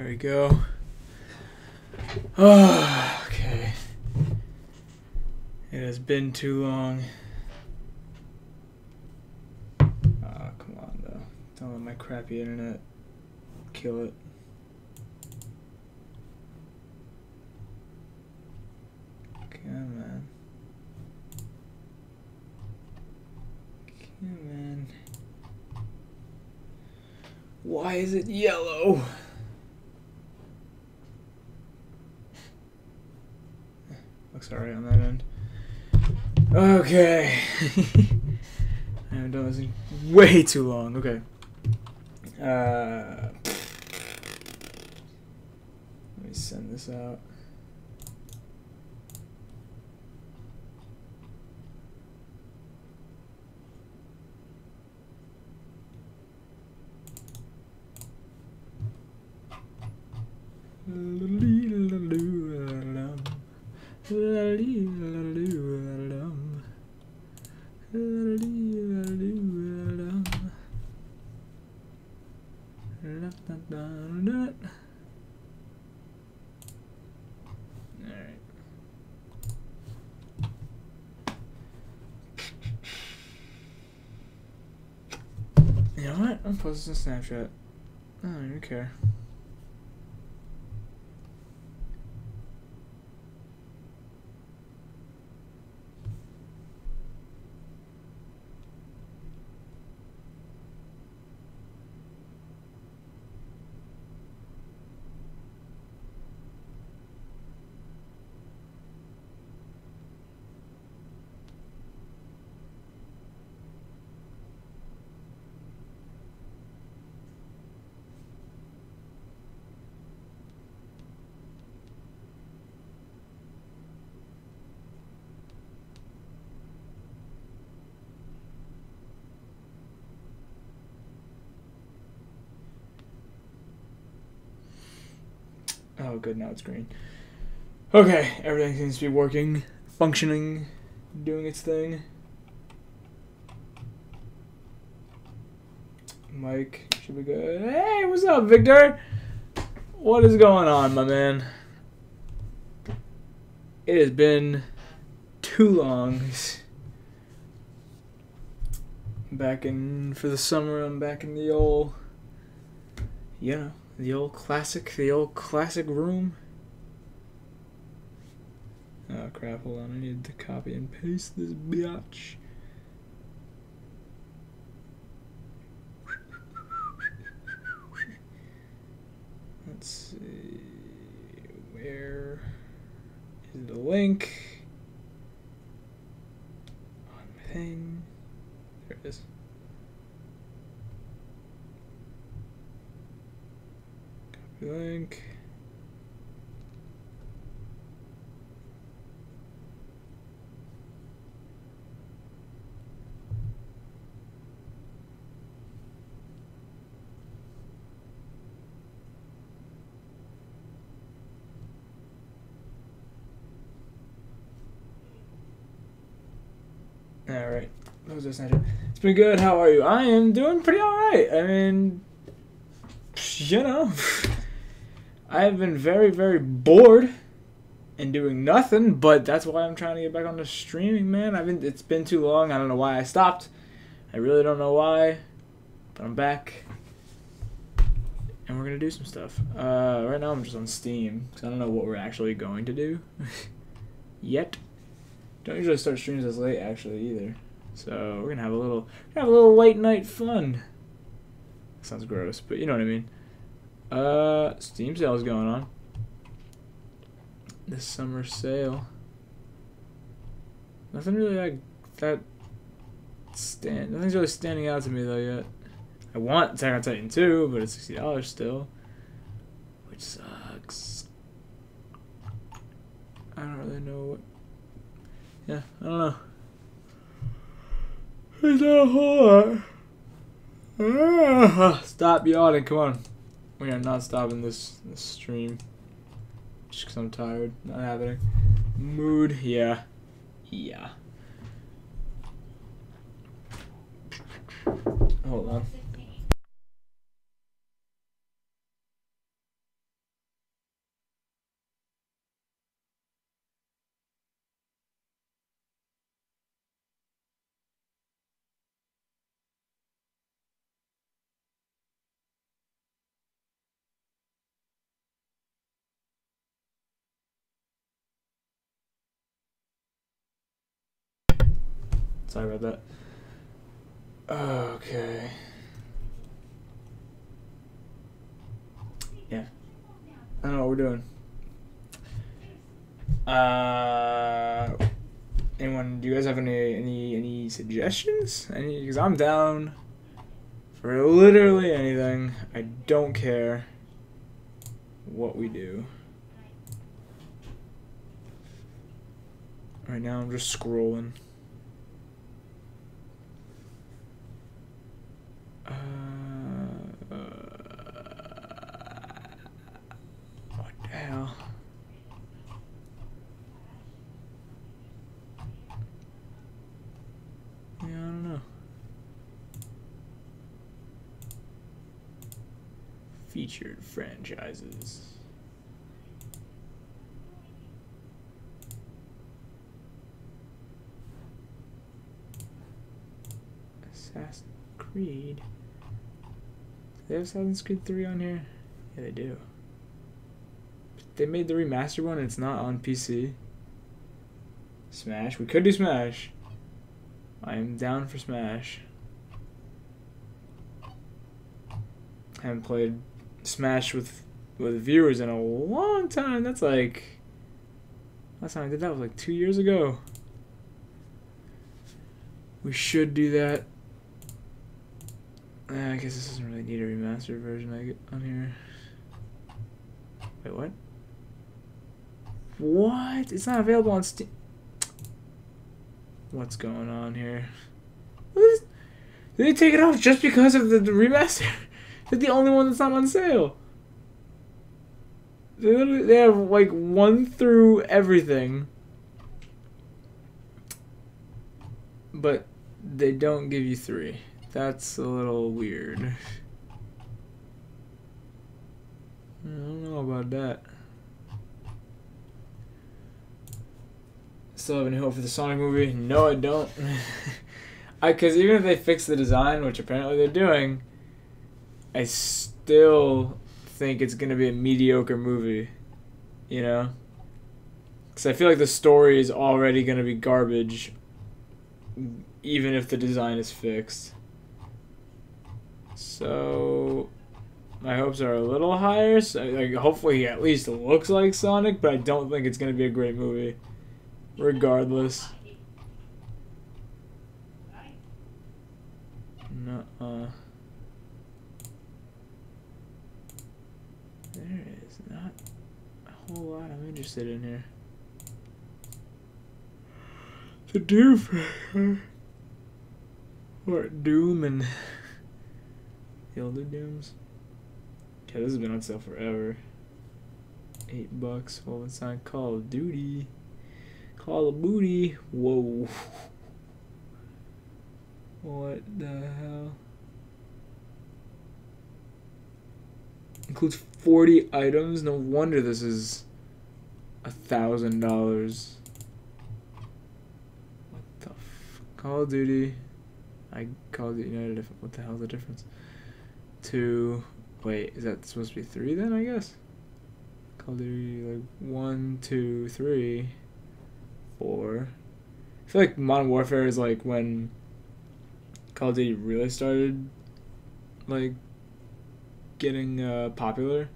There we go. Oh, okay. It has been too long. Ah, come on though. Don't let my crappy internet kill it. Come on. Come on. Why is it yellow? Looks alright on that end. Okay. I haven't done this in way too long. Okay. Let me send this out. You know what? I'm posting Snapchat. I don't even care. Oh, good, now it's green. Okay, everything seems to be working, functioning, doing its thing. Mike should be good. Hey, what's up, Victor? What is going on, my man? It has been too long. Back in for the summer, I'm back in the old, you know, the old classic room. Oh crap, hold on, I need to copy and paste this biatch. Let's see, where is the link on my thing? There it is. Copy link. Alright, what was this? It's been good, how are you? I am doing pretty alright. I mean, you know, I've been very, very bored and doing nothing, but that's why I'm trying to get back on the streaming, man. It's been too long. I don't know why I stopped. I really don't know why, but I'm back. And we're gonna do some stuff. Right now I'm just on Steam, because I don't know what we're actually going to do yet. Don't usually start streams as late actually either. So we're gonna have a little late night fun. Sounds gross, but you know what I mean. Steam sale is going on. This summer sale. Nothing really like that nothing's really standing out to me though yet. I want Attack on Titan 2, but it's $60 still. Which sucks. I don't really know what. Yeah, I don't know. It's not a whole lot. Stop yawning, come on. We are not stopping this stream. Just because I'm tired, not having a mood. Yeah. Yeah. Hold on. Sorry about that. Okay. Yeah. I don't know what we're doing. Anyone? Do you guys have any suggestions? Because I'm down for literally anything. I don't care what we do. Right now, I'm just scrolling. What the hell? Yeah, I don't know. Featured franchises. Assassin's Creed. Do they have Assassin's Creed 3 on here? Yeah, they do. They made the remastered one and it's not on PC. Smash. We could do Smash. I am down for Smash. Haven't played Smash with viewers in a long time. That's like... Last time I did that was like 2 years ago. We should do that. I guess this doesn't really need a remastered version I get on here. Wait, what? What? It's not available on Steam. What's going on here? Did they take it off just because of the remaster? They're the only one that's not on sale. They have like 1 through everything. But they don't give you 3. That's a little weird. I don't know about that. Still have any hope for the Sonic movie? No, I don't. Because even if they fix the design, which apparently they're doing, I still think it's going to be a mediocre movie. You know? Because I feel like the story is already going to be garbage, even if the design is fixed. So my hopes are a little higher. So, like, hopefully he at least looks like Sonic, but I don't think it's going to be a great movie. Regardless. Nuh-uh. There is not a whole lot I'm interested in here. The Doom. What, Doom and the older Dooms? Yeah, this has been on sale forever. $8. Well, it's on Call of Duty. Call of Booty. Whoa. What the hell? Includes 40 items. No wonder this is $1,000. What the Call of Duty. I Call of Duty United. What the hell is the difference? 2. Wait, is that supposed to be 3 then? I guess. Call of Duty like 1, 2, 3, 4. I feel like Modern Warfare is like when Call of Duty really started like getting popular.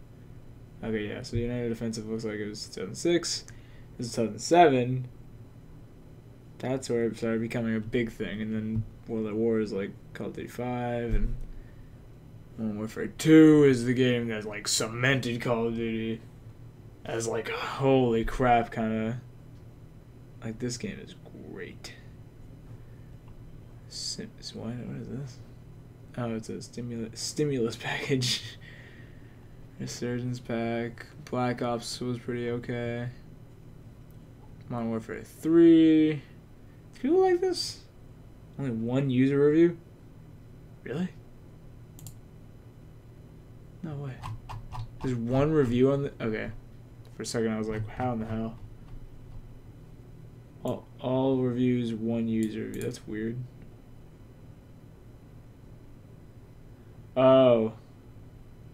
Okay, yeah, so United Offensive looks like it was 2006. This is 2007. That's where it started becoming a big thing, and then World at War is like Call of Duty 5, and Modern Warfare 2 is the game that like cemented Call of Duty as like a holy crap kind of, like, this game is great. What is this? Oh, it's a stimulus package. Resurgence pack. Black Ops was pretty okay. Modern Warfare 3. Do people like this? Only 1 user review? Really? No way. There's 1 review on the... Okay. For a second I was like, how in the hell? All reviews, 1 user review. That's weird. Oh.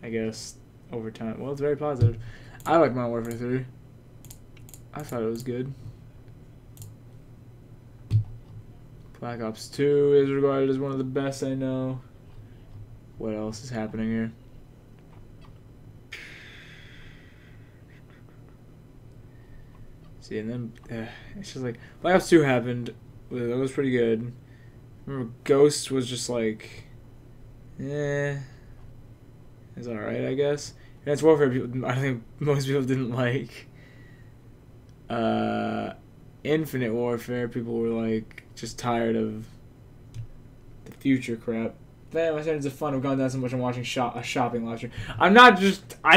I guess over time. Well, it's very positive. I like Modern Warfare 3. I thought it was good. Black Ops 2 is regarded as one of the best I know. What else is happening here? See, and then it's just like Black Ops 2 happened. That was pretty good. Remember, Ghost was just like, it's alright, I guess. Advanced Warfare, people, I think most people didn't like. Infinite Warfare, people were like just tired of the future crap. Man, my standards of fun have gone down so much. I'm watching a shopping live stream. I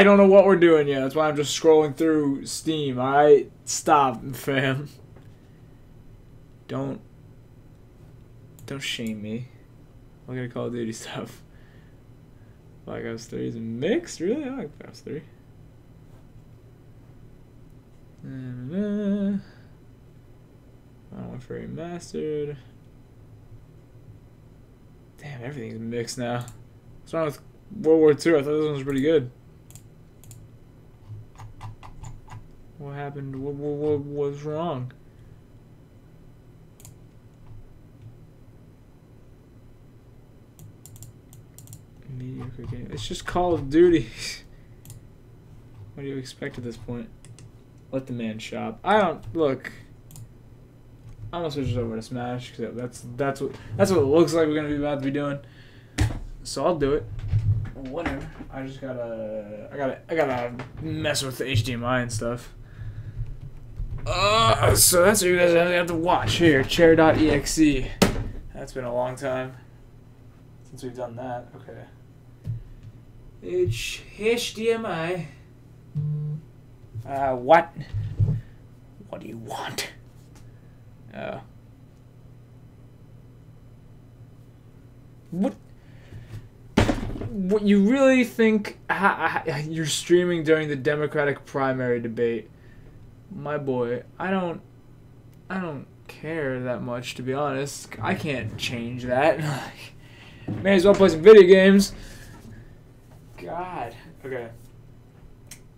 don't know what we're doing yet. That's why I'm just scrolling through Steam. Alright, stop, fam. Don't shame me. Look at Call of Duty stuff. Black Ops 3 is mixed? Really? I like Black Ops 3. Modern Warfare Remastered. Damn, everything's mixed now. What's wrong with World War II? I thought this one was pretty good. What happened? What was wrong? Mediocre game. It's just Call of Duty. What do you expect at this point? Let the man shop. I don't look. I'm gonna switch it over to Smash because that's what it looks like we're gonna be about to be doing. So I'll do it. Whatever. I gotta mess with the HDMI and stuff. So that's what you guys have to watch here. Chair.exe. That's been a long time since we've done that. Okay. It's HDMI. What? What do you want? What you really think you're streaming during the Democratic primary debate? My boy, I don't care that much, to be honest. I can't change that. May as well play some video games. God. Okay.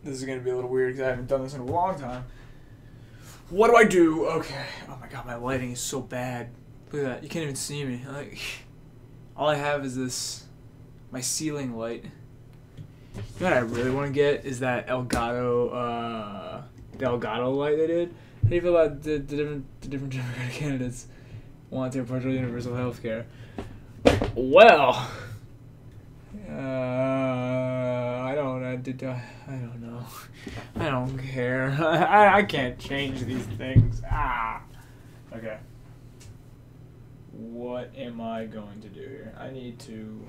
This is going to be a little weird because I haven't done this in a long time. What do I do? Okay. Oh my god, my lighting is so bad. Look at that. You can't even see me. Like, all I have is this, my ceiling light. You know what I really want to get is that Elgato, the Elgato light they did. How do you feel about the different Democratic candidates want their partial universal health care? Well, I don't know. I don't care. I can't change these things. Okay. What am I going to do here? I need to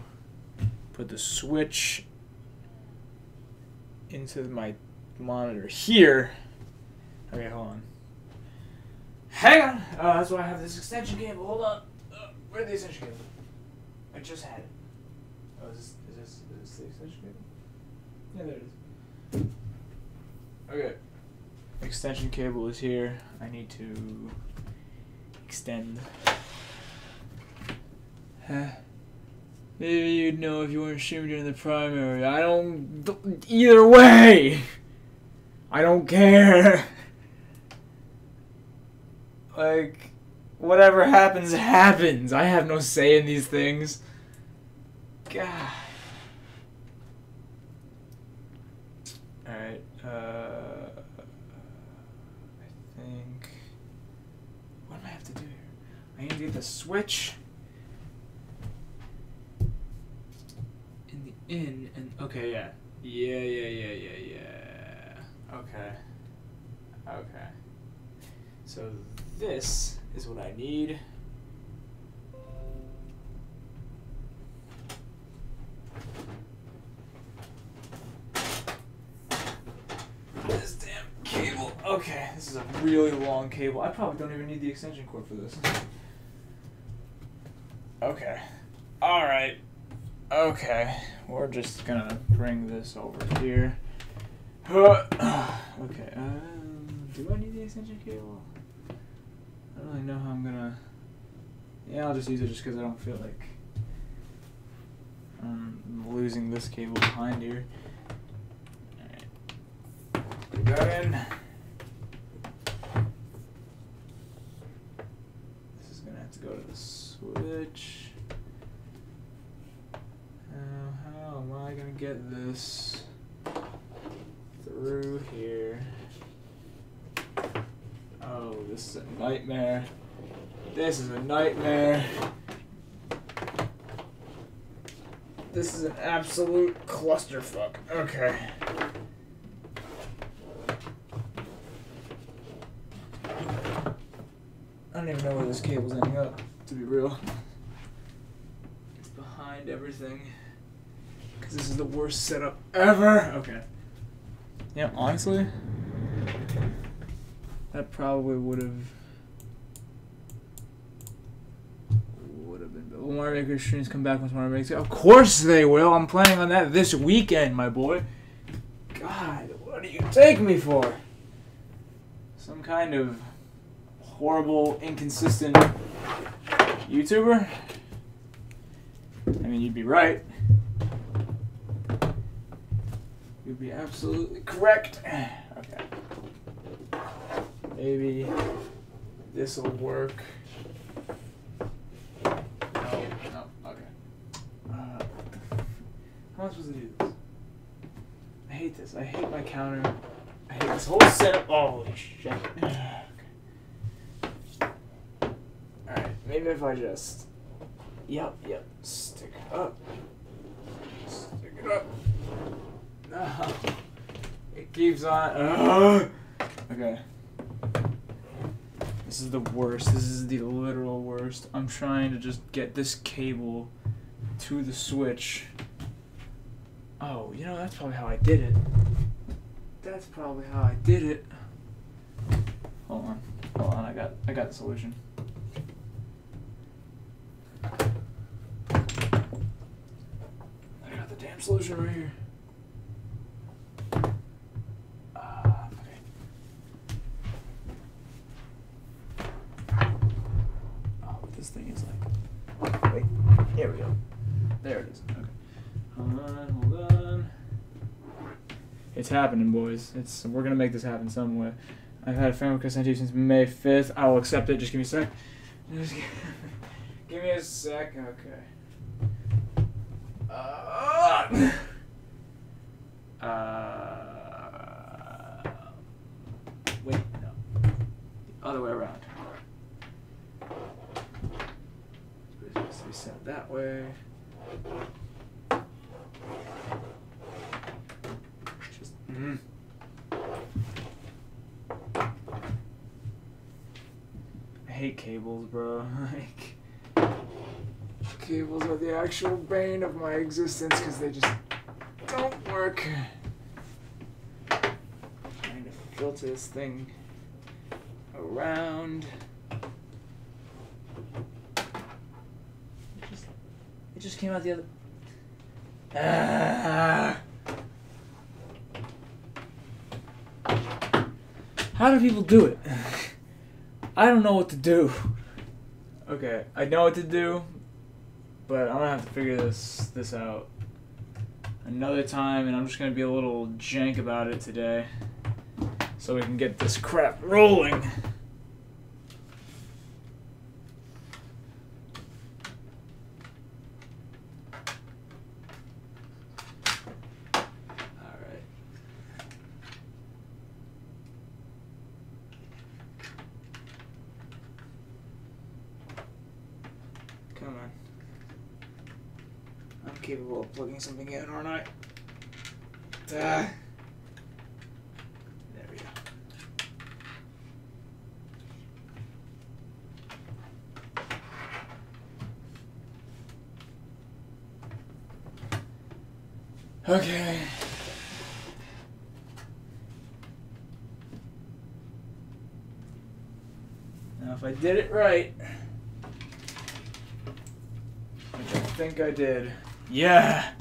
put the switch into my monitor here. Okay, hold on. Hang on! That's why I have this extension cable. Hold on. Where's the extension cable? I just had it. Oh, is this the extension cable? Yeah, there it is. Okay. Extension cable is here. I need to extend. Maybe you'd know if you weren't streaming during the primary. I don't. Either way! I don't care. Like, whatever happens, happens. I have no say in these things. God. Alright, I think... What do I have to do here? I need to get the switch in the in, and... Okay, yeah. Yeah. Okay. So this is what I need. This damn cable. Okay, this is a really long cable. I probably don't even need the extension cord for this. Okay. Alright. Okay. We're just gonna bring this over here. Okay, do I need the extension cable? I don't really know how I'm gonna... Yeah, I'll just use it just because I don't feel like I'm losing this cable behind here. Alright. Put that in. This is gonna have to go to the get this through here. Oh, this is a nightmare. This is a nightmare. This is an absolute clusterfuck. Okay. I don't even know where this cable's ending up, to be real. It's behind everything. Because this is the worst setup ever. Okay. Yeah, honestly, that probably would have been. Will Mario Maker streams come back once Mario Maker? Of course they will. I'm planning on that this weekend, my boy. God, what do you take me for? Some kind of horrible, inconsistent YouTuber? I mean, you'd be right. You'd be absolutely correct. Okay. Maybe this'll work. No, okay. How am I supposed to do this? I hate this. I hate my counter. I hate this whole setup. Holy shit. Okay. Alright, maybe if I just... Yep. Stick it up. Stick it up. No. It keeps on. Okay. This is the worst. This is the literal worst. I'm trying to just get this cable to the switch. Oh, you know, that's probably how I did it. That's probably how I did it. Hold on, I got the solution. I got the damn solution right here. Okay. Oh, but this thing is like... Wait, here we go. There it is. Okay. Hold on. It's happening, boys. We're gonna make this happen some way. I've had a friend request sent to you since May 5th. I will accept it. Just give me a sec. Just give me a sec. Okay. Wait, no. The other way around. It's supposed to be set that way. Just. I hate cables, bro. Like, cables are the actual bane of my existence because they just don't work. Trying to filter this thing around. It just came out the other. How do people do it? I don't know what to do. Okay, I know what to do, but I'm gonna have to figure this out another time, and I'm just gonna be a little jank about it today, so we can get this crap rolling. Come on. I'm capable of plugging something in, aren't I? There we go. Okay. Now if I did it right, which I think I did. Yeah!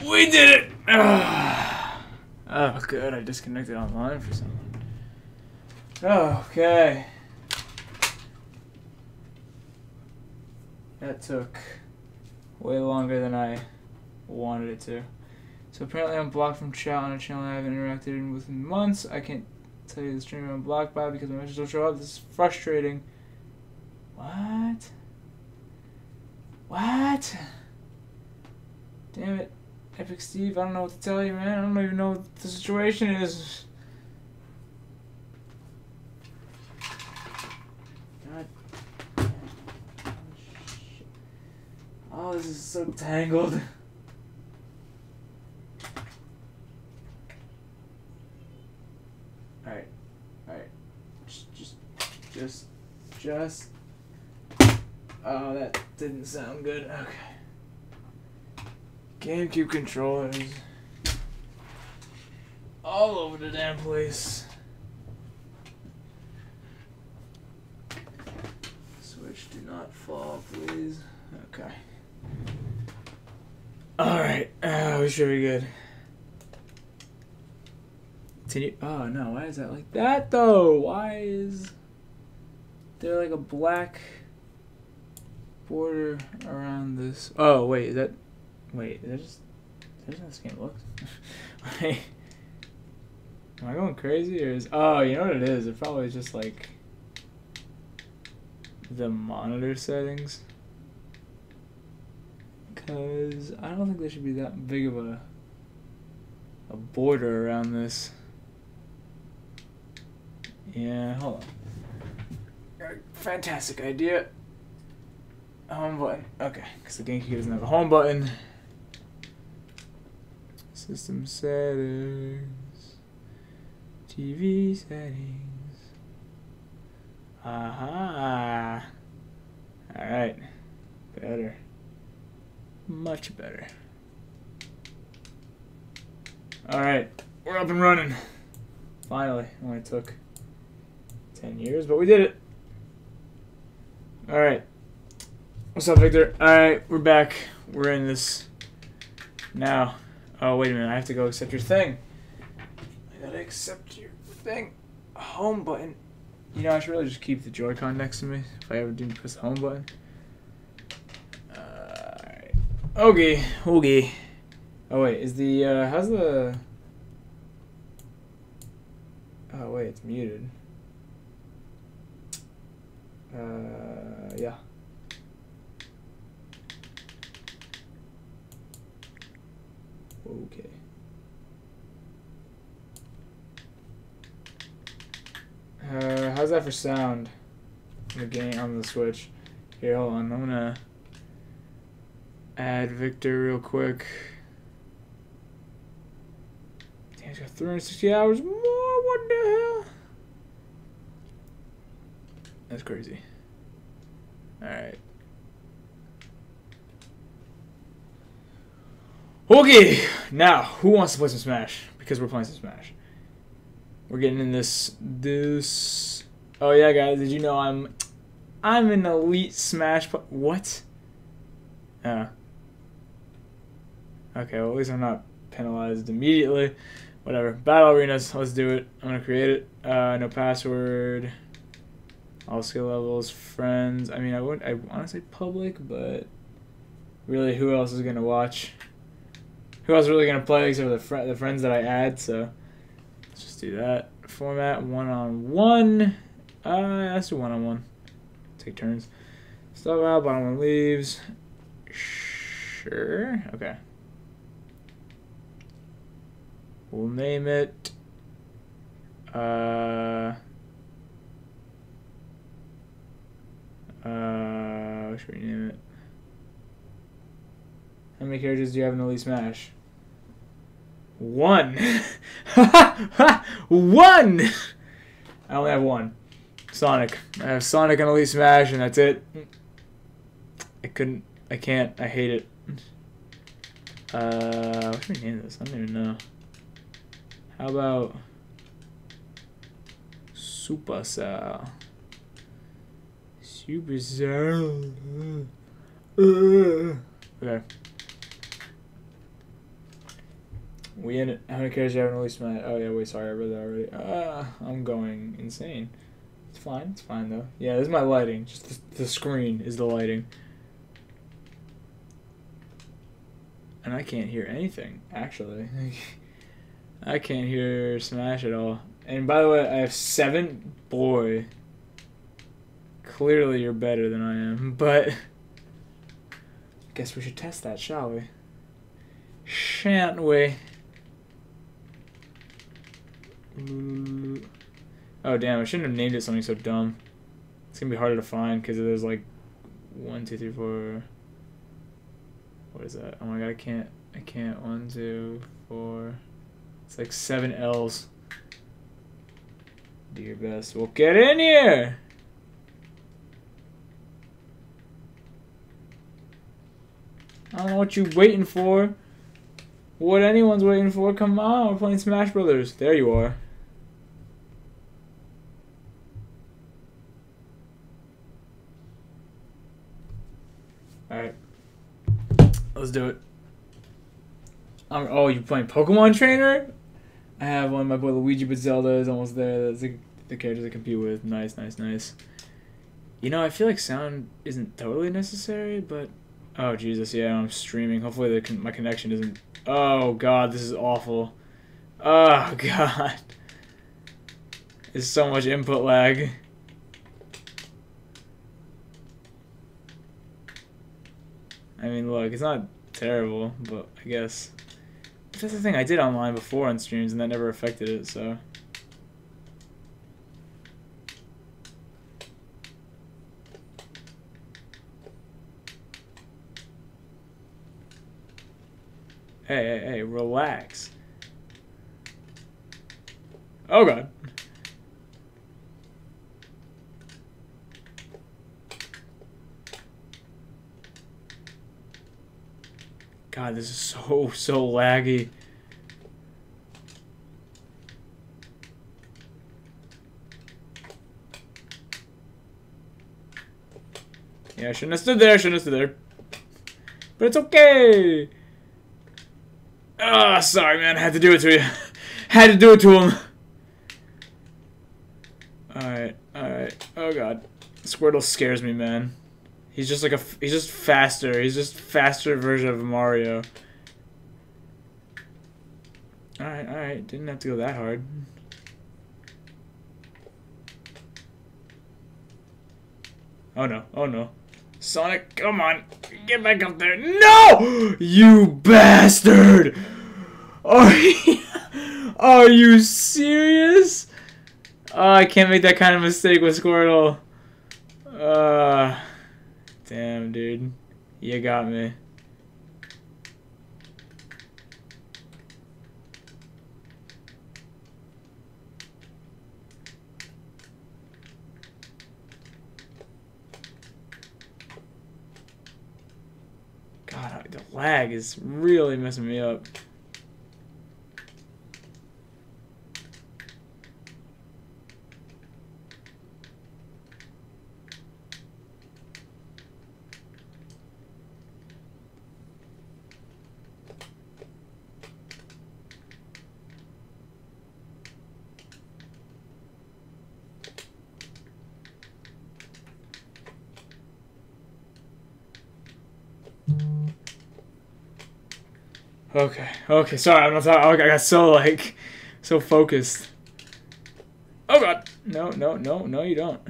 We did it! Oh, good. I disconnected online for someone. Okay. That took way longer than I wanted it to. So apparently I'm blocked from chat on a channel I haven't interacted with in months. I can't tell you the streamer I'm blocked by because my messages don't show up. This is frustrating. What? What? Damn it. Epic Steve, I don't know what to tell you, man. I don't even know what the situation is. God. Oh, this is so tangled. Alright. Alright. Just. Oh, that didn't sound good. Okay. GameCube controllers. All over the damn place. Switch, do not fall, please. Okay. Alright. We should be good. Continue. Oh, no. Why is that like that, though? Why is there like a black border around this? Oh, wait. Is that just how this game looks? Wait. Am I going crazy or is... Oh, you know what it is? It probably is just like the monitor settings. Because I don't think there should be that big of a border around this. Yeah, hold on. Fantastic idea. Home button. Okay, because the GameCube doesn't have a home button. System settings. TV settings. Aha. Alright. Better. Much better. Alright. We're up and running. Finally. Only took 10 years, but we did it. Alright. What's up, Victor? Alright, we're back. We're in this now. Oh, wait a minute. I have to go accept your thing. I gotta accept your thing. Home button. You know, I should really just keep the Joy-Con next to me if I ever do press the home button. Alright. Okay. Okay. Oh, wait. Is the, how's the... Oh, wait. It's muted. Yeah. Okay. How's that for sound? On the game, on the Switch. Here, hold on. I'm gonna add Victor real quick. Damn, he's got 360 hours more. What the hell? That's crazy. Alright. Okay, now, who wants to play some Smash? Because we're playing some Smash. We're getting in this. Oh yeah, guys, did you know I'm an elite Smash what? Okay, well, at least I'm not penalized immediately. Whatever. Battle arenas, let's do it. I'm gonna create it. No password. All skill levels, friends. I mean, I want to say public, but really, who else is gonna watch? Who else is really gonna play except for the friends that I add? So let's just do that. Format 1-on-1. Let's do 1-on-1. Take turns. Start out. Bottom one leaves. Sure. Okay. We'll name it. What should we name it? How many characters do you have in Elite Smash? 1. 1. I only have 1. Sonic. I have Sonic and Elite Smash, and that's it. I can't. I hate it. What should we name this? I don't even know. How about Supercell? Supercell. Okay. We in it. How many characters do you have in Elite Smash? Oh yeah, wait, sorry, I read that already. I'm going insane. It's fine though. Yeah, this is my lighting. Just the screen is the lighting. And I can't hear anything, actually. I can't hear Smash at all. And by the way, I have 7. Boy. Clearly you're better than I am, but... Guess we should test that, shall we? Shan't we? Oh damn, I shouldn't have named it something so dumb. It's gonna be harder to find because there's like 1, 2, 3, 4. What is that? Oh my god, I can't. 1, 2, 4. It's like 7 L's. Do your best. Well, get in here! I don't know what you're waiting for. What anyone's waiting for. Come on, we're playing Smash Brothers. There you are. Alright. Let's do it. Oh, you playing Pokemon Trainer? I have one. My boy Luigi, but Zelda is almost there. That's the characters I compete with. Nice, nice, nice. You know, I feel like sound isn't totally necessary, but... Oh, Jesus, yeah, I'm streaming. Hopefully my connection isn't... Oh, God, this is awful. Oh, God. There's so much input lag. I mean, look, it's not terrible, but I guess... But that's the thing, I did online before on streams, and that never affected it, so... Hey, relax. Oh, God. God, this is so laggy. Yeah, I shouldn't have stood there. But it's okay. Ah, sorry, man. I had to do it to you. Had to do it to him. Alright. Oh, God. Squirtle scares me, man. He's just like he's just faster. He's just faster version of Mario. Alright. Didn't have to go that hard. Oh no. Sonic, come on. Get back up there. No! You bastard! Are you serious? Oh, I can't make that kind of mistake with Squirtle. Damn, dude. You got me. God, the lag is really messing me up. Okay, sorry, I'm not talking. I got so focused. Oh, God. No, you don't.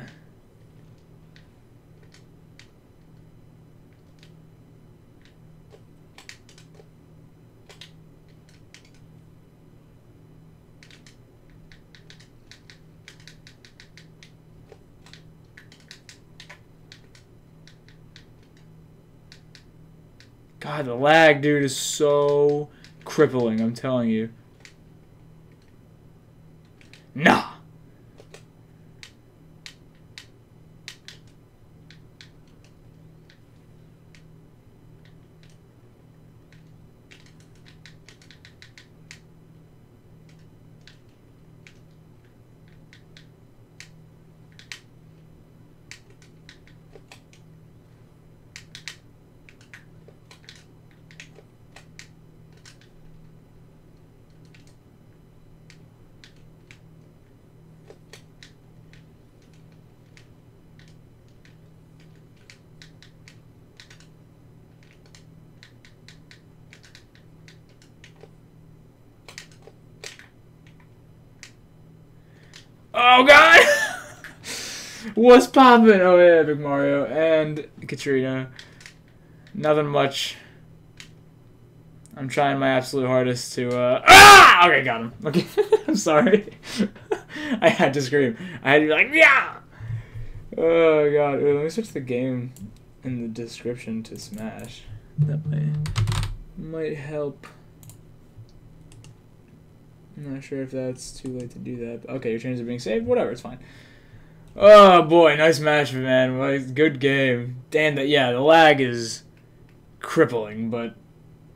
God, the lag, dude, is so crippling, I'm telling you. Nah! Oh, God! What's poppin'? Oh, yeah, Big Mario and Katrina. Nothing much. I'm trying my absolute hardest to, ah! Okay, got him. Okay, I'm sorry. I had to scream. I had to be like, yeah! Oh, God. Wait, let me switch the game in the description to Smash. That might help. I'm not sure if that's too late to do that. But okay, your changes are being saved. Whatever, it's fine. Oh, boy. Nice match, man. Well, good game. Damn, that. Yeah, the lag is crippling, but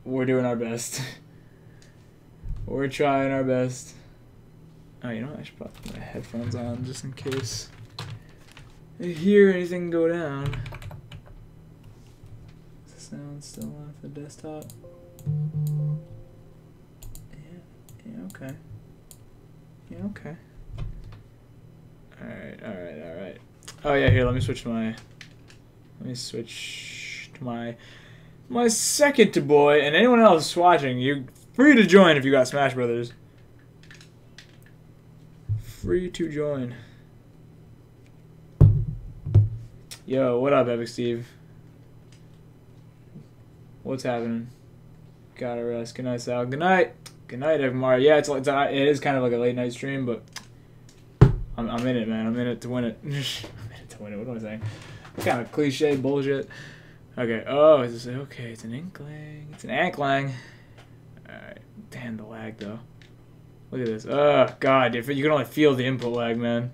we're doing our best. We're trying our best. Oh, you know what? I should probably put my headphones on just in case I hear anything go down. Is the sound still on for the desktop? Yeah, okay. Yeah, okay. Alright. Oh, yeah, here, let me switch to my second boy, and anyone else watching, you're free to join if you got Smash Brothers. Free to join. Yo, what up, Epic Steve? What's happening? Gotta rest. Good night, Sal. Good night. Good night, Evmar. Yeah, it is kind of like a late night stream, but I'm in it, man. I'm in it to win it. I'm in it to win it. What am I saying? What kind of cliche bullshit? Okay. Oh, is this okay? It's an Inkling. It's an Anklang. Alright. Damn the lag, though. Look at this. Oh, God. You can only feel the input lag, man.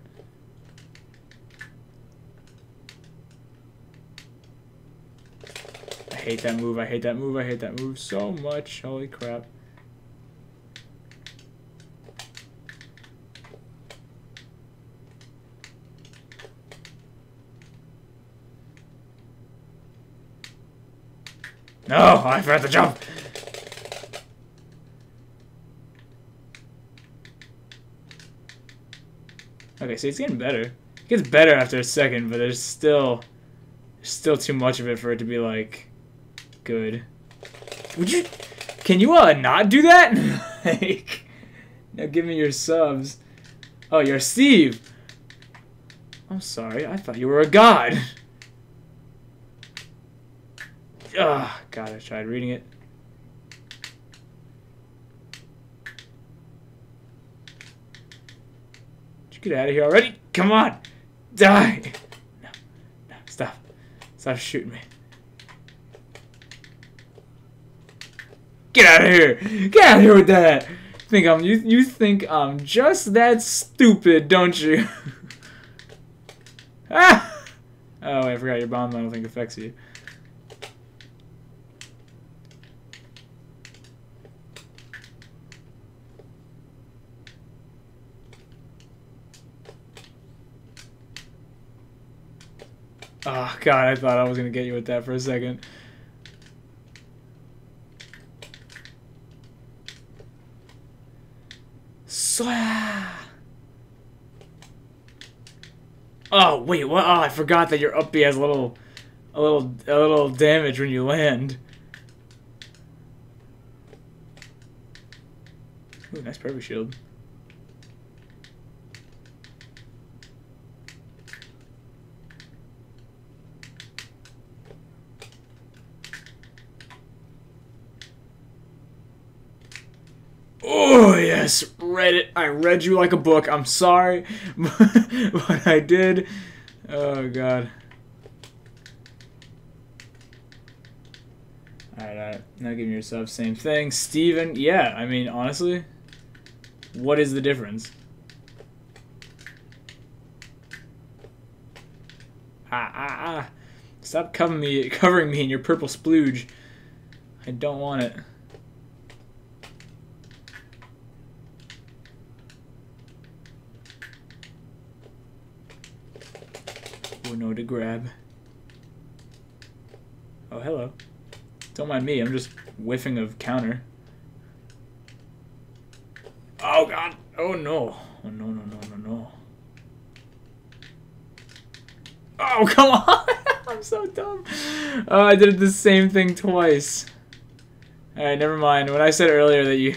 I hate that move. I hate that move. I hate that move so much. Holy crap. No, I forgot to jump. Okay, see, it's getting better. It gets better after a second, but there's still too much of it for it to be like good. Can you not do that? Like, now give me your subs. Oh, you're Steve. I'm sorry, I thought you were a god. Ugh, God, I tried reading it. Did you get out of here already? Come on! Die! No, stop. Stop shooting me. Get out of here! Get out of here with that! You think I'm just that stupid, don't you? Ah! Oh, I forgot your bomb I don't think affects you. Oh, God, I thought I was going to get you with that for a second. Oh, wait, what? Oh, I forgot that your up B has a little damage when you land. Ooh, nice perfect shield. Oh, yes, read it. I read you like a book. I'm sorry, but I did. Oh, God. Alright. Now give me your sub. Same thing. Steven, yeah, I mean, honestly, what is the difference? Stop covering me in your purple splooge. I don't want it. No to grab. Oh, hello. Don't mind me, I'm just whiffing of counter. Oh, God. Oh, no. Oh, no. Oh, come on. I'm so dumb. Oh, I did the same thing twice. Alright, never mind. When I said earlier that you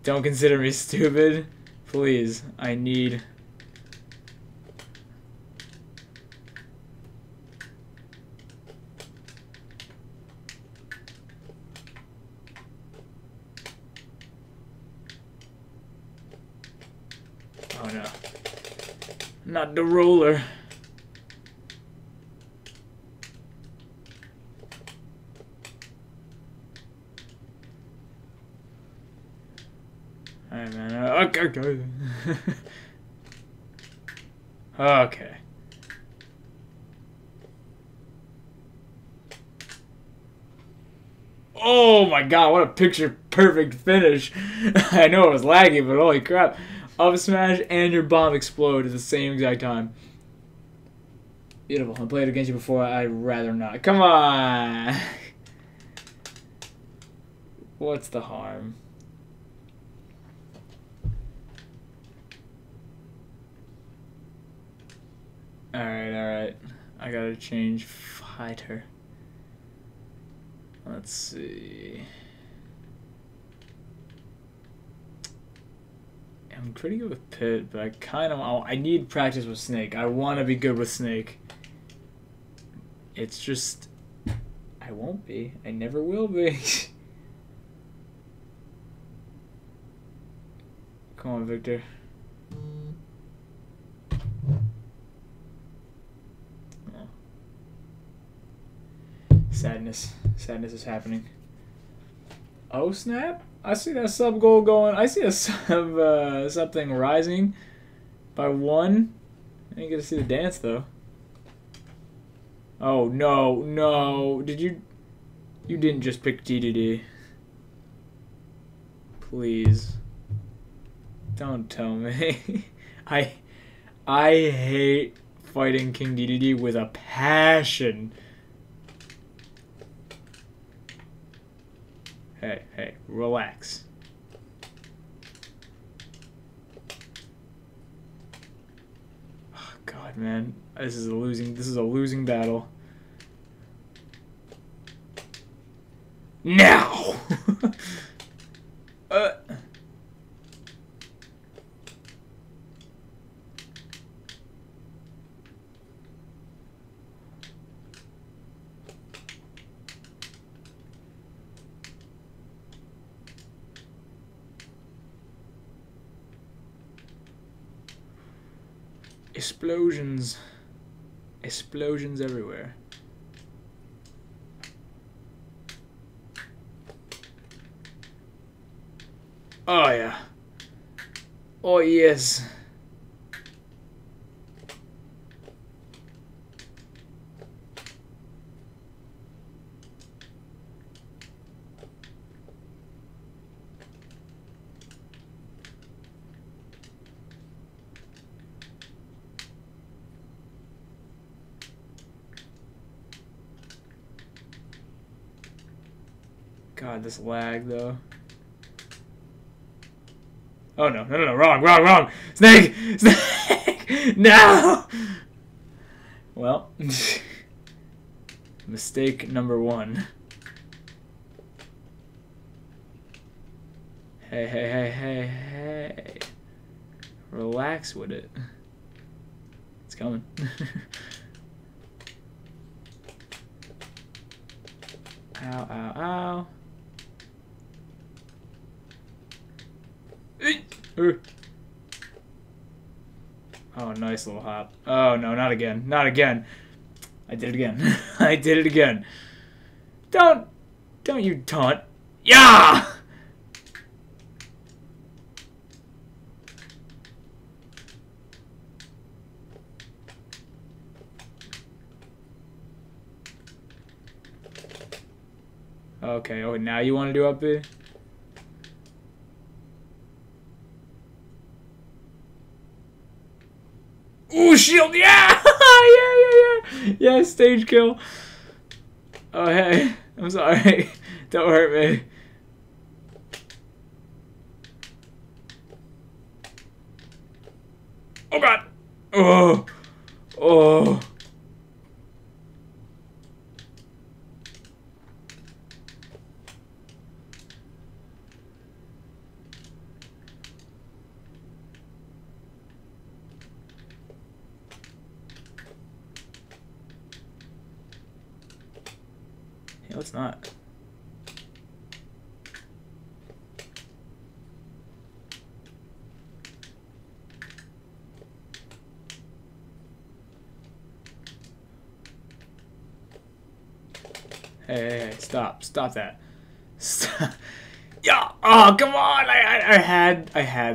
don't consider me stupid, please, I need... Not the roller. Alright, man. Okay. Okay. Oh my god, what a picture perfect finish. I know it was laggy, but holy crap. Up smash and your bomb explode at the same exact time. Beautiful. I played against you before. I'd rather not. Come on. What's the harm? Alright. I gotta change fighter. Let's see. I'm pretty good with Pit, but I need practice with Snake. I want to be good with Snake. It's just, I won't be. I never will be. Come on, Victor. Oh. Sadness is happening. Oh snap! I see that sub goal going. I see a sub something rising by 1. I didn't get to see the dance though. Oh no! Did you? You didn't just pick DDD. Please. Don't tell me. I hate fighting King DDD with a passion. Hey, relax. Oh, God, man, this is a losing battle. Now. Explosions everywhere. Oh yeah. Oh yes. God, this lag though. Oh no, wrong. Snake! No! Well, mistake number 1. Hey. Relax with it. It's coming. Ow. Oh, nice little hop. Oh, no, not again. Not again. I did it again. I did it again. Don't you taunt. Yeah! Okay, oh, now you want to do up B? Ooh, shield! Yeah! Yeah, stage kill. Oh, hey. I'm sorry. Don't hurt me. Oh, God. Oh. Hey, let's not. Hey, stop that. Stop. Yeah. Oh, come on. I had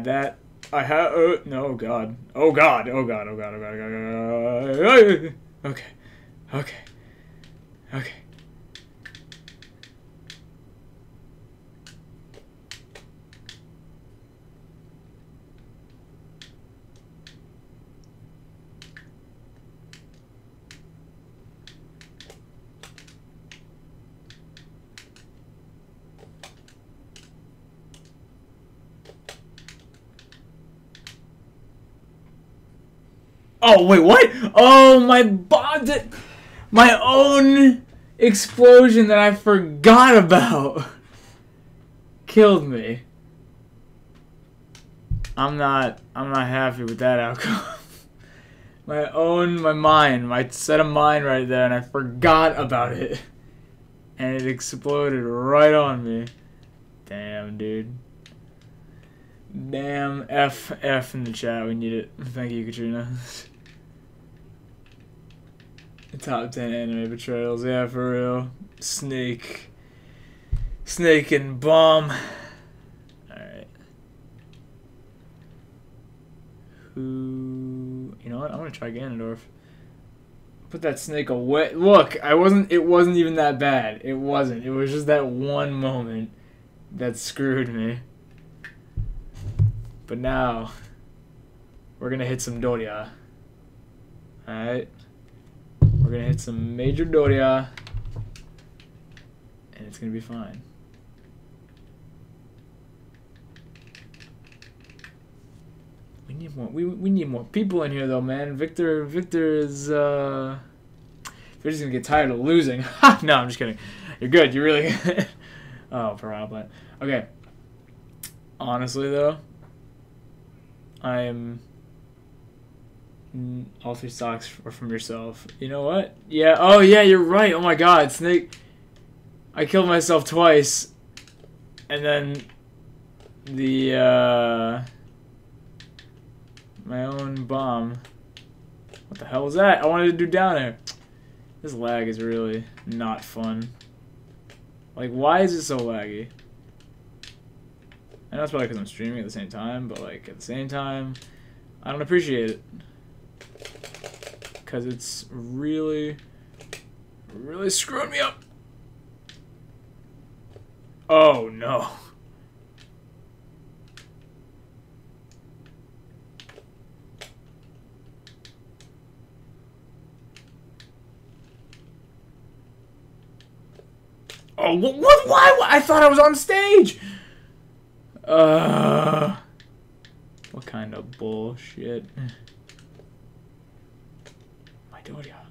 that. I had. No, God. Oh God. Oh God. Oh God. Oh God. Oh God. Oh God. Okay. Okay. Okay. Oh wait, what? Oh, my bond. My own explosion that I forgot about killed me. I'm not happy with that outcome. My mind, my set of mind right there, and I forgot about it. And it exploded right on me. Damn, dude. Damn, F in the chat, we need it. Thank you, Katrina. Top 10 anime betrayals, yeah, for real. Snake and Bomb. Alright. Who... You know what? I'm gonna try Ganondorf. Put that snake away. Look, it wasn't even that bad. It wasn't. It was just that one moment that screwed me. But now, we're gonna hit some Doria. Alright. We're gonna hit some major Doria. And it's gonna be fine. We need more. We need more people in here, though, man. Victor is They're just gonna get tired of losing. No, I'm just kidding. You're good. You're really good. Oh, Piranha Plant. Okay. Honestly, though, I am. All 3 stocks are from yourself. You know what? Yeah. Oh, yeah. You're right. Oh my God, Snake. I killed myself twice, and then the my own bomb. What the hell was that? I wanted to do down air. This lag is really not fun. Like, why is it so laggy? I know it's probably because I'm streaming at the same time, but like at the same time, I don't appreciate it. Because it's really screwing me up. Oh no. Oh, what? Why? I thought I was on stage! What kind of bullshit? My Doria.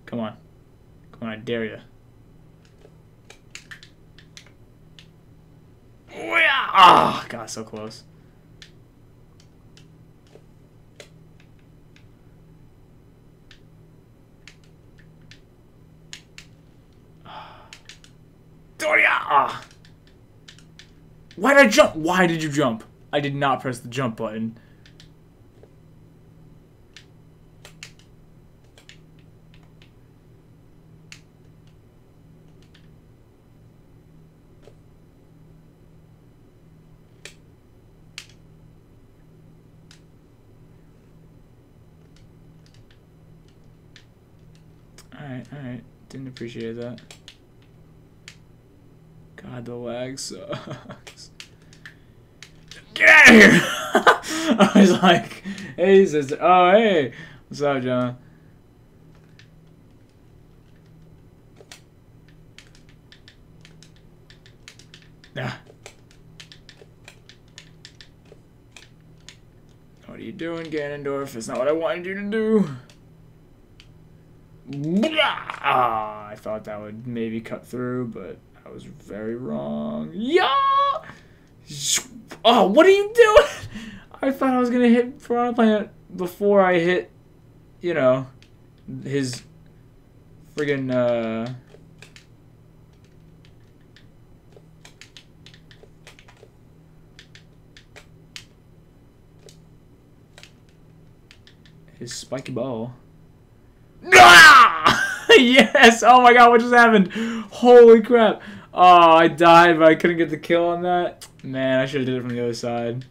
Come on. Come on, I dare you. Ah, God, so close. Doria! Ah. Why did I jump? Why did you jump? I did not press the jump button. Alright. Didn't appreciate that. God, the lag sucks. Get out of here! I was like, hey, sister. Oh, hey. What's up, John? Nah. What are you doing, Ganondorf? It's not what I wanted you to do. Ah, I thought that would maybe cut through, but I was very wrong. Yeah! Oh, what are you doing? I thought I was gonna hit Piranha Plant before I hit, you know, his friggin', his spiky ball. Ah! Yes! Oh my god, what just happened? Holy crap. Oh, I died, but I couldn't get the kill on that. Man, I should have did it from the other side.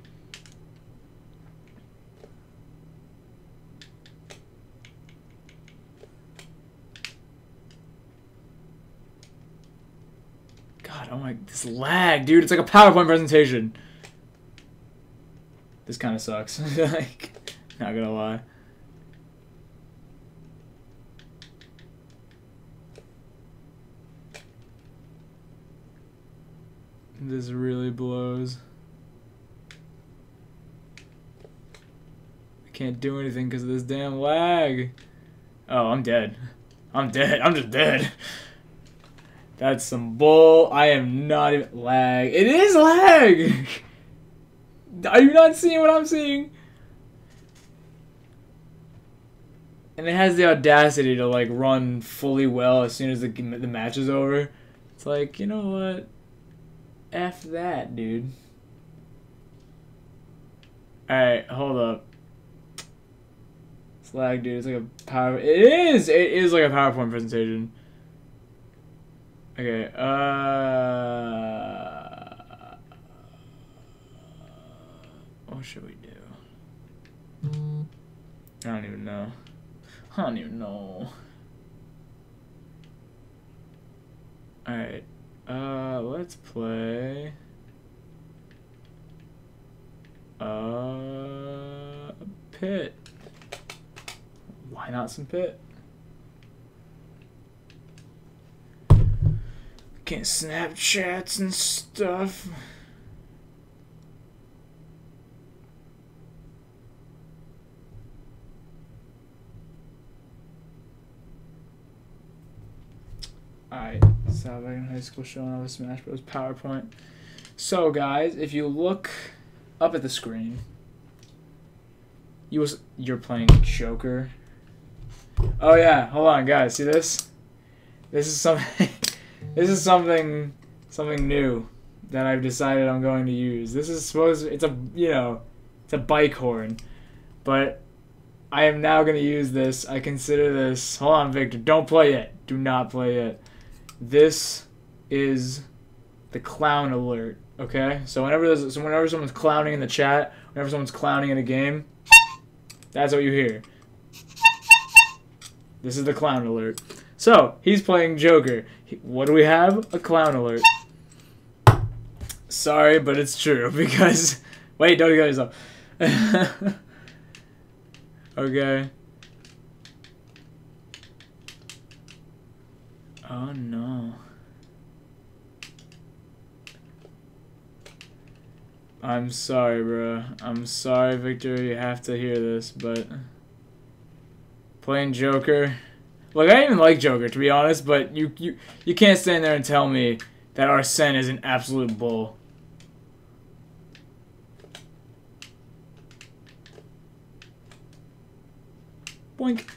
God, oh my, this lag, dude. It's like a PowerPoint presentation. This kind of sucks. Like, not gonna lie. This really blows. I can't do anything because of this damn lag. Oh, I'm dead. I'm dead. I'm just dead. That's some bull. I am not even... Lag. It is lag! Are you not seeing what I'm seeing? And it has the audacity to, like, run fully well as soon as the match is over. It's like, you know what? F that, dude. Alright, hold up. It's lag, dude. It's like a power... It is! It is like a PowerPoint presentation. Okay, what should we do? I don't even know. I don't even know. Alright, let's play... Pit. Why not some Pit? Can't Snapchats and stuff. Alright, South American High School showing off a Smash Bros. PowerPoint. So guys, if you look up at the screen, you're playing Joker. Oh yeah, hold on guys, see this? This is something this is something new that I've decided I'm going to use. This is it's a, you know, it's a bike horn. But I am now going to use this. I consider this... Hold on, Victor. Don't play it. Do not play it. This is the clown alert, okay? So whenever someone's clowning in the chat, whenever someone's clowning in a game, that's what you hear. This is the clown alert. So, he's playing Joker. What do we have? A clown alert. Sorry, but it's true, because... Wait, don't kill yourself. Okay. Oh, no. I'm sorry, bro. I'm sorry, Victor. You have to hear this, but... Playing Joker... Look, I didn't even like Joker, to be honest, but you can't stand there and tell me that Arsene is an absolute bull. Boink.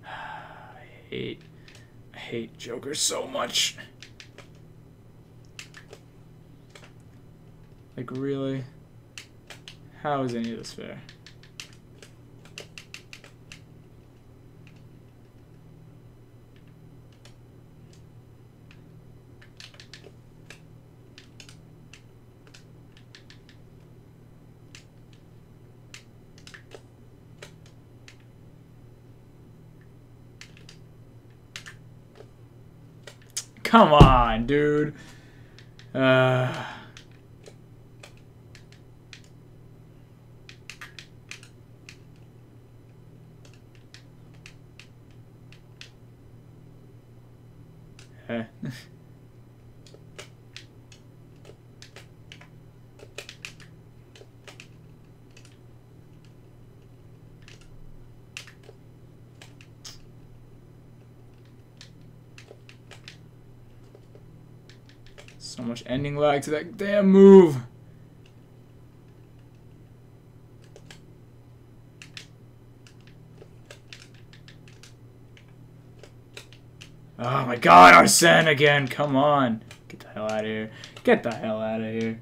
I hate Joker so much. Like, really? How is any of this fair? Come on, dude. So much ending lag to that damn move. Oh my god, Arsene again. Come on. Get the hell out of here. Get the hell out of here.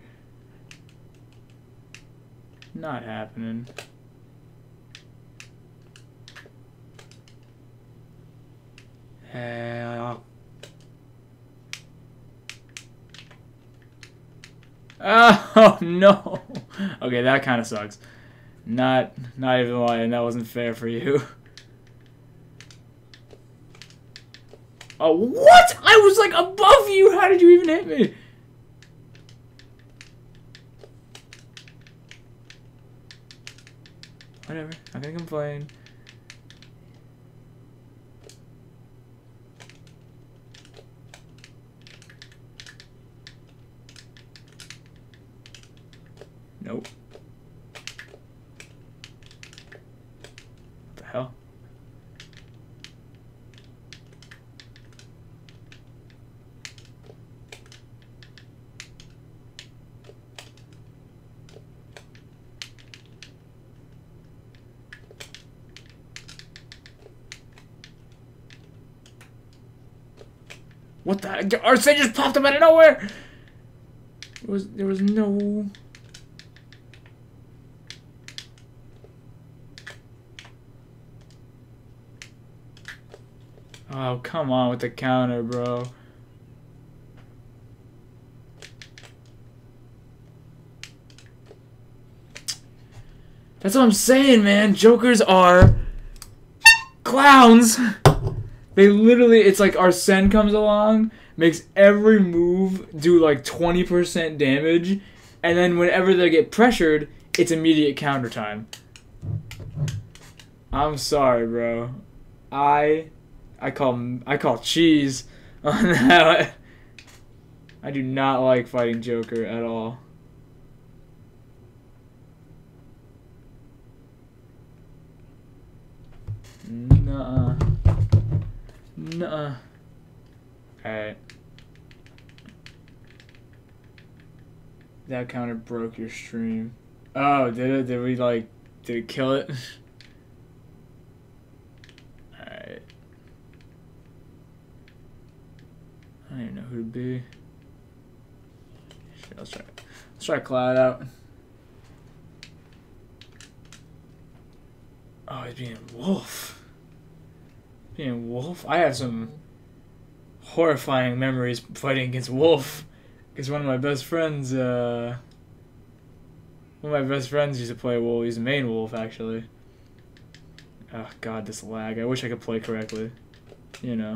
Not happening. Hell. Oh no. Okay, that kind of sucks. Not even lying. That wasn't fair for you. Oh, what? I was like above you. How did you even hit me? Whatever. Not gonna complain. Nope. What the hell? What the? Arsene just popped up out of nowhere. There was no. Oh, come on with the counter, bro. That's what I'm saying, man. Jokers are clowns. They literally, it's like Arsene comes along, makes every move do like 20% damage, and then whenever they get pressured, it's immediate counter time. I'm sorry, bro. I call cheese on that. I do not like fighting Joker at all. Nuh-uh. Nuh-uh. Alright. That counter broke your stream. Oh, did it? Did it kill it? Alright. I don't even know who to be. Shit, let's try Cloud out. Oh, he's being Wolf. Being Wolf? I have some horrifying memories fighting against Wolf. Because one of my best friends, used to play Wolf. He's the main Wolf, actually. Oh, God, this lag. I wish I could play correctly. You know.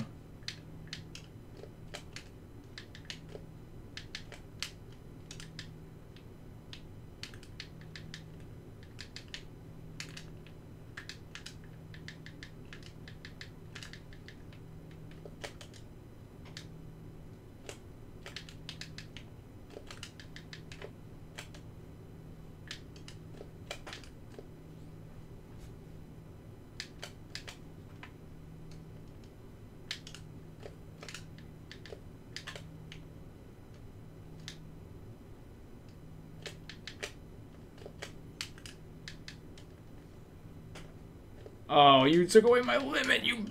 Oh, you took away my limit, you...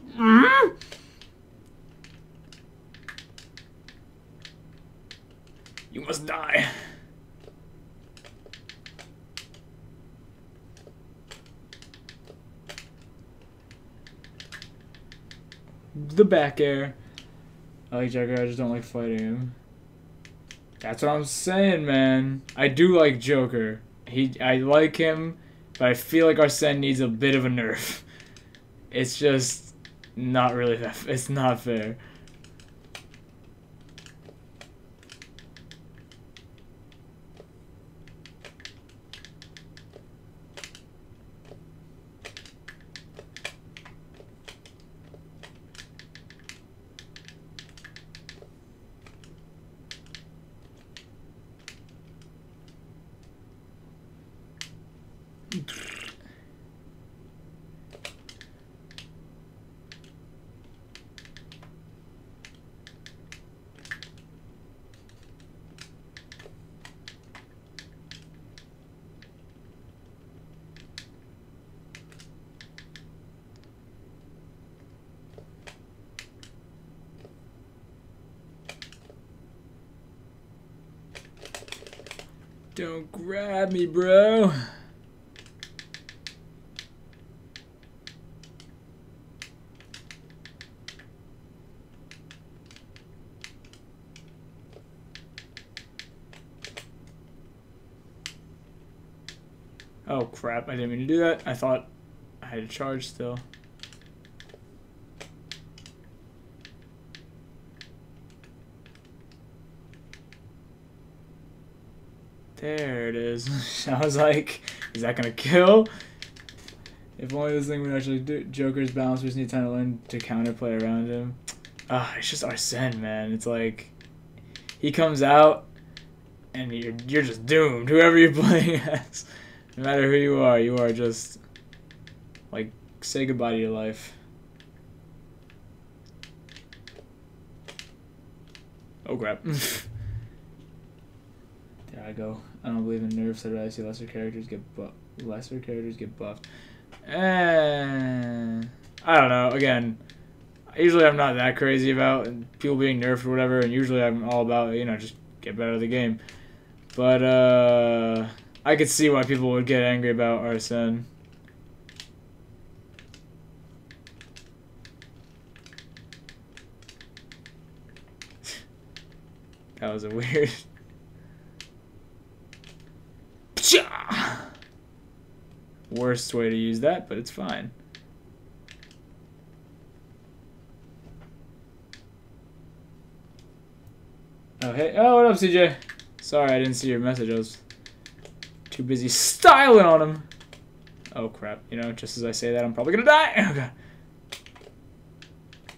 You must die. The back air. I like Joker, I just don't like fighting him. That's what I'm saying, man. I do like Joker. I like him, but I feel like Arsene needs a bit of a nerf. It's just not really that. It's not fair. Don't grab me, bro. Oh crap, I didn't mean to do that. I thought I had a charge still. There it is. I was like, is that gonna kill? If only this thing would actually do. Joker's balance, we just need time to learn to counterplay around him. It's just Arsene, man. It's like, he comes out, and you're just doomed. Whoever you're playing as. No matter who you are just, like, say goodbye to your life. Oh crap. There I go. I don't believe in nerfs. I'd rather see lesser characters get buffed. And I don't know. Again, usually I'm not that crazy about people being nerfed or whatever, and usually I'm all about, you know, just get better at the game. But I could see why people would get angry about Arsene. That was a weird. Worst way to use that, but it's fine. Oh, hey. Oh, what up, CJ? Sorry, I didn't see your message. I was too busy styling on him. Oh, crap. You know, just as I say that, I'm probably gonna die. Oh, God.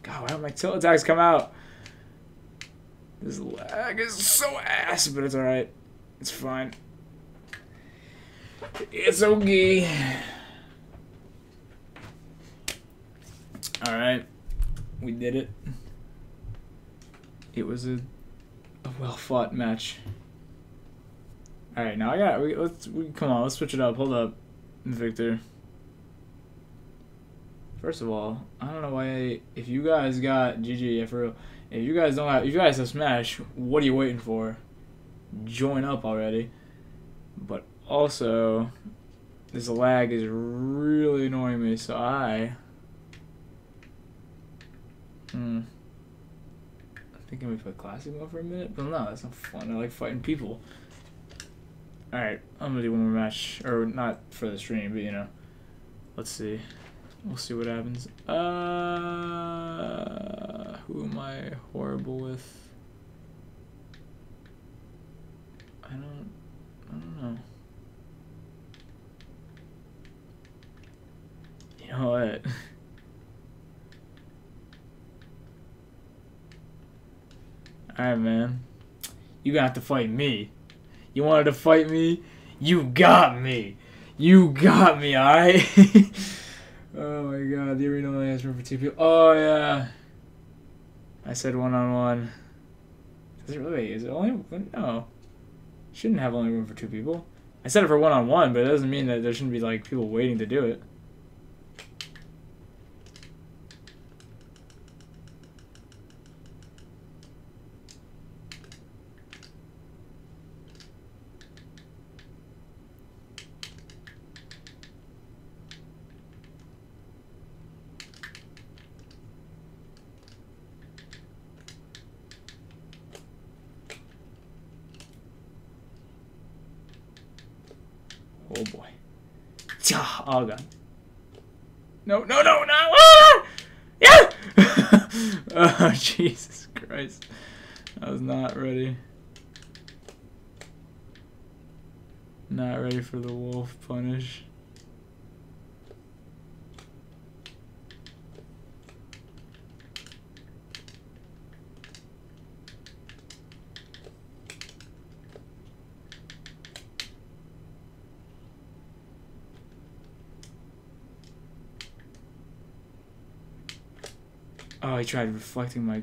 God, why don't my tilt attacks come out? This lag is so ass, but it's alright. It's fine. It's okay. Alright. We did it. It was a well-fought match. Alright, now come on, let's switch it up. Hold up, Victor. First of all, I don't know why, if you guys got GG, yeah, for real. If you guys have Smash, what are you waiting for? Join up already. But also, this lag is really annoying me, so I thinking we play classic mode for a minute, but no, that's not fun. I like fighting people. Alright, I'm gonna do one more match, or not for the stream, but you know, let's see. We'll see what happens. Who am I horrible with? I don't know. You know what? Alright, man. You gonna have to fight me. You wanted to fight me? You got me. You got me, alright? Oh my god, the arena only has room for 2 people. Oh yeah. I said one-on-one. Does it really? Is it only? No. Shouldn't have only room for 2 people. I said it for one-on-one, but it doesn't mean that there shouldn't be like people waiting to do it. Oh boy. Oh god. No, no, no, no! Ah! Yeah! Oh, Jesus Christ. I was not ready. Not ready for the wolf punish. Oh, he tried reflecting my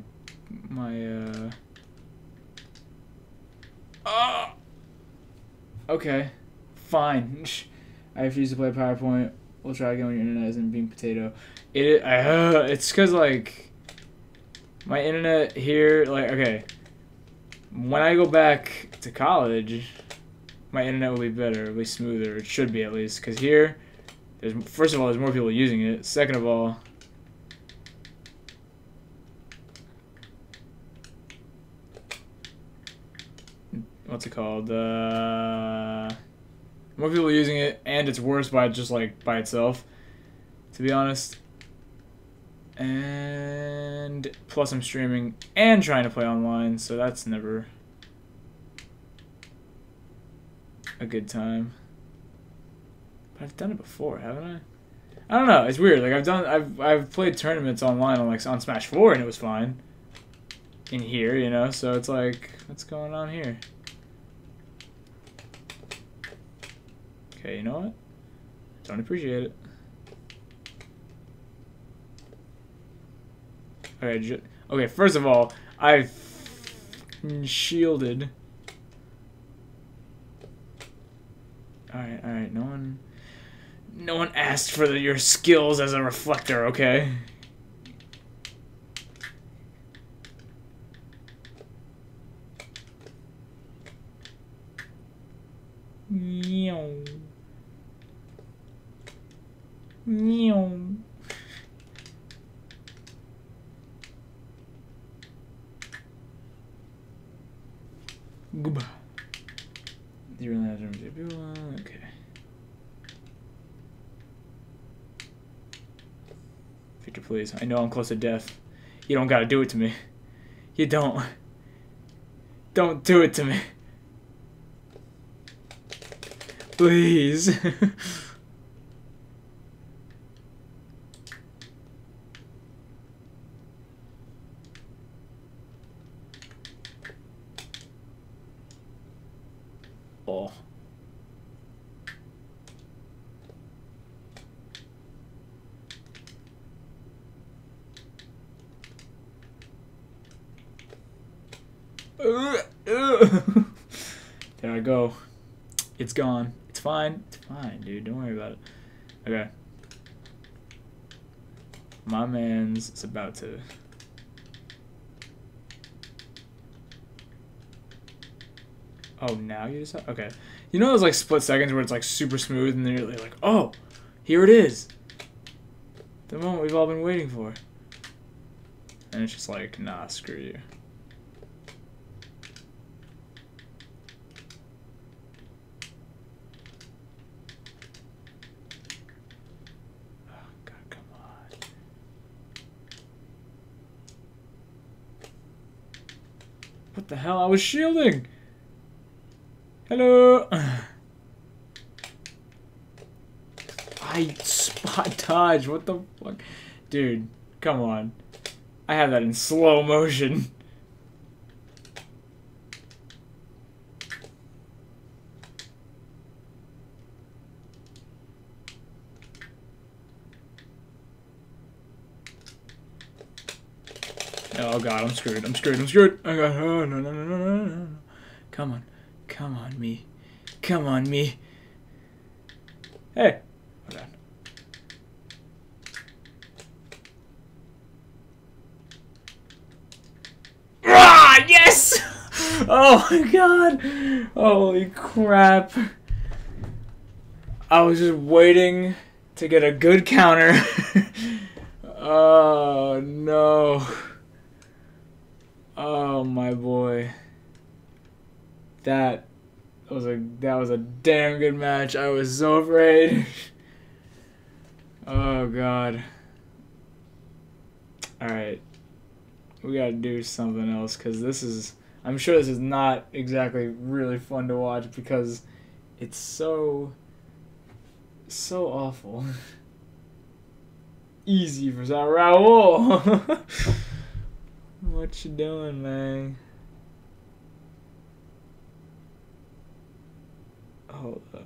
Oh! Okay. Fine. I refuse to play PowerPoint. We'll try again when your internet isn't being potato. It's cause like my internet here, like, okay. When I go back to college, my internet will be better, it'll be smoother. It should be, at least, cause here, first of all, there's more people using it. Second of all, what's it called? More people using it, and it's worse by just like by itself, to be honest. And plus I'm streaming and trying to play online, so that's never a good time. But I've done it before, haven't I? I don't know. It's weird. Like I've played tournaments online on on Smash 4 and it was fine. In here, you know. So it's like, what's going on here? Okay, you know what? Don't appreciate it. Okay, okay. First of all, I've shielded. All right. No one asked for your skills as a reflector. Okay. Meow. Meow. Goodbye. You really have to okay. Victor, please. I know I'm close to death. You don't gotta do it to me. You don't. Don't do it to me. Please. Oh. There I go. It's gone. It's fine. It's fine, dude. Don't worry about it. Okay. My man's is about to... Oh, now you decide? Okay. You know those like split seconds where it's like super smooth and then you're like, oh, here it is. The moment we've all been waiting for. And it's just like, nah, screw you. Oh, God, come on. What the hell? I was shielding! Hello! I spot dodge. What the fuck? Dude, come on. I have that in slow motion. Oh god, I'm screwed. I'm screwed. I'm screwed. Oh god. Oh, no, no, no, no, no, no. Come on. Come on, me. Come on, me. Hey. Oh god. Ah, yes! Oh my god. Holy crap. I was just waiting to get a good counter. Oh no. Oh my boy. That was a damn good match. I was so afraid. Oh god. Alright. We gotta do something else because this is, I'm sure this is not exactly really fun to watch because it's so awful. Easy for Raul. What you doing, man? Hold up.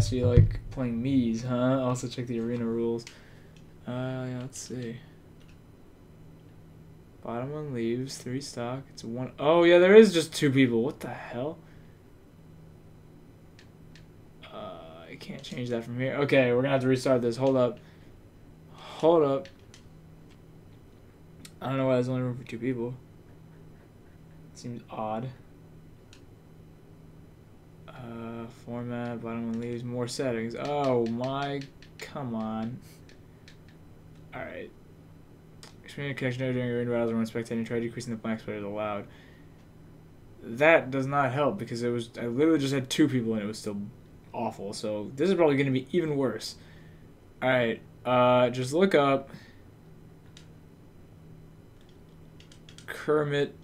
So you like playing Mii's, huh? Also check the arena rules. Yeah, let's see. Bottom one leaves, 3 stock. It's 1. Oh yeah, there is just 2 people. What the hell? I can't change that from here. Okay, we're gonna have to restart this. Hold up. Hold up. I don't know why there's only room for 2 people. Seems odd. Format, bottom one leaves, more settings. Oh my, come on. Alright. Community connection during rain battles or when spectating. Try decreasing the blank players allowed. That does not help because I literally just had 2 people and it was still awful. So this is probably going to be even worse. All right, just look up Kermit.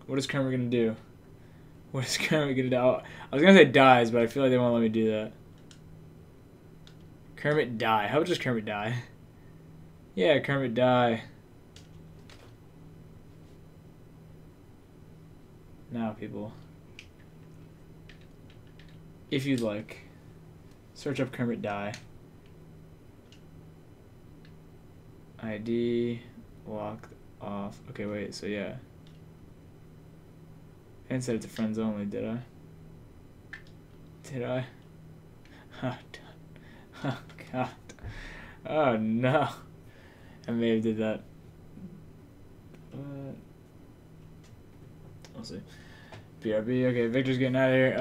What is Kermit gonna do? What is Kermit gonna do? I was gonna say dies, but I feel like they won't let me do that. Kermit die. How about just Kermit die? Yeah, Kermit die. Now, people, if you'd like, search up Kermit die. ID locked off. Okay, wait. So yeah. I didn't set it to friends only, did I? Did I? Oh, God. Oh, no. I may have did that. I'll see. BRB. Okay, Victor's getting out of here.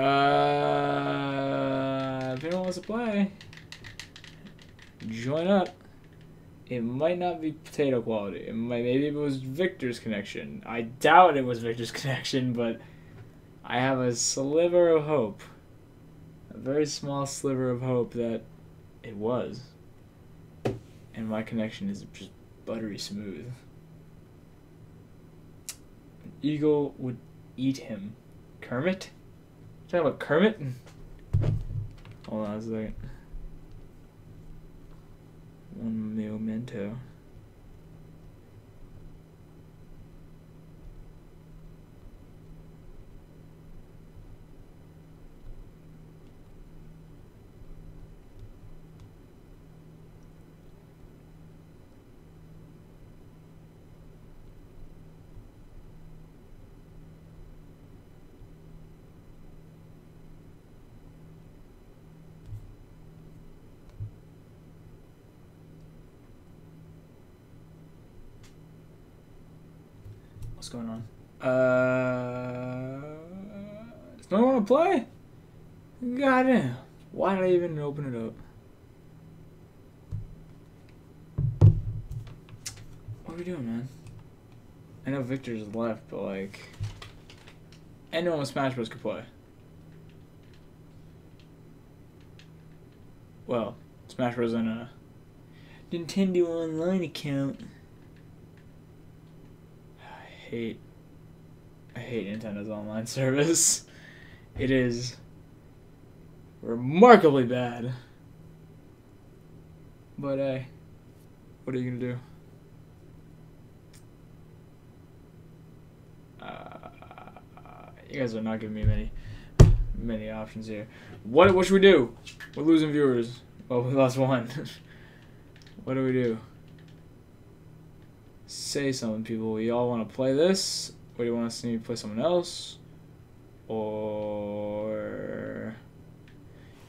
If anyone wants to play, join up. It might not be potato quality. Maybe it was Victor's connection. I doubt it was Victor's connection, but I have a sliver of hope. A very small sliver of hope that it was. And my connection is just buttery smooth. An eagle would eat him. Kermit? You talking about Kermit? Hold on a second. One memento. What's going on? Does no one want to play? Goddamn. Why did I even open it up? What are we doing, man? I know Victor's left, but like, anyone with Smash Bros. Could play. Well, Smash Bros. On a Nintendo Online account. I hate Nintendo's online service. It is remarkably bad. But hey, what are you gonna do? You guys are not giving me many options here. What should we do? We're losing viewers. Well, we lost 1. What do we do? Say something, people. Y'all want to play this? Or do you want to see me play someone else? Or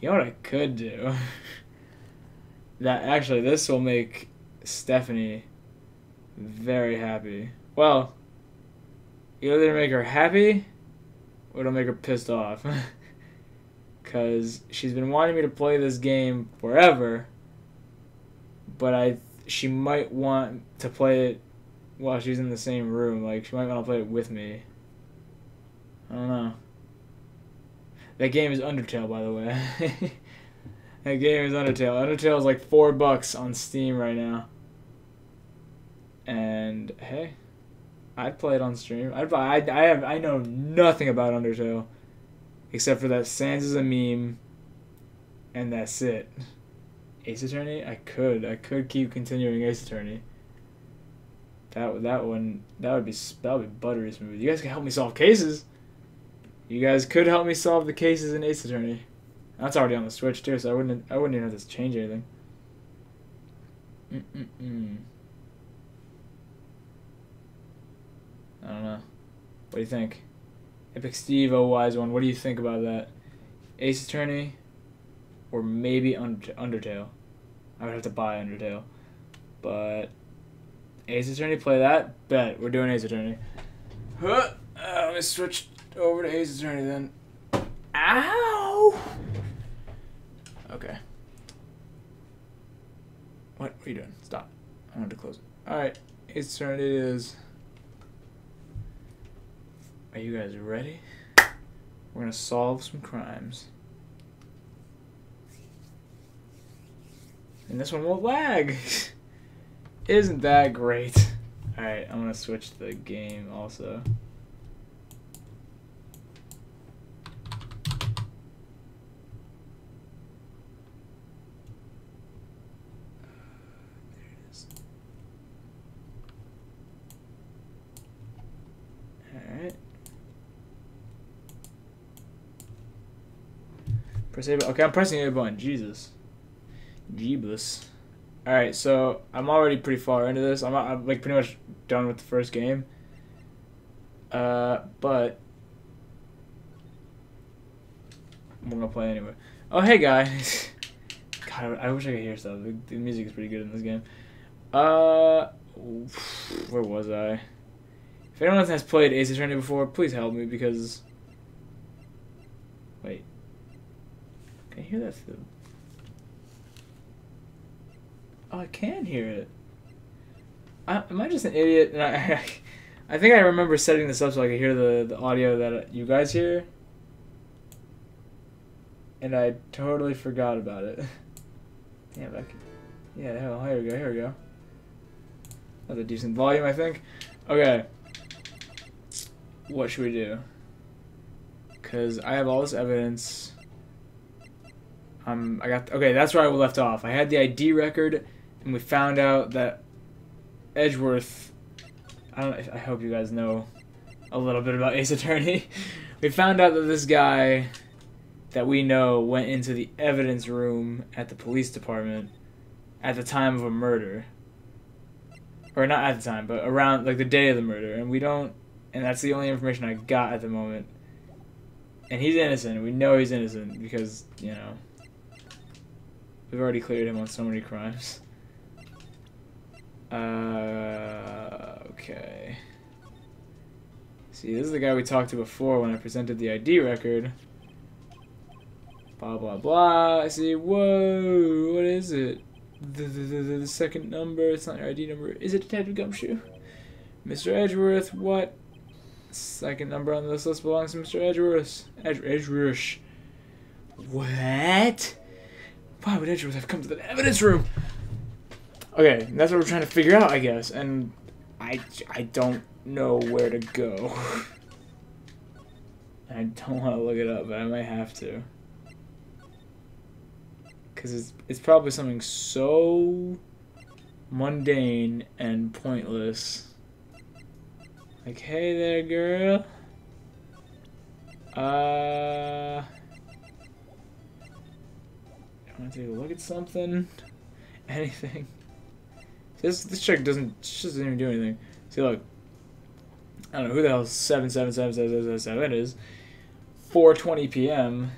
you know what I could do? That actually, this will make Stephanie very happy. Well, either make her happy or it'll make her pissed off. Because she's been wanting me to play this game forever, but she might want to play it while she's in the same room. Like, she might want to play it with me. I don't know. That game is Undertale, by the way. That game is Undertale. Undertale is like $4 on Steam right now. And hey, I'd play it on stream. I know nothing about Undertale, except for that Sans is a meme, and that's it. Ace Attorney? I could keep continuing Ace Attorney. That would be buttery smooth. You guys can help me solve cases. You guys could help me solve the cases in Ace Attorney. That's already on the Switch too, so I wouldn't even have to change anything. I don't know. What do you think? Epic Steve, oh wise one. What do you think about that? Ace Attorney, or maybe Undertale? I would have to buy Undertale, but Ace Attorney, play that. Bet we're doing Ace Attorney. Let me switch over to Ace Attorney then. Ow! Okay. What are you doing? Stop. I wanted to close it. Alright, Ace Attorney it is. Are you guys ready? We're gonna solve some crimes. And this one won't lag. Isn't that great? Alright, I'm gonna switch the game also. There it is. Alright. Press A button. Okay, I'm pressing A button. Jesus. Jeebus. Alright, so I'm already pretty far into this. I'm like pretty much done with the first game. But I'm gonna play anyway. Oh, hey guys. God, I wish I could hear stuff. The music is pretty good in this game. Where was I? If anyone has played Ace Attorney before, please help me because. Wait. Can I hear that? Oh, I can hear it. Am I just an idiot? And I think I remember setting this up so I could hear the audio that you guys hear. And I totally forgot about it. Damn, yeah, hell, here we go, here we go. That's a decent volume, I think. Okay. What should we do? Because I have all this evidence. Okay, that's where I left off. I had the ID record, and we found out that Edgeworth. I hope you guys know a little bit about Ace Attorney. We found out that this guy that we know went into the evidence room at the police department at the time of a murder. Or not at the time, but around like the day of the murder, and that's the only information I got at the moment. And he's innocent. We know he's innocent because, you know, we've already cleared him on so many crimes. Okay. See, this is the guy we talked to before when I presented the ID record. Blah, blah, blah. I see, whoa, what is it? The second number, it's not your ID number. Is it Detective Gumshoe? Mr. Edgeworth, what? Second number on this list belongs to Mr. Edgeworth. Edgeworth. What? Why would Edgeworth have come to the evidence room? Okay, that's what we're trying to figure out, I guess. And I don't know where to go. I don't want to look it up, but I might have to. Because it's probably something so mundane and pointless. Like, hey there, girl. I want to take a look at something. Anything. This chick doesn't even do anything. See, look. I don't know who the hell 77777 is. 4:20 p.m.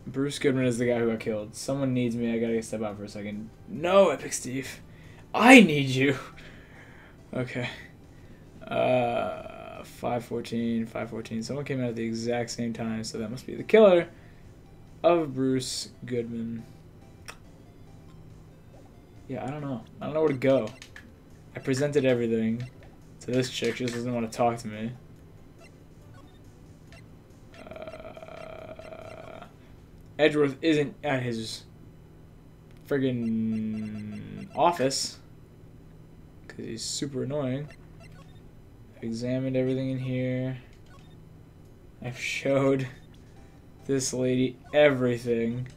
Bruce Goodman is the guy who got killed. Someone needs me. I gotta step out for a second. No, Epic Steve. I need you. Okay. 5:14. Someone came out at the exact same time, so that must be the killer of Bruce Goodman. Yeah, I don't know. I don't know where to go. I presented everything to this chick. She just doesn't want to talk to me. Edgeworth isn't at his friggin' office because he's super annoying. I've examined everything in here. I've showed this lady everything.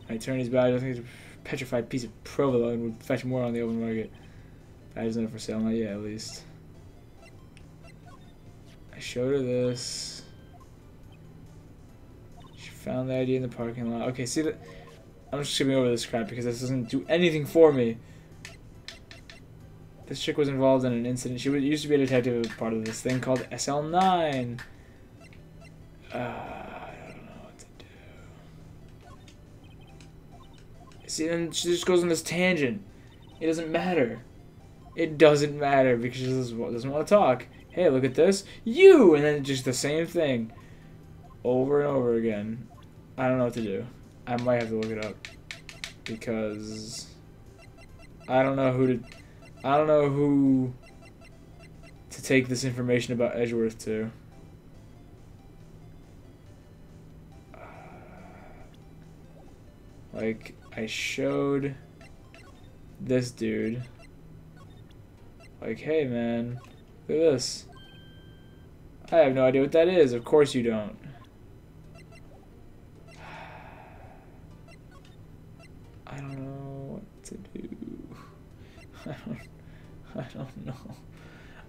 My attorney's badge, I think it's a petrified piece of provolone would fetch more on the open market. Badge not for sale, not yet at least. I showed her this. She found the ID in the parking lot. Okay, see that? I'm just skipping over this crap because this doesn't do anything for me. This chick was involved in an incident. She used to be a detective as part of this thing called SL9. I don't know what to do. See, then she just goes on this tangent. It doesn't matter. It doesn't matter because she doesn't want to talk. Hey, look at this. You! And then just the same thing. Over and over again. I don't know what to do. I might have to look it up. Because I don't know who to take this information about Edgeworth to. Like, I showed this dude, like, hey man, look at this. I have no idea what that is. Of course you don't. I don't know what to do. I don't know.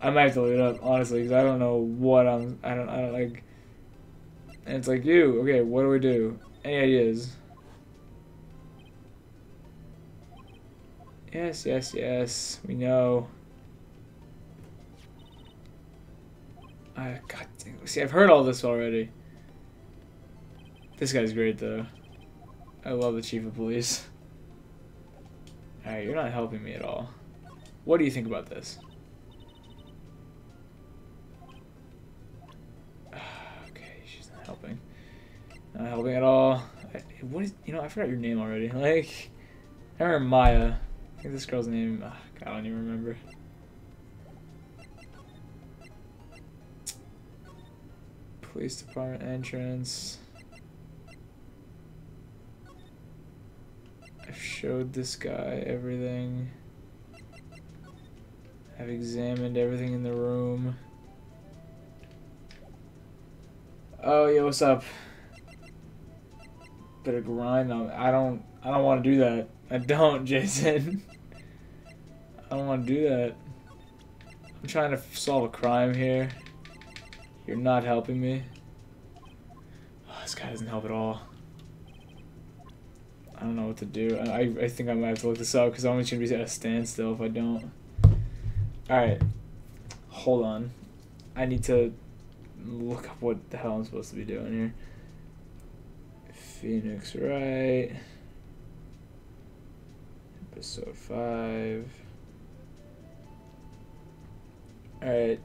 I might have to look it up, honestly, because I don't know what I don't like. And it's like, you, okay, what do we do? Any ideas? Yes, yes, yes. We know. God damn. See, I've heard all this already. This guy's great, though. I love the chief of police. Alright, you're not helping me at all. What do you think about this? Okay, she's not helping. Not helping at all. What is? You know, I forgot your name already. Like, I remember Maya. I think this girl's name. God, I don't even remember. Police department entrance. I've showed this guy everything. I've examined everything in the room. Oh, yeah, what's up? Better grind on. I don't want to do that. I don't, Jason. I don't want to do that. I'm trying to solve a crime here. You're not helping me. Oh, this guy doesn't help at all. I don't know what to do. I think I might have to look this up because I'm just going to be at a standstill if I don't. Alright. Hold on. I need to look up what the hell I'm supposed to be doing here. Phoenix Wright. Episode 5. Alright.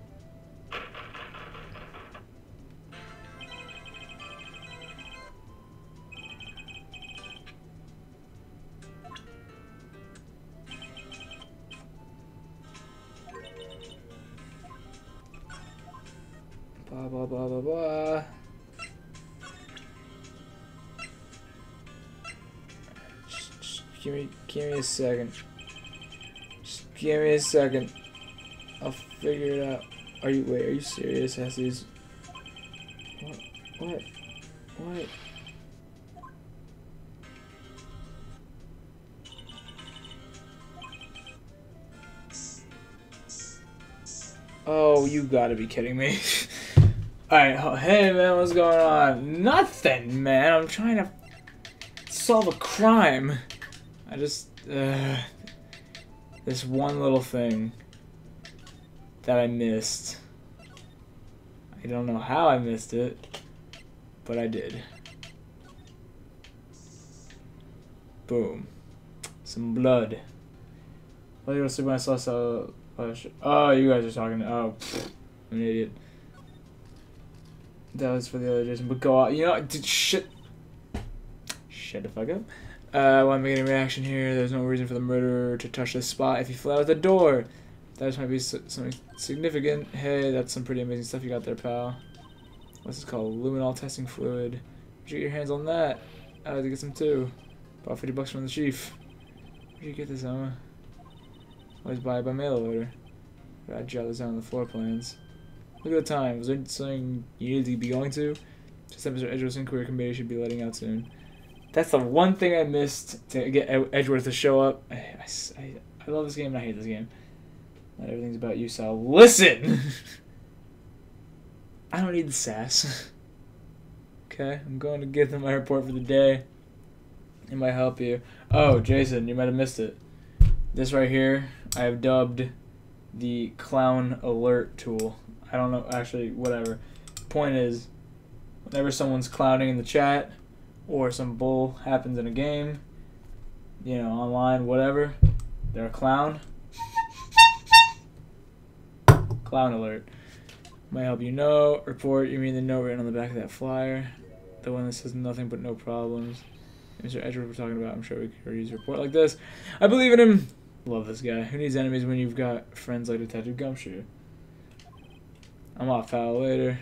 Blah, blah, blah, blah, blah. Just give me a second. Just give me a second. I'll figure it out. Are you serious, Hessies? What? Oh, you gotta be kidding me. Alright, hey man, what's going on? Nothing, man. I'm trying to solve a crime. I just, this one little thing that I missed. I don't know how I missed it, but I did. Boom. Some blood. Well, you see when I saw so. Oh, you guys are talking. Oh, I'm an idiot. That was for the other Jason, but go out. You know, shit the fuck up. While I'm getting a reaction here, there's no reason for the murderer to touch this spot if he fell out the door. That just might be something significant. Hey, that's some pretty amazing stuff you got there, pal. What's this called? Luminol testing fluid. Where'd you get your hands on that? I had to get some too. About 50 bucks from the chief. Where'd you get this, Emma? Always buy it by mail order. Gotta jot this down on the floor plans. Look at the time. Was there something you needed to be going to? Just episode Edgeworth's Inquiry Committee should be letting out soon. That's the one thing I missed to get Edgeworth to show up. I love this game and I hate this game. Not everything's about you, Sal. Listen! I don't need the sass. Okay, I'm going to give them my report for the day. It might help you. Oh, Jason, you might have missed it. This right here, I have dubbed the clown alert tool. I don't know, actually, whatever. Point is, whenever someone's clowning in the chat, or some bull happens in a game, you know, online, whatever, they're a clown. Clown alert. Might help you know. Report, you mean the note written on the back of that flyer? The one that says nothing but no problems. Mr. Edgeworth we're talking about. I'm sure we could use a report like this. I believe in him. Love this guy. Who needs enemies when you've got friends like Detective Gumshoe? I'm off, pal. Later.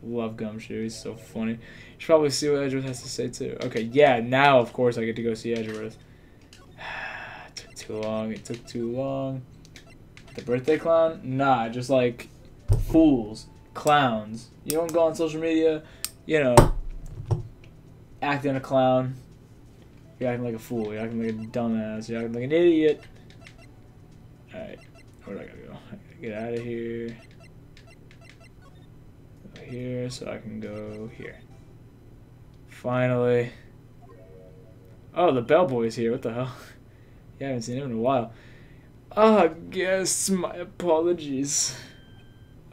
Love Gumshoe. He's so funny. You should probably see what Edgeworth has to say, too. Okay, yeah, now, of course, I get to go see Edgeworth. It took too long. It took too long. The birthday clown? Nah, just like fools. Clowns. You don't go on social media, you know, acting a clown. You're acting like a fool. You're acting like a dumbass. You're acting like an idiot. Alright. Where do I gotta go? I gotta get out of here. Go here so I can go here. Finally. Oh, the bellboy's here. What the hell? Yeah, I haven't seen him in a while. Ah, guess my apologies.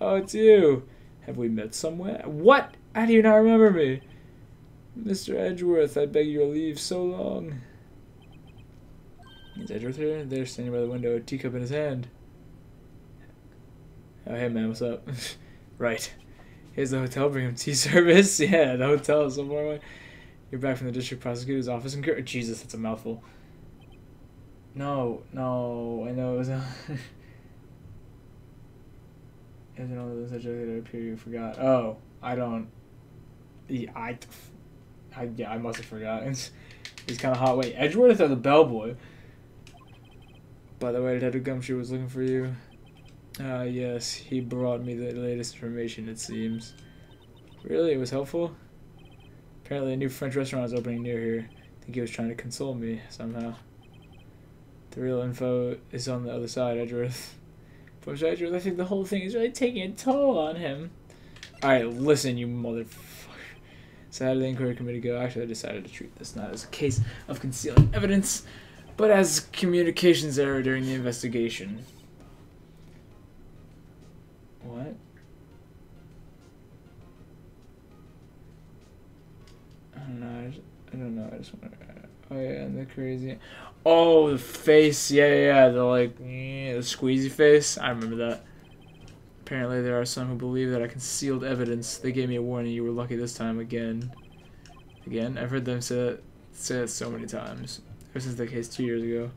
Oh, it's you. Have we met somewhere? What? How do you not remember me? Mr. Edgeworth, I beg your leave so long. Is Edgeworth here? There, standing by the window, a teacup in his hand. Oh, hey man, what's up? Right. Here's the hotel, bring him tea service. Yeah, the hotel is so far away. You're back from the district prosecutor's office in Jesus, that's a mouthful. No, I know it was a... Is it only such a that appear you forgot? Oh, I don't... Yeah, I must have forgotten. He's kind of hot. Wait, Edgeworth or the bellboy? By the way, Detective Gumshoe was looking for you. Yes, he brought me the latest information, it seems. Really? It was helpful? Apparently a new French restaurant is opening near here. I think he was trying to console me, somehow. The real info is on the other side, Edgeworth. But Edgeworth, I think the whole thing is really taking a toll on him. Alright, listen, you motherfucker. So how did the inquiry committee go? Actually, I decided to treat this not as a case of concealing evidence, but as communications error during the investigation. What? I don't know. I just want to... Oh, yeah, and the crazy... Oh, the face. Yeah. The, like, the squeezy face. I remember that. Apparently, there are some who believe that I concealed evidence. They gave me a warning. You were lucky this time again. Again? I've heard them say that so many times. Ever since the case 2 years ago.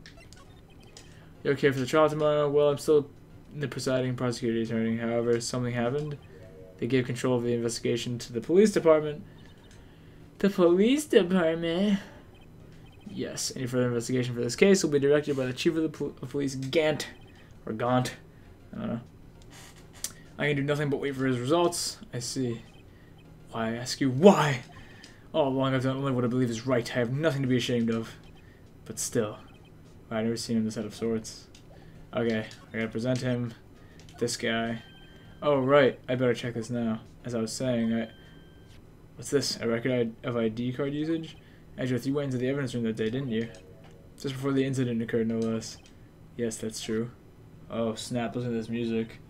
You okay for the trial tomorrow? Well, I'm still the presiding prosecuting attorney. However, something happened. They gave control of the investigation to the police department. The police department? Yes, any further investigation for this case will be directed by the chief of the police, Gant. Or Gaunt. I don't know. I can do nothing but wait for his results. I see. Why, I ask you, why? All along I've done only what I believe is right. I have nothing to be ashamed of. But still, I've never seen him this out of sorts. Okay, I gotta present him. This guy. Oh, right, I better check this now. As I was saying, what's this? A record of ID card usage? Edgeworth, you went into the evidence room that day, didn't you? Just before the incident occurred, no less. Yes, that's true. Oh, snap, listen to this music.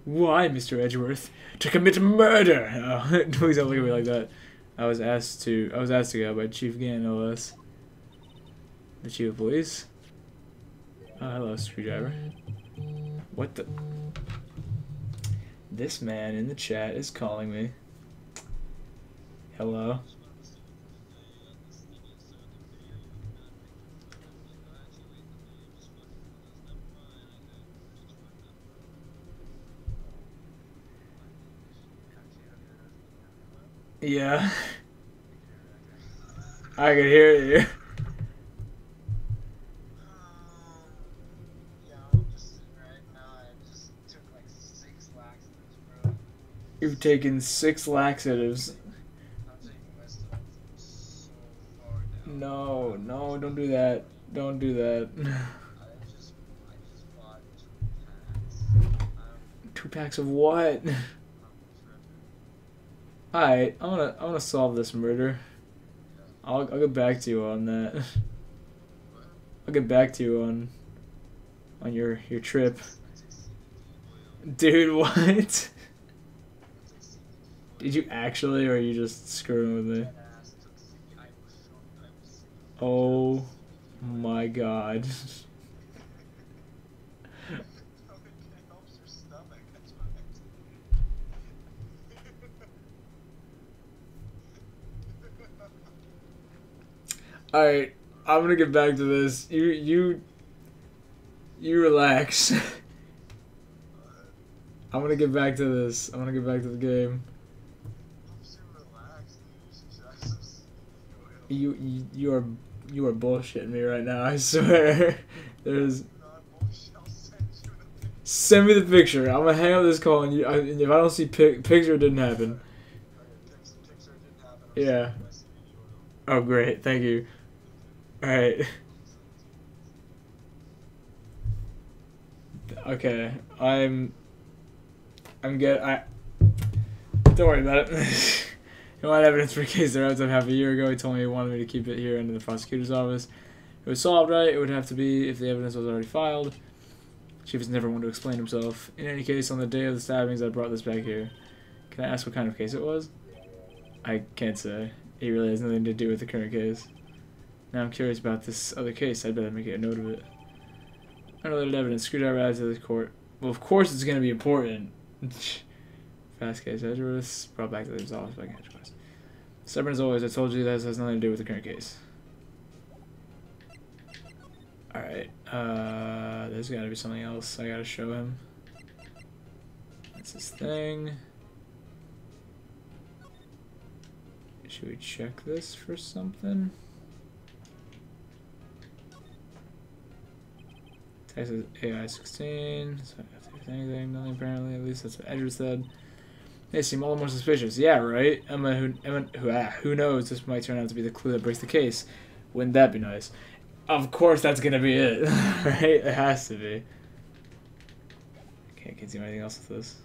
Why, Mr. Edgeworth? To commit murder! Oh, please don't look at me like that. I was asked to go by Chief Gant, no less. The Chief of Police? Oh, hello, Screwdriver. What the... This man in the chat is calling me. Hello? Yeah. I can hear you. You've taken 6 laxatives. No, don't do that. Don't do that. 2 packs of what? Alright, I wanna solve this murder. I'll get back to you on that. I'll get back to you on your trip. Dude, what? Did you actually, or are you just screwing with me? Oh my god. Alright, I'm gonna get back to this. You relax. I'm gonna get back to this. I'm gonna get back to the game. You are bullshitting me right now. I swear. There's. Send me the picture. I'm gonna hang up this call, and if I don't see picture, it didn't happen. Yeah. Oh, great. Thank you. All right. Okay. I'm good. Don't worry about it. He wanted evidence for a case that wrapped up half a year ago. He told me he wanted me to keep it here in the prosecutor's office. If it was solved right, it would have to be if the evidence was already filed. Chief is never one to explain himself. In any case, on the day of the stabbings, I brought this back here. Can I ask what kind of case it was? I can't say. It really has nothing to do with the current case. Now I'm curious about this other case. I'd better make a note of it. Unrelated evidence. Screwdriver added to the court. Well, of course it's going to be important. Fast case. Edgeworth brought back to his office by Edgeworth. Stubborn as always, I told you that this has nothing to do with the current case. Alright. There's got to be something else I got to show him. That's his thing. Should we check this for something? Texas AI 16. So anything, nothing apparently. At least that's what Edgeworth said. They seem all the more suspicious. Yeah, right? Who knows? This might turn out to be the clue that breaks the case. Wouldn't that be nice? Of course that's gonna be it. Right? It has to be. Okay, can't see anything else with this.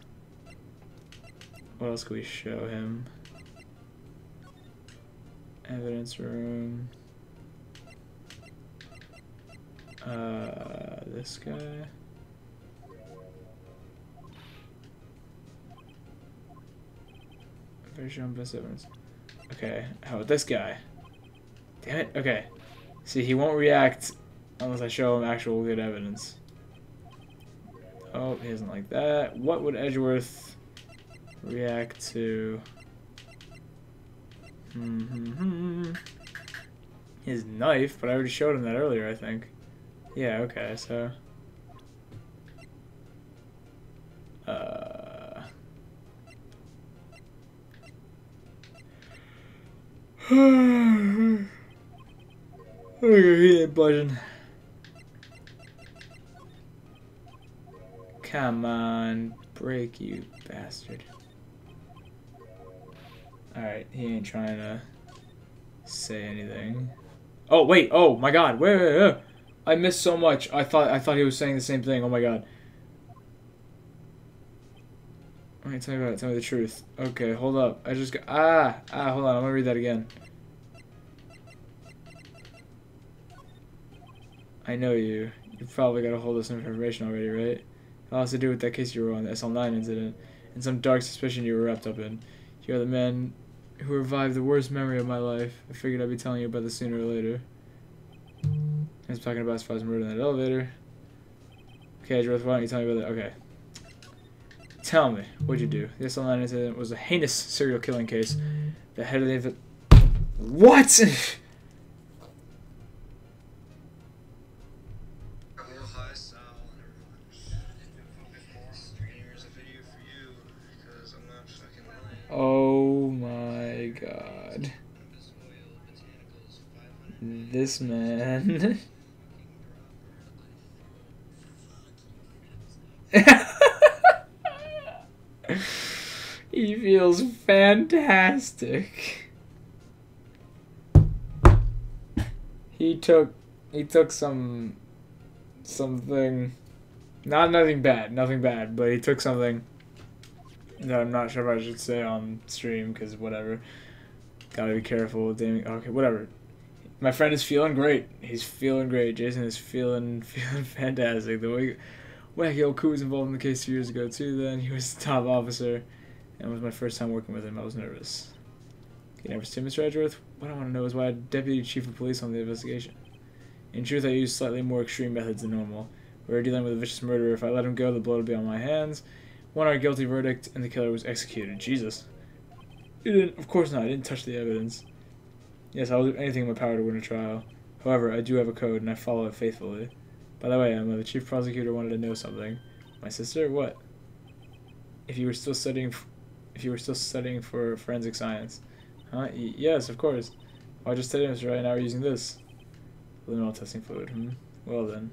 What else could we show him? Evidence room. This guy. Very sure I'm best evidence. Okay, how about this guy? Damn it. Okay. See, he won't react unless I show him actual good evidence. Oh, he doesn't like that. What would Edgeworth react to? His knife, but I already showed him that earlier, I think. Yeah, okay, so... Come on, break, you bastard. Alright, he ain't trying to say anything. Oh, wait, oh my god, wait. I missed so much. I thought he was saying the same thing. Oh my god. Alright, tell me about it. Tell me the truth. Okay, hold up. I just got... hold on. I'm gonna read that again. I know you. You probably got a hold of some information already, right? It all has to do with that case you were on, the SL9 incident, and some dark suspicion you were wrapped up in. You're the man who revived the worst memory of my life. I figured I'd be telling you about this sooner or later. I was talking about his father's murder in that elevator. Okay, Edgeworth, why don't you tell me about that? Okay. Tell me, what'd you do? The SL9 incident was a heinous serial killing case. The head of the... What?! Oh my god. This man. He feels fantastic. He took something, nothing bad, but he took something that I'm not sure if I should say on stream, because whatever. Gotta be careful with damning. Okay, whatever. My friend is feeling great. He's feeling great. Jason is feeling fantastic. The way wacky old Koo was involved in the case 2 years ago too. Then he was the top officer, and it was my first time working with him. I was nervous. You nervous too, Mr. Edgeworth? What I want to know is why Deputy Chief of Police on the investigation. In truth, I used slightly more extreme methods than normal. We were dealing with a vicious murderer. If I let him go, the blood would be on my hands. Won our guilty verdict, and the killer was executed. Jesus. You didn't, of course not. I didn't touch the evidence. Yes, I'll do anything in my power to win a trial. However, I do have a code, and I follow it faithfully. By the way, Emma, the chief prosecutor wanted to know something. My sister? What? If you were still studying, for forensic science, huh? Yes, of course. I just studied this right now. We're using this aluminum testing fluid. Well then,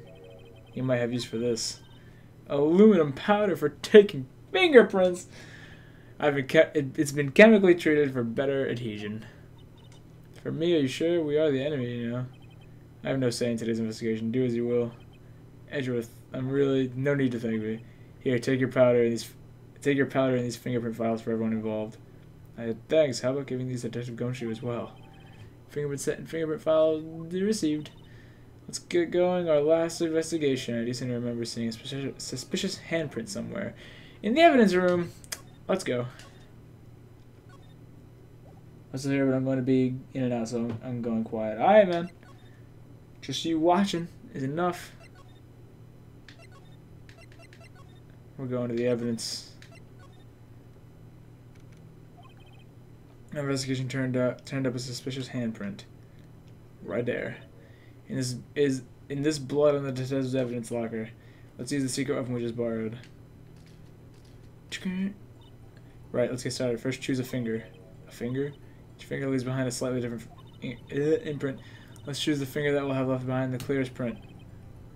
you might have use for this. Aluminum powder for taking fingerprints. It's been chemically treated for better adhesion. For me, are you sure? We are the enemy, you know. I have no say in today's investigation. Do as you will. Edgeworth, no need to thank me. Here, take your powder and these fingerprint files for everyone involved. Thanks. How about giving these to Detective Gumshoe as well? Fingerprint set and fingerprint file received. Let's get going. Our last investigation. I recently remember seeing a suspicious handprint somewhere in the evidence room. Let's go. Let's hear, but I'm going to be in and out, so I'm going quiet. Alright, man. Just you watching is enough. We're going to the evidence. Investigation turned up a suspicious handprint. Right there. In this blood on the detective's evidence locker. Let's use the secret weapon we just borrowed. Right, let's get started. First, choose a finger. A finger? Each finger leaves behind a slightly different imprint. Let's choose the finger that will have left behind the clearest print.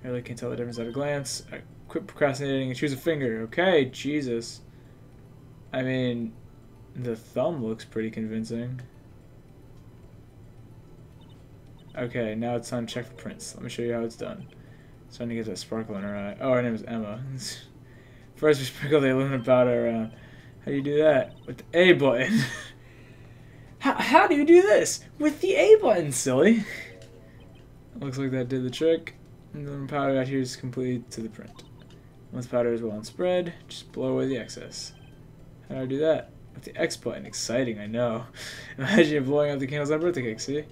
I really can't tell the difference at a glance. Quit procrastinating and choose a finger. Okay, Jesus. I mean, the thumb looks pretty convincing. Okay, now it's time to check for prints. Let me show you how it's done. Starting to get that sparkle in her eye. Oh, her name is Emma. First, we sprinkle the aluminum powder around. How do you do that? With the A button. How do you do this? With the A button, silly. Looks like that did the trick. And the powder out here is complete to the print. Once powder is well spread, just blow away the excess. How do I do that? With the X button. Exciting, I know. Imagine you're blowing out the candles on birthday cake, see?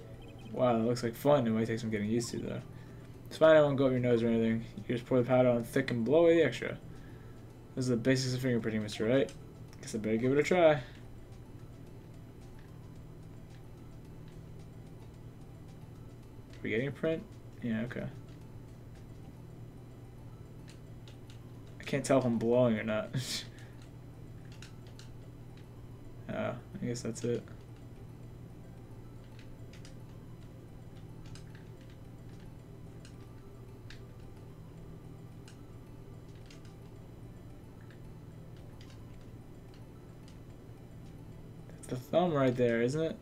Wow, that looks like fun. It might take some getting used to, though. It's fine, I won't go up your nose or anything. You just pour the powder on thick and blow away the extra. Those are the basics of fingerprinting, Mr. Wright. Guess I better give it a try. Are we getting a print? Yeah, okay. I can't tell if I'm blowing or not. Oh, I guess that's it. That's the thumb right there, isn't it?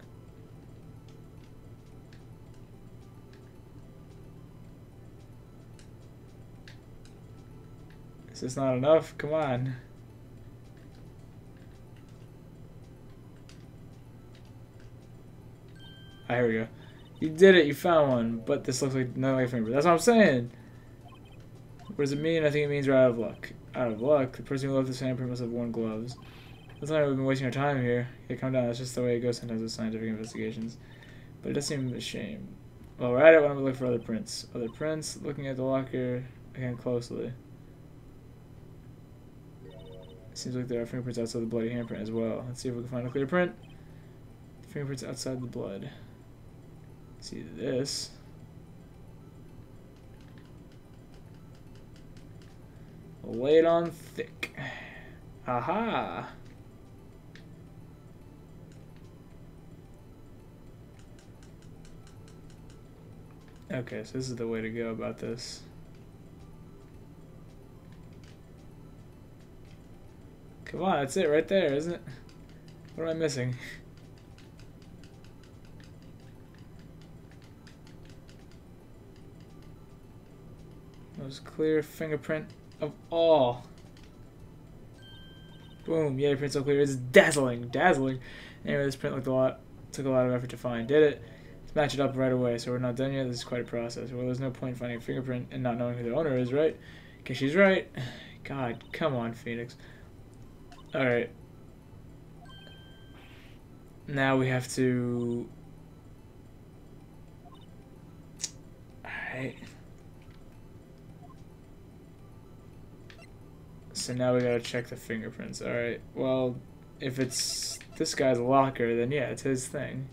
Is this not enough? Come on. Ah, here we go. You did it, you found one, but this looks like nothing like a fingerprint. That's what I'm saying. What does it mean? I think it means we're out of luck. Out of luck? The person who left this handprint must have worn gloves. That's not like we've been wasting our time here. Yeah, calm down. That's just the way it goes sometimes with scientific investigations. But it does seem a shame. Well, we're at it. Why don't we look for other prints? Other prints? Looking at the locker again closely. It seems like there are fingerprints outside the bloody handprint as well. Let's see if we can find a clear print. Fingerprints outside the blood. See this. Lay it on thick. Aha! Okay, so this is the way to go about this. Come on, that's it right there, isn't it? What am I missing? Most clear fingerprint of all. Boom, yay, print so clear. It's dazzling, dazzling. Anyway, this print took a lot of effort to find. Did it? Let's match it up right away, so we're not done yet. This is quite a process. Well, there's no point in finding a fingerprint and not knowing who the owner is, right? Okay, she's right. God, come on, Phoenix. Alright. Now we have to... Alright. So now we gotta check the fingerprints. Alright, well, if it's this guy's locker, then yeah, it's his thing.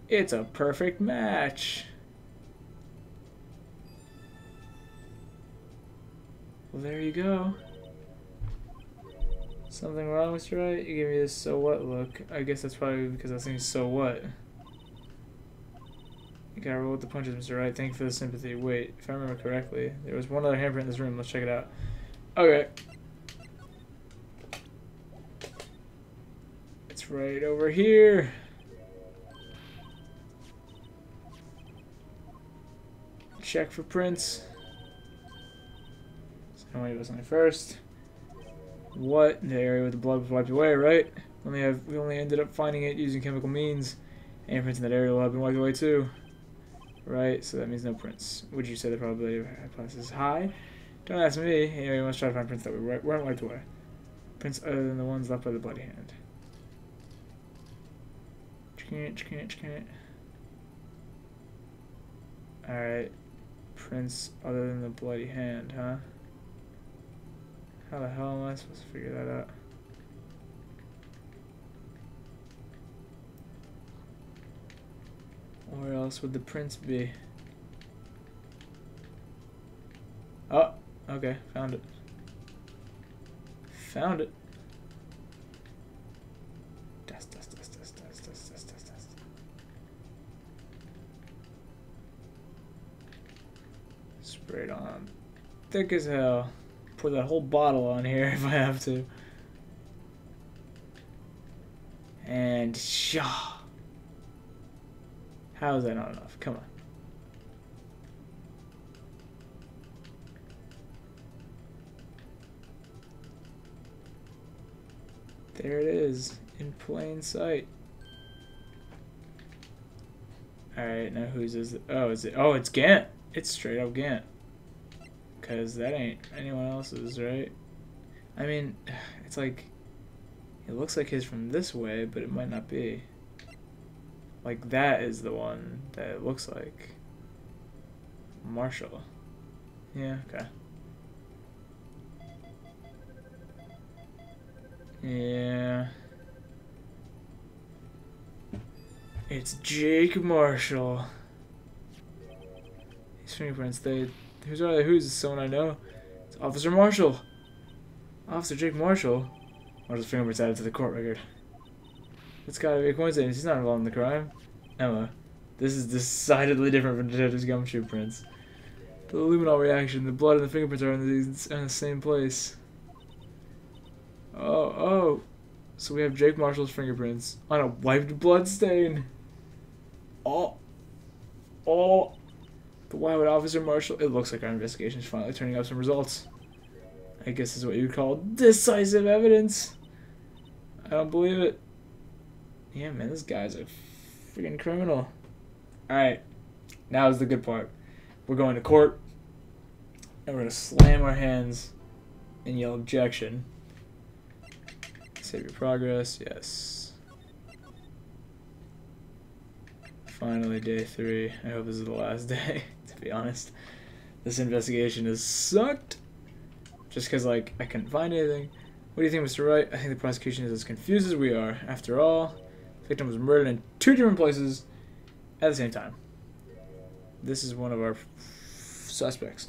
It's a perfect match. Well, there you go. Something wrong, Mr. Wright? You gave me this so what look. I guess that's probably because I was thinking so what. You gotta roll with the punches, Mr. Wright. Thank you for the sympathy. Wait, if I remember correctly, there was one other handprint in this room. Let's check it out. Okay. It's right over here. Check for prints. So nobody was on it first. What? The area with the blood was wiped away, right? We only ended up finding it using chemical means. Any prints in that area will have been wiped away too. Right, so that means no prints. Would you say the probability of hypothesis is high? Don't ask me. Anyway, we must try to find prints that weren't wiped away. Prints other than the ones left by the bloody hand. Alright. Prints other than the bloody hand, huh? How the hell am I supposed to figure that out? Where else would the prints be? Oh, okay, found it. Found it. Dust. Spray it on. Thick as hell. Pour that whole bottle on here if I have to. And shaw. How is that not enough? Come on. There it is, in plain sight. Alright, now whose is it? Oh, is it? Oh, it's Gant. It's straight up Gant. Because that ain't anyone else's, right? I mean, it's like, it looks like his from this way, but it might not be. Like, that is the one that it looks like. Marshall. Yeah, okay. Yeah. It's Jake Marshall. These fingerprints, who's someone I know? It's Officer Marshall. Officer Jake Marshall. Marshall's fingerprints added to the court record. It's gotta be a coincidence. He's not involved in the crime. Emma, this is decidedly different from Detective's gumshoe prints. The luminol reaction, the blood and the fingerprints are in the same place. Oh. So we have Jake Marshall's fingerprints on a wiped blood stain. Oh. But why would Officer Marshall... It looks like our investigation is finally turning up some results. I guess this is what you would call decisive evidence. I don't believe it. Yeah, man, this guy's a freaking criminal. Alright, now is the good part. We're going to court, and we're going to slam our hands and yell objection. Save your progress, yes. Finally, day 3. I hope this is the last day, to be honest. This investigation has sucked. Just because, like, I couldn't find anything. What do you think, Mr. Wright? I think the prosecution is as confused as we are. After all, the victim was murdered in 2 different places at the same time. This is one of our suspects.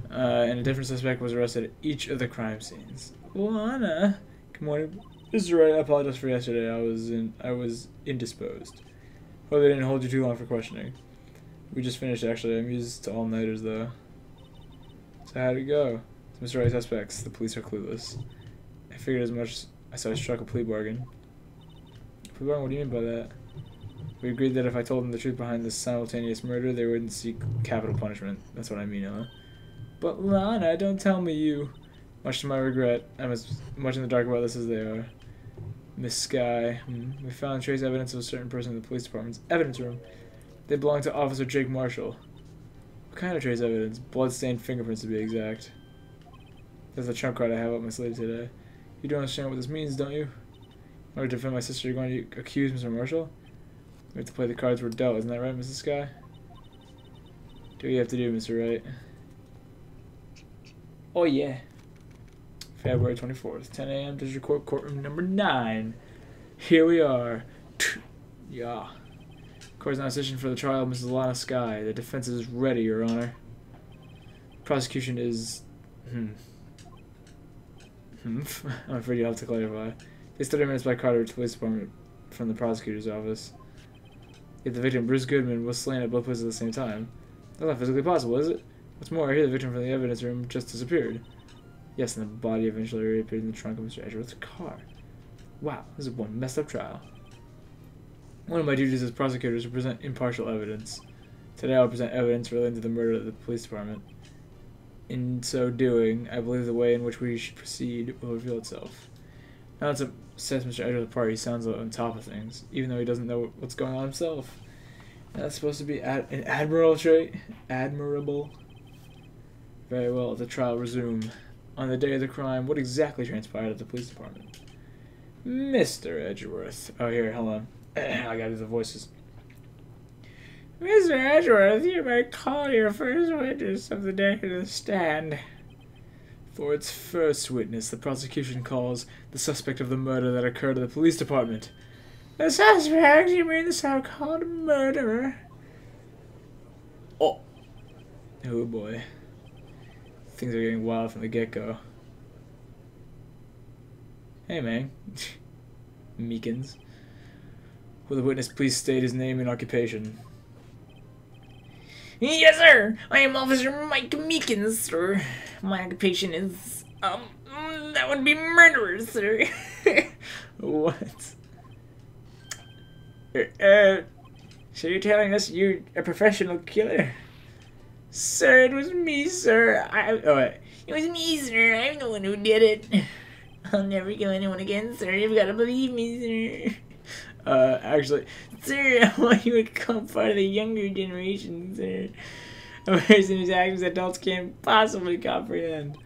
And a different suspect was arrested at each of the crime scenes. Lana, good morning. Mr. Wright, I apologize for yesterday. I was indisposed. Hope they didn't hold you too long for questioning. We just finished, actually. I'm used to all-nighters, though. So how'd it go? Mr. Wright, suspects. The police are clueless. I figured as much. So I struck a plea bargain. Plea bargain? What do you mean by that? We agreed that if I told them the truth behind this simultaneous murder, they wouldn't seek capital punishment. That's what I mean, Emma. But Lana, don't tell me you. Much to my regret, I'm as much in the dark about this as they are. Miss Sky, we found trace evidence of a certain person in the police department's evidence room. They belong to Officer Jake Marshall. What kind of trace evidence? Blood-stained fingerprints, to be exact. That's the trump card I have up my sleeve today. You don't understand what this means, don't you? In order to defend my sister, you're going to accuse Mr. Marshall? We have to play the cards we're dealt, isn't that right, Mrs. Sky? Do what you have to do, Mr. Wright. Oh, yeah. February 24th, 10 a.m., District Court, courtroom number 9. Here we are. Yeah. Court is now session for the trial of Mrs. Lana Skye. The defense is ready, Your Honor. Prosecution is... I'm afraid you'll have to clarify. They 30 minutes by Carter to police department from the prosecutor's office. Yet the victim, Bruce Goodman, was slain at both places at the same time. That's not physically possible, is it? What's more, I hear the victim from the evidence room just disappeared. Yes, and the body eventually reappeared in the trunk of Mr. Edgeworth's car. Wow, this is one messed up trial. One of my duties as prosecutor is to present impartial evidence. Today I'll present evidence relating to the murder of the police department. In so doing, I believe the way in which we should proceed will reveal itself. Now that sets Mr. Edgeworth apart, he sounds on top of things, even though he doesn't know what's going on himself. And that's supposed to be an admirable trait? Admirable? Very well, the trial resumed. On the day of the crime, what exactly transpired at the police department? Mr. Edgeworth. Oh, here, hold on. I gotta do the voices. Mr. Edgeworth, you may call your first witness of the day to the stand. For its first witness, the prosecution calls the suspect of the murder that occurred at the police department. The suspect? You mean the so-called murderer? Oh. Oh boy. Things are getting wild from the get-go. Hey, man. Meekins. Will the witness please state his name and occupation? Yes, sir! I am Officer Mike Meekins, sir. My occupation is, that would be murderer, sir. What? So you're telling us you're a professional killer? Sir, it was me, sir. It was me, sir. I'm the one who did it. I'll never kill anyone again, sir. You've got to believe me, sir. Actually, sir, I want you to become part of the younger generation, sir. A person whose actions adults can't possibly comprehend.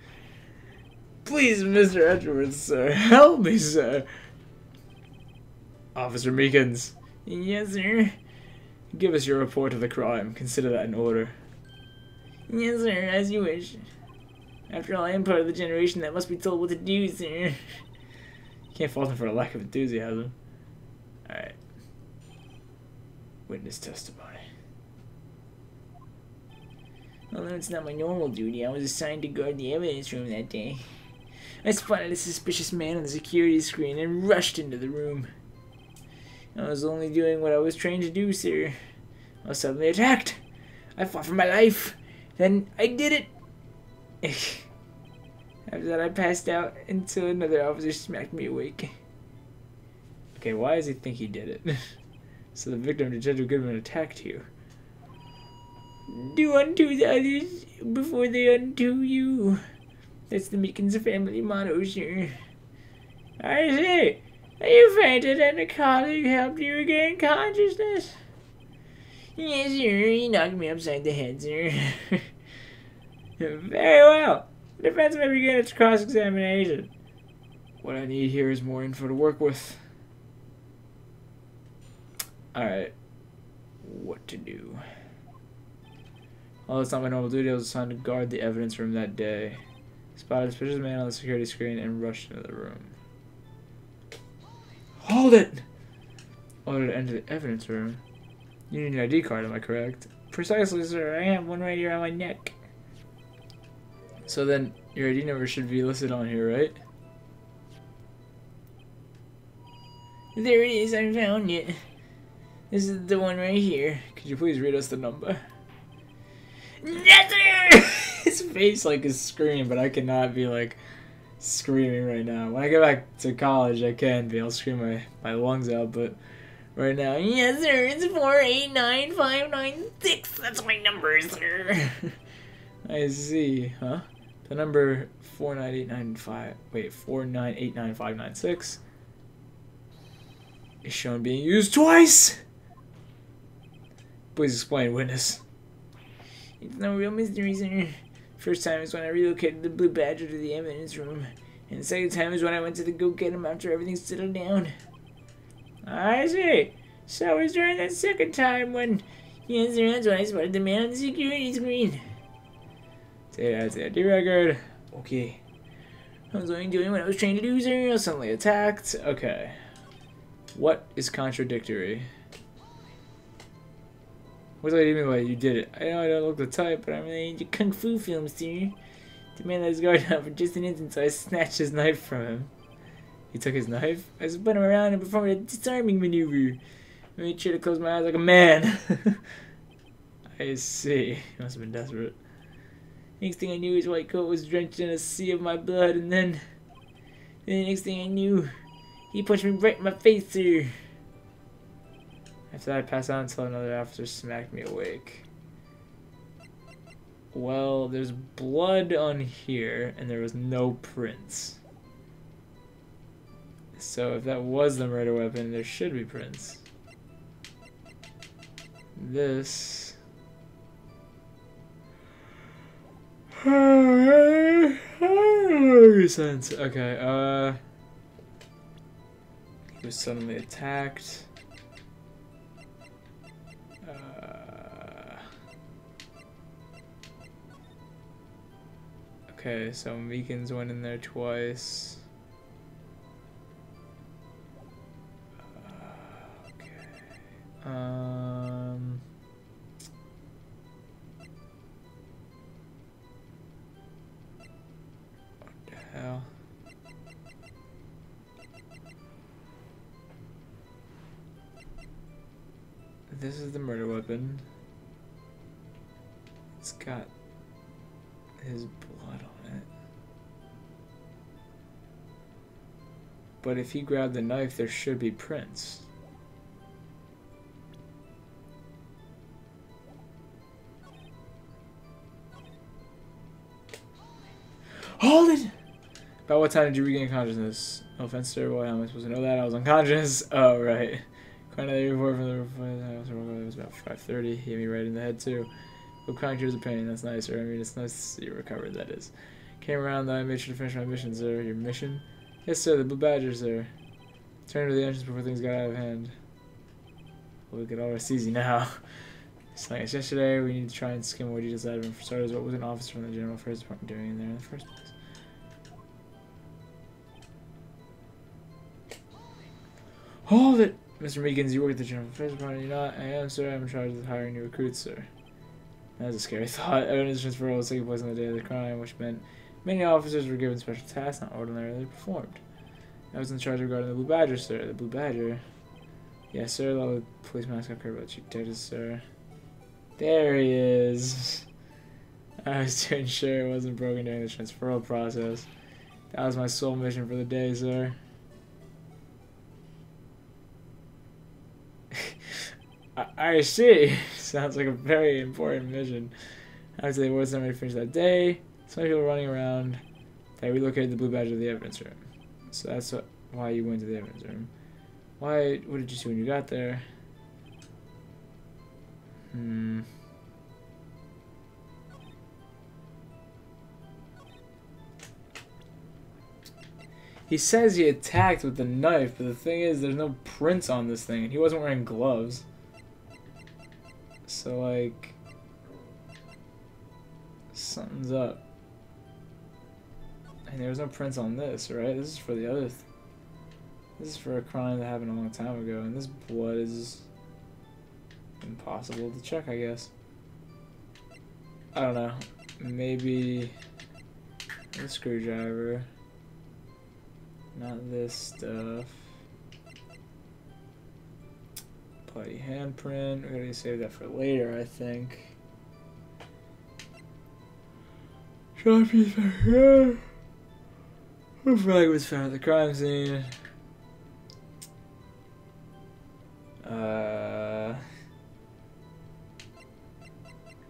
Please, Mr. Edgeworth, sir. Help me, sir. Officer Meekins. Yes, sir. Give us your report of the crime. Consider that in order. Yes, sir, as you wish. After all, I am part of the generation that must be told what to do, sir. You can't fault him for a lack of enthusiasm. Alright. Witness testimony. Although it's not my normal duty, I was assigned to guard the evidence room that day. I spotted a suspicious man on the security screen and rushed into the room. I was only doing what I was trained to do, sir. I was suddenly attacked. I fought for my life. Then I did it. After that, I passed out until another officer smacked me awake. Okay, why does he think he did it? So the victim, Detective Goodman, attacked you. Do unto the others before they unto you. That's the Meekins family motto, sir. I say, you fainted and the colleague helped you regain consciousness? Yes, sir. He knocked me upside the head, sir. Very well. The defense may begin its cross-examination. What I need here is more info to work with. Alright. What to do? Although it's not my normal duty, I was assigned to guard the evidence room that day. Spotted a suspicious man on the security screen and rushed into the room. Hold it! Order to enter the evidence room. You need an ID card, am I correct? Precisely, sir. I have one right here on my neck. So then, your ID number should be listed on here, right? There it is, I found it. This is the one right here. Could you please read us the number? Yes, sir! His face like is screaming, but I cannot be like screaming right now. When I get back to college, I can be. I'll scream my lungs out, but right now, yes, sir, it's 489596. That's my number, sir. I see, huh? The number 4989596 is shown being used twice. Please explain, witness. It's no real mystery, sir. First time is when I relocated the Blue Badger to the evidence room, and the second time is when I went to the go-get-em after everything settled down. I see. So it was during that second time when... Yes, sir, that's when I spotted the man on the security screen. That's the ID record. Okay. I was only doing what I was trained to do, sir. I was suddenly attacked. Okay. What is contradictory? What's that even like you did it? I know I don't look the type, but I'm really into kung fu films, sir. The man let his guard down for just an instant, so I snatched his knife from him. He took his knife? I spun him around and performed a disarming maneuver. I made sure to close my eyes like a man. I see. He must have been desperate. Next thing I knew, his white coat was drenched in a sea of my blood, and then the next thing I knew, he punched me right in my face, sir. After that, I passed out until another officer smacked me awake. Well, there's blood on here, and there was no prints. So if that was the murder weapon, there should be prints. This... sense. Okay, he was suddenly attacked. Okay, so Meekins went in there twice. Okay. What the hell? This is the murder weapon. It's got his blood on it. But if he grabbed the knife, there should be prints. Hold it! About what time did you regain consciousness? No offense, sir. Boy, how am I supposed to know that? I was unconscious. Oh, right. According to the report from the house, it was about 5:30. He hit me right in the head, too. But crying tears of pain. That's nice, sir. I mean, it's nice to see you recovered, that is. Came around, though. I made sure to finish my mission, sir. Your mission? Yes, sir. The Blue Badger, sir. Turn to the entrance before things got out of hand. Well, look at all rest easy now. It's like it's yesterday. We need to try and skim what you just out of him. For starters, what was an officer from the General Affairs Department doing in there in the first place? Hold it! Mr. Meekins, you work at the General Affairs Department. You're not? I am, sir. I'm in charge of hiring new recruits, sir. That was a scary thought. Evidence transfer was taking place on the day of the crime, which meant many officers were given special tasks not ordinarily performed. I was in charge regarding the Blue Badger, sir. The Blue Badger? Yes, sir. A lot of police mask up here about Chief Detective, sir. There he is. I was to ensure it wasn't broken during the transferal process. That was my sole mission for the day, sir. I see. Sounds like a very important mission. After they were somebody to finish that day, so many people running around, they relocated the Blue Badger to the evidence room. So that's why you went to the evidence room. Why? What did you see when you got there? He says he attacked with the knife, but the thing is, there's no prints on this thing, and he wasn't wearing gloves. So, like, something's up. And there was no prints on this, right? This is for the other. This is for a crime that happened a long time ago, and this blood is impossible to check, I guess. I don't know. Maybe a screwdriver. Not this stuff. Bloody handprint. We're gonna save that for later, I think. Sharpie's back. Her flag was found at the crime scene. Yeah,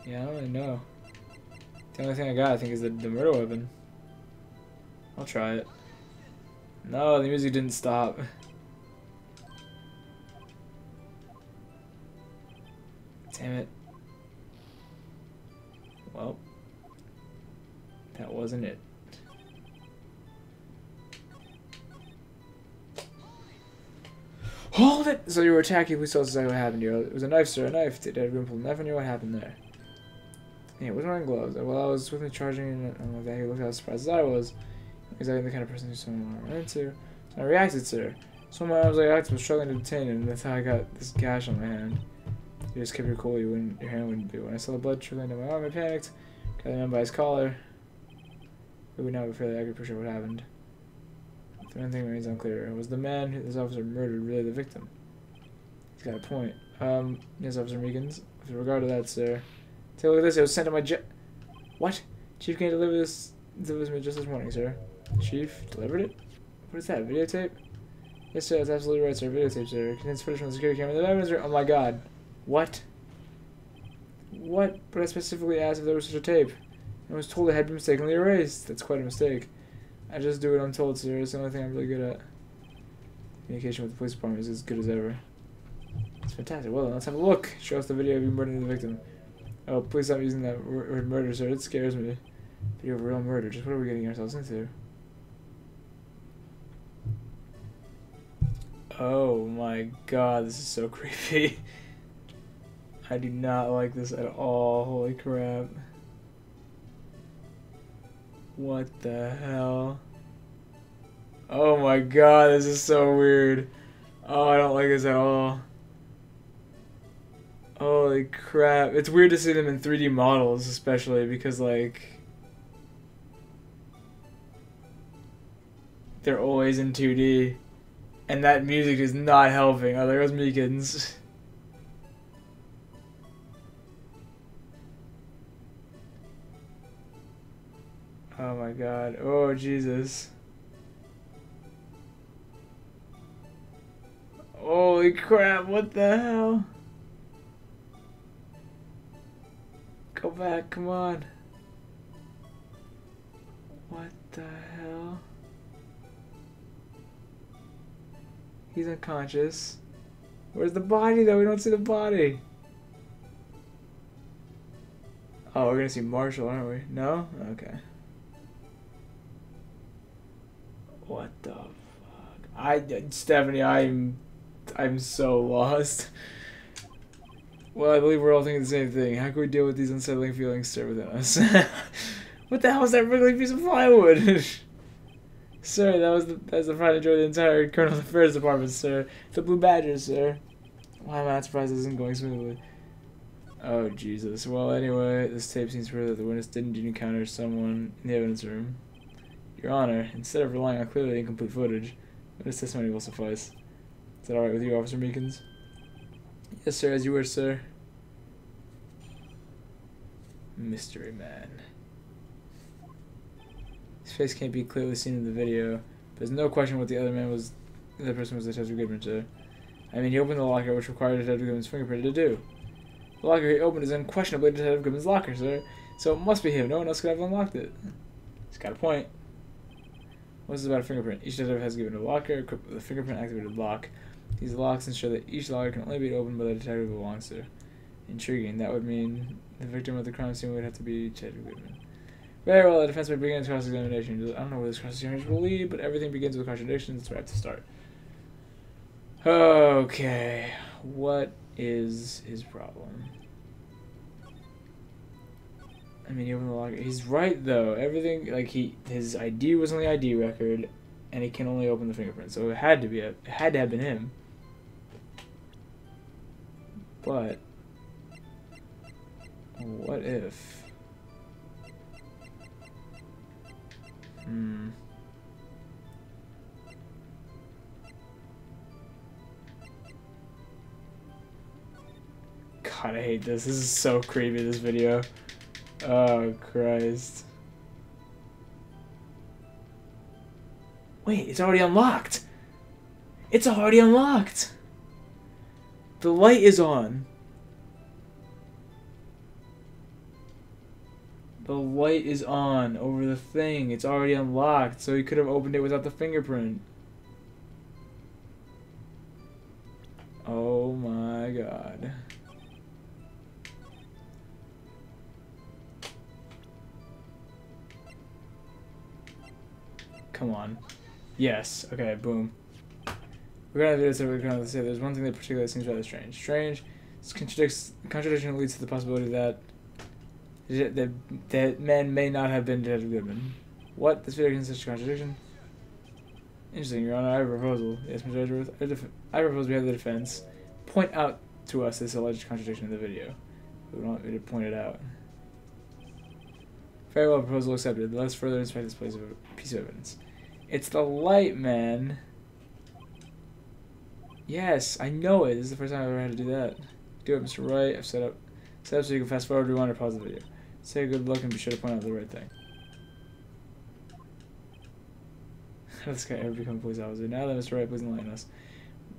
I don't really know. The only thing I got, I think, is the murder weapon. I'll try it. No, the music didn't stop. Damn it. Well, that wasn't it. Hold it! So you were attacking, we saw exactly what happened here. It was a knife, sir, a knife. Did everyone pull a knife on you? What happened there? Yeah, wasn't wearing gloves. Well, I was swiftly charging and like that. He looked as surprised as I was. Exactly the kind of person who someone ran into. So I reacted, sir. So my arms like I was struggling to detain him, and that's how I got this gash on my hand. You just kept your cool. Your hand wouldn't be. When I saw the blood trickling down my arm, I panicked. Got the man by his collar. We now have a fairly accurate picture of what happened. The main thing remains unclear. Was the man who this officer murdered really the victim? He's got a point. Yes, Officer Meekins. With regard to that, sir. Take a look at this. It was sent to my What? Chief came to deliver this to me just this morning, sir. Chief delivered it? What is that? Videotape? Yes, sir. That's absolutely right, sir. Videotape, sir. It contains footage from the security camera. The evidence. Oh my God. What? What? But I specifically asked if there was such a tape. I was told it had been mistakenly erased. That's quite a mistake. I just do what I'm told, sir. It's the only thing I'm really good at. Communication with the police department is as good as ever. It's fantastic. Well, let's have a look. Show us the video of you murdering the victim. Oh, please stop using that word murder, sir. It scares me. Video of real murder. Just what are we getting ourselves into? Oh my God, this is so creepy. I do not like this at all. Holy crap. What the hell? Oh my God, this is so weird. Oh, I don't like this at all. Holy crap. It's weird to see them in 3D models, especially because, like, they're always in 2D. And that music is not helping. Oh, there goes Meekins. Oh my God. Oh, Jesus. Holy crap, what the hell? Go back, come on. What the hell? He's unconscious. Where's the body though? We don't see the body. Oh, we're gonna see Marshall, aren't we? No? Okay. What the fuck? Stephanie, I'm so lost. Well, I believe we're all thinking the same thing. How can we deal with these unsettling feelings stir within us? What the hell is that wriggly piece of plywood? Sir, that's the pride and joy of the entire Colonel's Affairs Department, sir. The Blue Badgers, sir. Why am I not surprised this isn't going smoothly? Oh, Jesus. Well, anyway, this tape seems to prove that the witness didn't encounter someone in the evidence room. Your Honor, instead of relying on clearly incomplete footage, witness testimony will suffice. Is that alright with you, Officer Meekins? Yes, sir, as you wish, sir. Mystery Man. His face can't be clearly seen in the video, but there's no question what the other person was Detective Goodman, sir. I mean, he opened the locker, which required Detective Goodman's fingerprint to do. The locker he opened is unquestionably Detective Goodman's locker, sir, so it must be him. No one else could have unlocked it. He's got a point. What's this about a fingerprint? Each detective has given a locker equipped with a fingerprint-activated lock. These locks ensure that each locker can only be opened by the detective who belongs to. Intriguing. That would mean the victim of the crime scene would have to be Detective Goodman. Very well, the defense may begin its cross-examination. I don't know where this cross-examination will lead, but everything begins with contradictions. It's right to start. Okay. What is his problem? I mean, he opened the locker. He's right, though. Everything, like, his ID was on the ID record, and he can only open the fingerprint. So it had to have been him. But what if? God, I hate this. This is so creepy, this video. Oh, Christ. Wait, it's already unlocked. It's already unlocked. The light is on. The light is on over the thing. It's already unlocked, so he could have opened it without the fingerprint. Oh my God. Come on. Yes. Okay, boom. We're gonna do this, we're gonna say there's one thing that particularly seems rather strange. Strange. This contradiction leads to the possibility that men may not have been Detective Goodman. What? This video contains such a contradiction? Interesting, Your Honor. I have a proposal. Yes, Mr. Edgeworth. I propose we have the defense point out to us this alleged contradiction in the video. We want me to point it out. Very well, proposal accepted. Let's further inspect this piece of evidence. It's the light, man. Yes, I know it. This is the first time I've ever had to do that. Do it, Mr. Wright. I've set up so you can fast forward, rewind, or pause the video. Say good luck and be sure to point out the right thing. How does this guy ever become a police officer? Now that Mr. Wright, please enlighten us.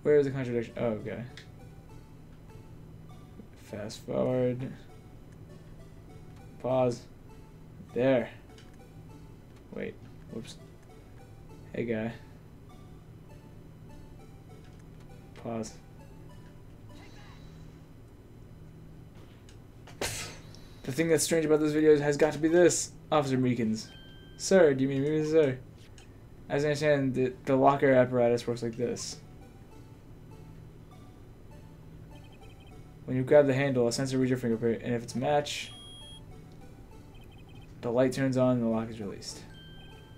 Where is the contradiction? Oh, okay. Fast forward. Pause. There. Wait. Whoops. Hey, guy. Pause. The thing that's strange about this video has got to be this. Officer Meekins. Sir, do you mean me, sir? As I understand, the locker apparatus works like this. When you grab the handle, a sensor reads your fingerprint, and if it's a match, the light turns on and the lock is released.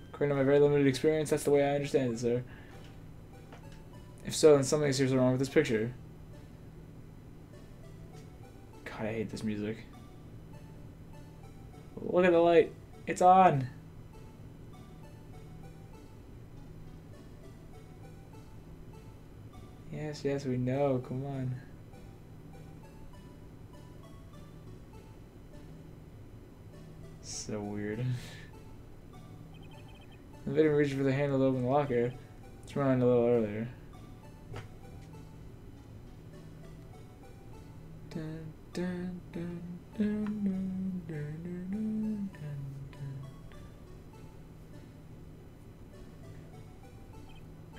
According to my very limited experience, that's the way I understand it, sir. If so, then something is seriously wrong with this picture. God, I hate this music. Look at the light. It's on. Yes, yes, we know. Come on. So weird. The victim reached for the handle to open the locker. Let's run a little earlier. Dun, dun, dun, dun, dun, dun, dun, dun, dun.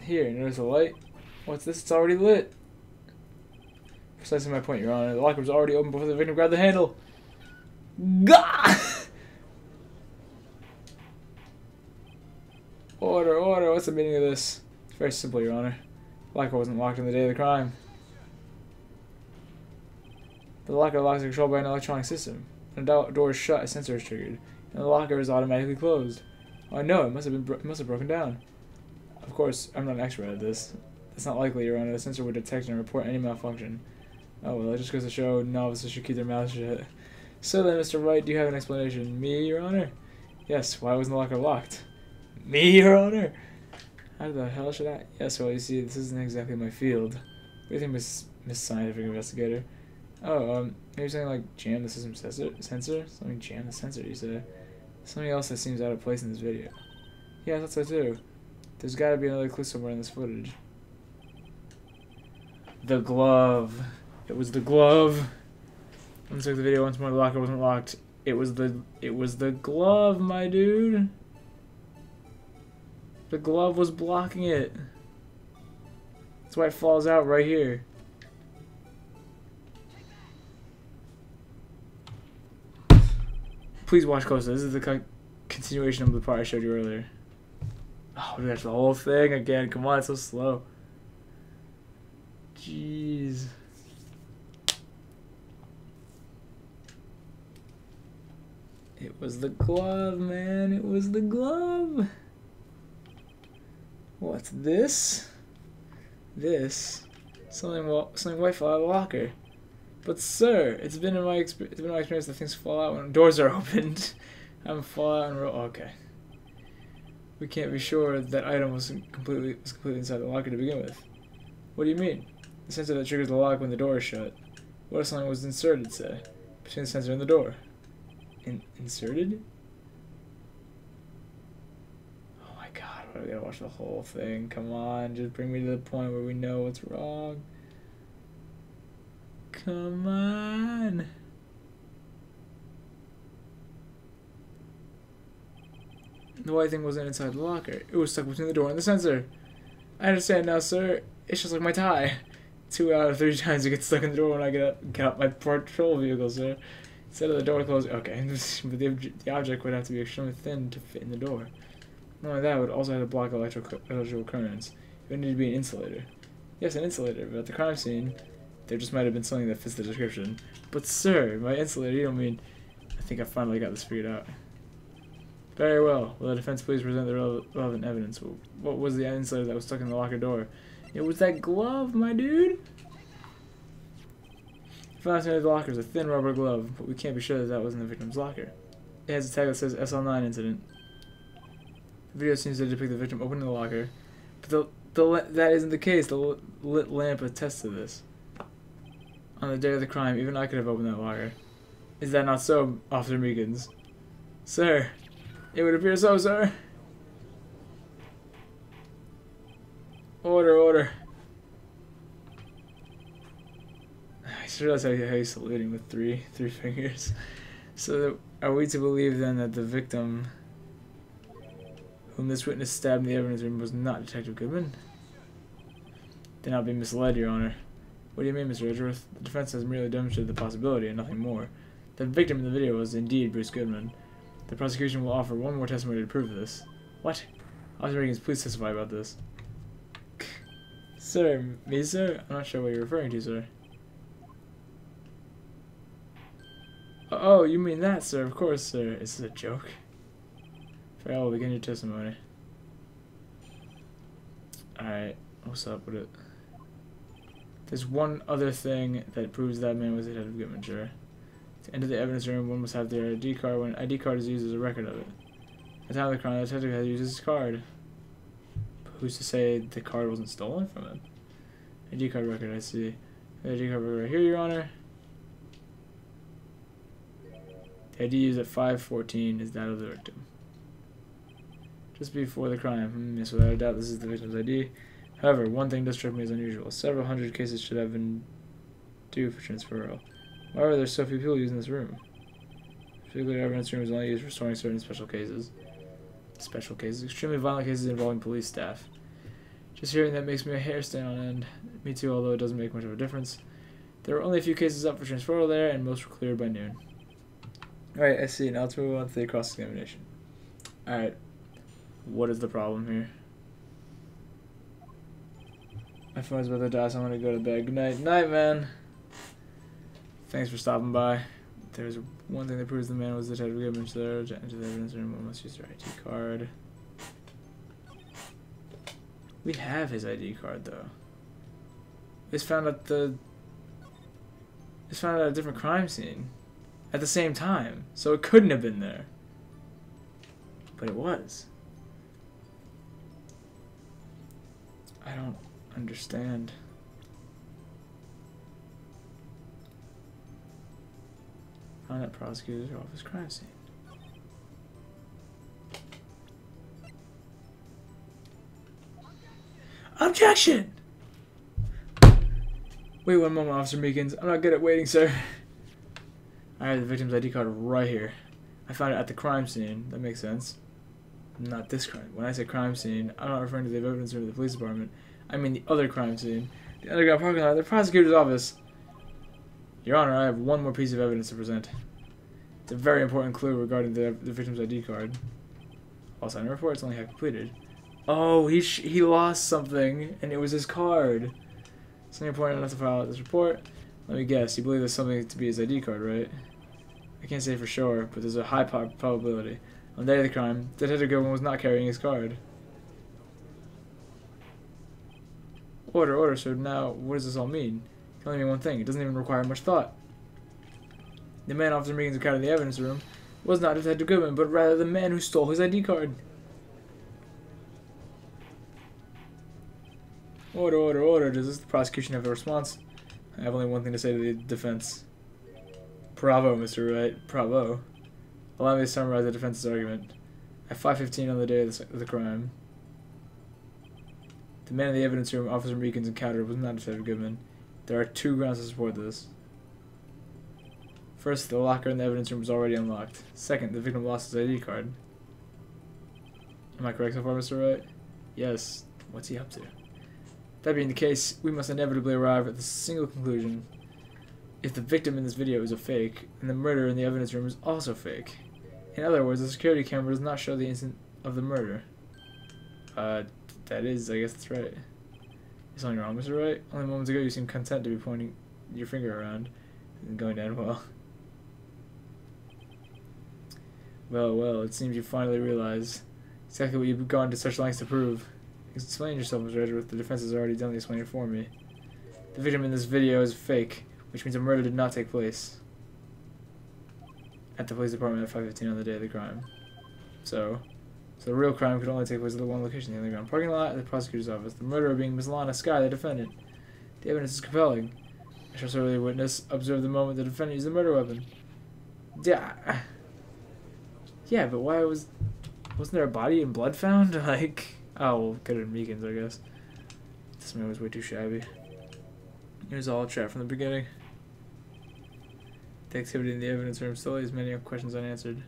Here, notice the light? What's this? It's already lit. Precisely my point, Your Honor. The locker was already open before the victim grabbed the handle. Gah! Order, order. What's the meaning of this? It's very simple, Your Honor. The locker wasn't locked on the day of the crime. The locker locks are controlled by an electronic system. When the door is shut, a sensor is triggered, and the locker is automatically closed. Oh, I know. It must have broken down. Of course, I'm not an expert at this. It's not likely, Your Honor. The sensor would detect and report any malfunction. Oh well, it just goes to show novices should keep their mouths shut. So then, Mr. Wright, do you have an explanation? Me, Your Honor? Yes. Why wasn't the locker locked? Me, Your Honor? How the hell should I? Yes, well, you see, this isn't exactly my field. What do you think, Miss Scientific Investigator? Oh, maybe something like jam the system sensor? Something jam the sensor, you say? Something else that seems out of place in this video. Yeah, I thought so too. There's gotta be another clue somewhere in this footage. The glove. It was the glove. Let's check the video once more. The locker wasn't locked. It was the glove, my dude. The glove was blocking it. That's why it falls out right here. Please watch closely. This is the continuation of the part I showed you earlier. Oh, that's the whole thing again. Come on, it's so slow. Jeez. It was the glove, man. It was the glove. What's this? This? Something white fell out of the locker. But sir, it's been my experience that things fall out when doors are opened. I'm fall out and roll. Okay. We can't be sure that item was completely inside the locker to begin with. What do you mean? The sensor that triggers the lock when the door is shut. What if something was inserted, say, between the sensor and the door? Inserted? Oh my god, why do we gotta watch the whole thing? Come on, just bring me to the point where we know what's wrong. Come on. The white thing wasn't inside the locker. It was stuck between the door and the sensor. I understand now, sir. It's just like my tie. 2 out of 3 times it gets stuck in the door when I get out my patrol vehicle, sir. Instead of the door closed, okay, but the object would have to be extremely thin to fit in the door. Not only that, it would also have to block electrical currents. It would need to be an insulator. Yes, an insulator, but at the crime scene, there just might have been something that fits the description. But sir, by insulator, you don't mean... I think I finally got this figured out. Very well. Will the defense please present the relevant evidence? What was the insulator that was stuck in the locker door? It was that glove, my dude! Found outside the locker is a thin rubber glove, but we can't be sure that that wasn't the victim's locker. It has a tag that says SL9 incident. The video seems to depict the victim opening the locker, but that isn't the case. The lit lamp attests to this. On the day of the crime, even I could have opened that locker. Is that not so, Officer Meekins? Sir, it would appear so, sir. Order, order. I just realized how he's saluting with three fingers. So, are we to believe then that the victim whom this witness stabbed in the evidence room was not Detective Goodman? Do not be misled, Your Honor. What do you mean, Mr. Edgeworth? The defense has merely demonstrated the possibility and nothing more. The victim in the video was indeed Bruce Goodman. The prosecution will offer one more testimony to prove this. What? Officer Meekins, please testify about this. Sir, me, sir? I'm not sure what you're referring to, sir. Oh, you mean that, sir? Of course, sir. Is this a joke? Very well, begin your testimony. Alright, what's up with it? There's one other thing that proves that man was the Detective Goodman, sure. To enter the evidence room, one must have their ID card. When an ID card is used as a record of it. At the time of the crime, the detective had used his card. But who's to say the card wasn't stolen from him? ID card record, I see. The ID card record right here, Your Honor. The ID used at 5:14 is that of the victim. Just before the crime. Yes, without a doubt, this is the victim's ID. However, one thing does strike me as unusual. Several hundred cases should have been due for transferal. Why are there so few people using this room? Particularly, evidence room is only used for storing certain special cases. Special cases? Extremely violent cases involving police staff. Just hearing that makes me a hair stand on end. Me too, although it doesn't make much of a difference. There were only a few cases up for transferal there, and most were cleared by noon. Alright, I see. Now let's move on to the cross-examination. Alright. What is the problem here? My phone's about to die, so I'm gonna go to bed. Good night. Night, man! Thanks for stopping by. There's one thing that proves the man was Detective Goodman, so to enter the evidence room, one must use their ID card. We have his ID card, though. It's found at a different crime scene. At the same time. So it couldn't have been there. But it was. I don't understand. Found at prosecutor's office crime scene. Objection! Wait one moment, Officer Meekins. I'm not good at waiting, sir. I have the victim's ID card right here. I found it at the crime scene. That makes sense. Not this crime. When I say crime scene, I'm not referring to the evidence room of the police department. I mean the other crime scene. The underground parking lot, the prosecutor's office. Your Honor, I have one more piece of evidence to present. It's a very important clue regarding the victim's ID card. All signing reports only have completed. Oh, he lost something, and it was his card. Something important enough to file out this report. Let me guess, you believe there's something to be his ID card, right? I can't say for sure, but there's a high probability. On the day of the crime, Detective Goodman was not carrying his card. Order, order, so now what does this all mean? Telling me one thing, it doesn't even require much thought. The man Officer Meekins encountered in the evidence room was not Detective Goodman, but rather the man who stole his ID card. Order, order, order. Does the prosecution have a response? I have only one thing to say to the defense. Bravo, Mr. Wright. Bravo. Allow me to summarize the defense's argument. At 5:15 on the day of the crime, the man in the evidence room Officer Meekins encountered was not Detective Goodman. There are two grounds to support this. First, the locker in the evidence room was already unlocked. Second, the victim lost his ID card. Am I correct so far, Mr. Wright? Yes. What's he up to? That being the case, we must inevitably arrive at the single conclusion. If the victim in this video is a fake, then the murder in the evidence room is also fake. In other words, the security camera does not show the instant of the murder. That is, I guess that's right. Is something wrong, Mr. Wright? Only moments ago you seemed content to be pointing your finger around. Isn't going down well. Well, it seems you finally realize exactly what you've gone to such lengths to prove. Explain yourself, Mr. Edgeworth. The defense has already done the explaining for me. The victim in this video is fake. which means a murder did not take place at the police department at 5:15 on the day of the crime. So the real crime could only take place at the one location, the underground parking lot at the prosecutor's office. The murderer being Miss Lana Skye, the defendant. The evidence is compelling. A trustworthy witness observed the moment the defendant used the murder weapon. Yeah, but why wasn't there a body and blood found? Like, oh, well, could have been Meekins, I guess. This man was way too shabby. It was all a trap from the beginning. The activity in the evidence room still leaves many questions unanswered.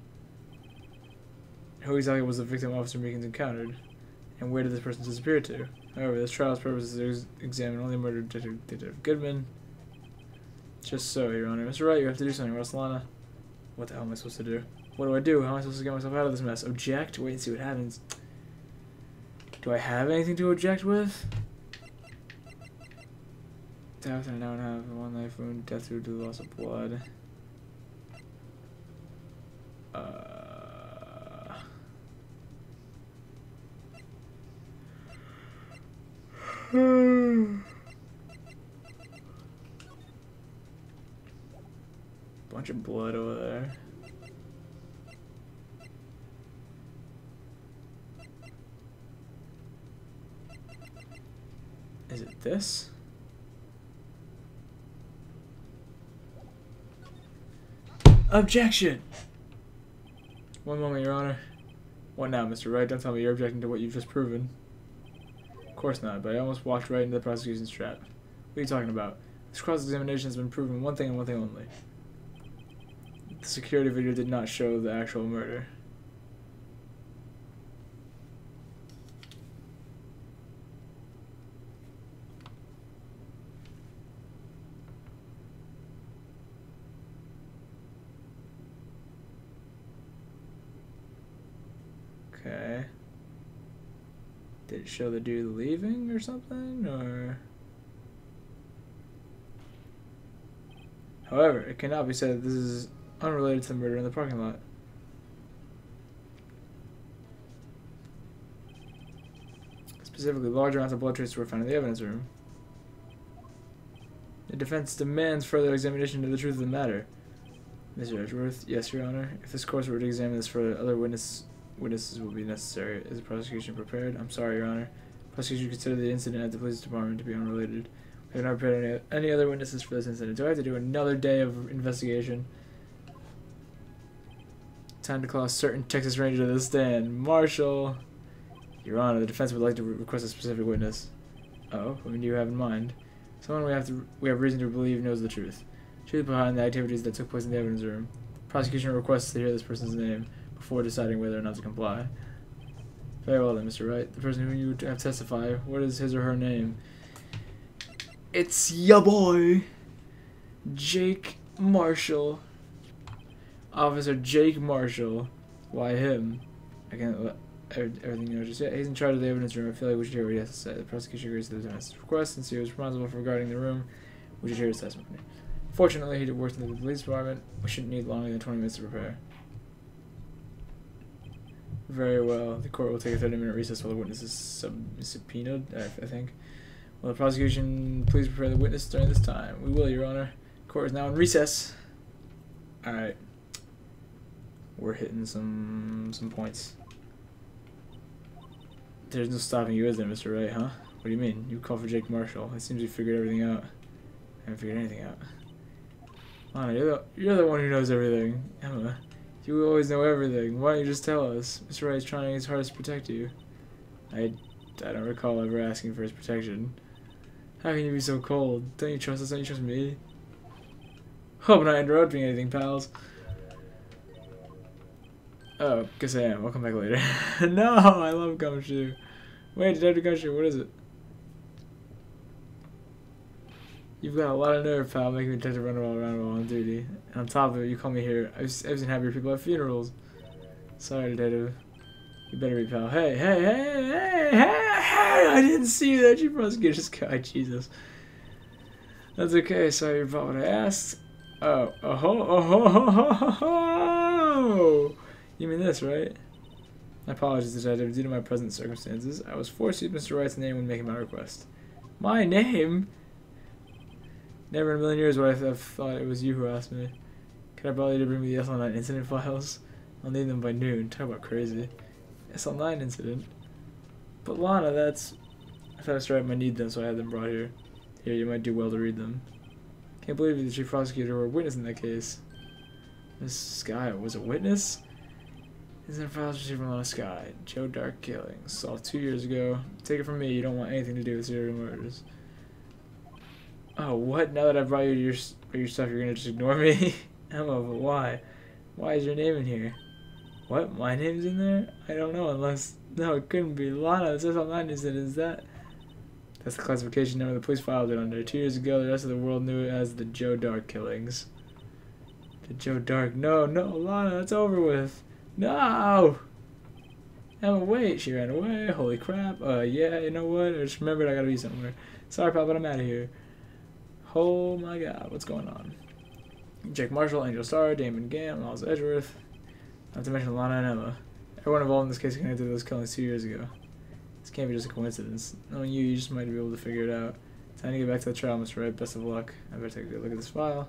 Who exactly was the victim Officer Meekins encountered? And where did this person disappear to? However, this trial's purpose is to examine only murder Detective Goodman. Just so, Your Honor. Mr. Wright, you have to do something, or else Lana. What the hell am I supposed to do? What do I do? How am I supposed to get myself out of this mess? Object? Wait and see what happens. Do I have anything to object with? Death and now have one life wound, death due to loss of blood. Bunch of blood over there. Is it this? Objection! One moment, Your Honor. What now, Mr. Wright? Don't tell me you're objecting to what you've just proven. Of course not, but I almost walked right into the prosecution's trap. What are you talking about? This cross-examination has been proven one thing and one thing only. The security video did not show the actual murder. Okay. Did it show the dude leaving or something, or? However, it cannot be said that this is unrelated to the murder in the parking lot. Specifically, large amounts of blood traces were found in the evidence room. The defense demands further examination of the truth of the matter. Mr. Edgeworth, yes, Your Honor. If this court were to examine this further, other witnesses will be necessary. Is the prosecution prepared? I'm sorry, Your Honor. Prosecution considered the incident at the police department to be unrelated. We have not prepared any other witnesses for this incident. Do I have to do another day of investigation? Time to call a certain Texas Ranger to the stand. Marshall. Your Honor, the defense would like to request a specific witness. Oh, whom do you have in mind? Someone we have reason to believe knows the truth. Truth behind the activities that took place in the evidence room. Prosecution requests to hear this person's name before deciding whether or not to comply. Very well then, Mr. Wright. The person who you have testify, what is his or her name? It's ya boy, Jake Marshall. Officer Jake Marshall. Why him? I can't let everything you know just yet. He's in charge of the evidence room. I feel like we should hear what he has to say. The prosecution agrees to the defense's request since he was responsible for guarding the room. We should hear his testimony. Fortunately, he works in the police department. We shouldn't need longer than 20 minutes to prepare. Very well. The court will take a 30-minute recess while the witness is subpoenaed, I think. Will the prosecution please prepare the witness during this time? We will, Your Honor. Court is now in recess. Alright. We're hitting some points. There's no stopping you, is there, Mr. Wright, huh? What do you mean? You called for Jake Marshall. It seems you figured everything out. I haven't figured anything out. Lana, you're the one who knows everything. Emma, you always know everything. Why don't you just tell us? Mr. Wright's trying his hardest to protect you. I don't recall ever asking for his protection. How can you be so cold? Don't you trust us? Don't you trust me? Hope I'm not interrupting anything, pals. Oh, guess I am. I'll come back later. No, I love Gumshoe. Wait, Detective Gumshoe, what is it? You've got a lot of nerve, pal, making me detective run all around while on duty. And on top of it, you call me here. I've seen happier people at funerals. Sorry, Detective. You better be, pal. Hey, hey, hey, hey, hey, hey! I didn't see that. You prosecuted this guy. Jesus. That's okay. Sorry about what I asked. Oh, oh. You mean this, right? My apologies, Detective. Due to my present circumstances, I was forced to use Mr. Wright's name when making my request. My name? Never in a million years would I have thought it was you who asked me. Can I bother you to bring me the SL9 incident files? I'll need them by noon. Talk about crazy. SL9 incident? But Lana, that's... I thought I started might need them, so I had them brought here. Here, you might do well to read them. Can't believe you're the chief prosecutor or witness in that case. Miss Sky was a witness? Incident files received from Lana Sky. Joe Dark killings. Solved 2 years ago. Take it from me, you don't want anything to do with serial murders. Oh, what? Now that I brought you your stuff, you're gonna just ignore me? Emma, but why? Why is your name in here? What? My name's in there? I don't know, unless... No, it couldn't be. Lana, it says online is that? That's the classification number the police filed it under. 2 years ago, the rest of the world knew it as the Joe Dark killings. The Joe Dark... No, Lana, that's over with. No! Emma, wait, she ran away. Holy crap. Yeah, you know what? I just remembered I gotta be somewhere. Sorry, pal, but I'm out of here. Oh my god, what's going on? Jake Marshall, Angel Starr, Damon Gam, Miles Edgeworth. Not to mention Lana and Emma. Everyone involved in this case connected to those killings 2 years ago. This can't be just a coincidence. Knowing you just might be able to figure it out. Time to get back to the trial, Mr. Wright. Best of luck. I better take a good look at this file.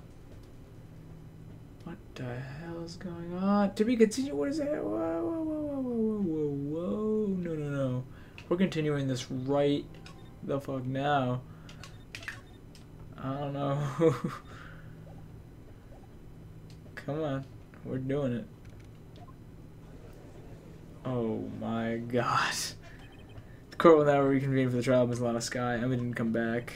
What the hell is going on? To be continued? What is that? Whoa. No. We're continuing this right the fuck now. I don't know. Come on. We're doing it. Oh my god. The court will now reconvene for the trial of Ms. Lana Sky. Emma didn't come back.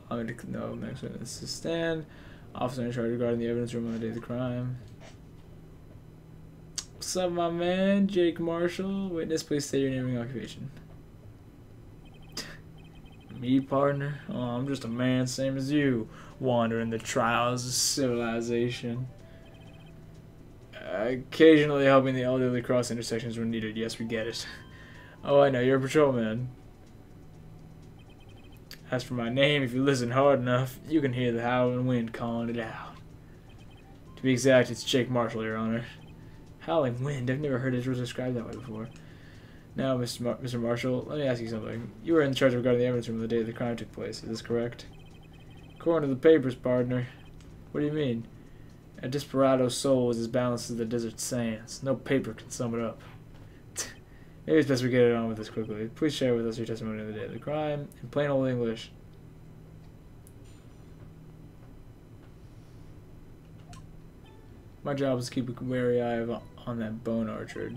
No, next witness to stand. Officer in charge regarding the evidence room on the day of the crime. What's up, my man? Jake Marshall. Witness, please state your name and occupation. Me, partner? Oh, I'm just a man, same as you. Wandering the trials of civilization. Occasionally helping the elderly cross intersections when needed. Yes, we get it. Oh, I know, you're a patrolman. As for my name, if you listen hard enough, you can hear the howling wind calling it out. To be exact, it's Jake Marshall, Your Honor. Howling wind? I've never heard it described that way before. Now, Mr. Marshall, let me ask you something. You were in charge of guarding the evidence room the day the crime took place. Is this correct? According to the papers, partner. What do you mean? A desperado's soul is as balanced as the desert sands. No paper can sum it up. Maybe it's best we get it on with this quickly. Please share with us your testimony of the day of the crime in plain old English. My job was to keep a wary eye on that bone orchard.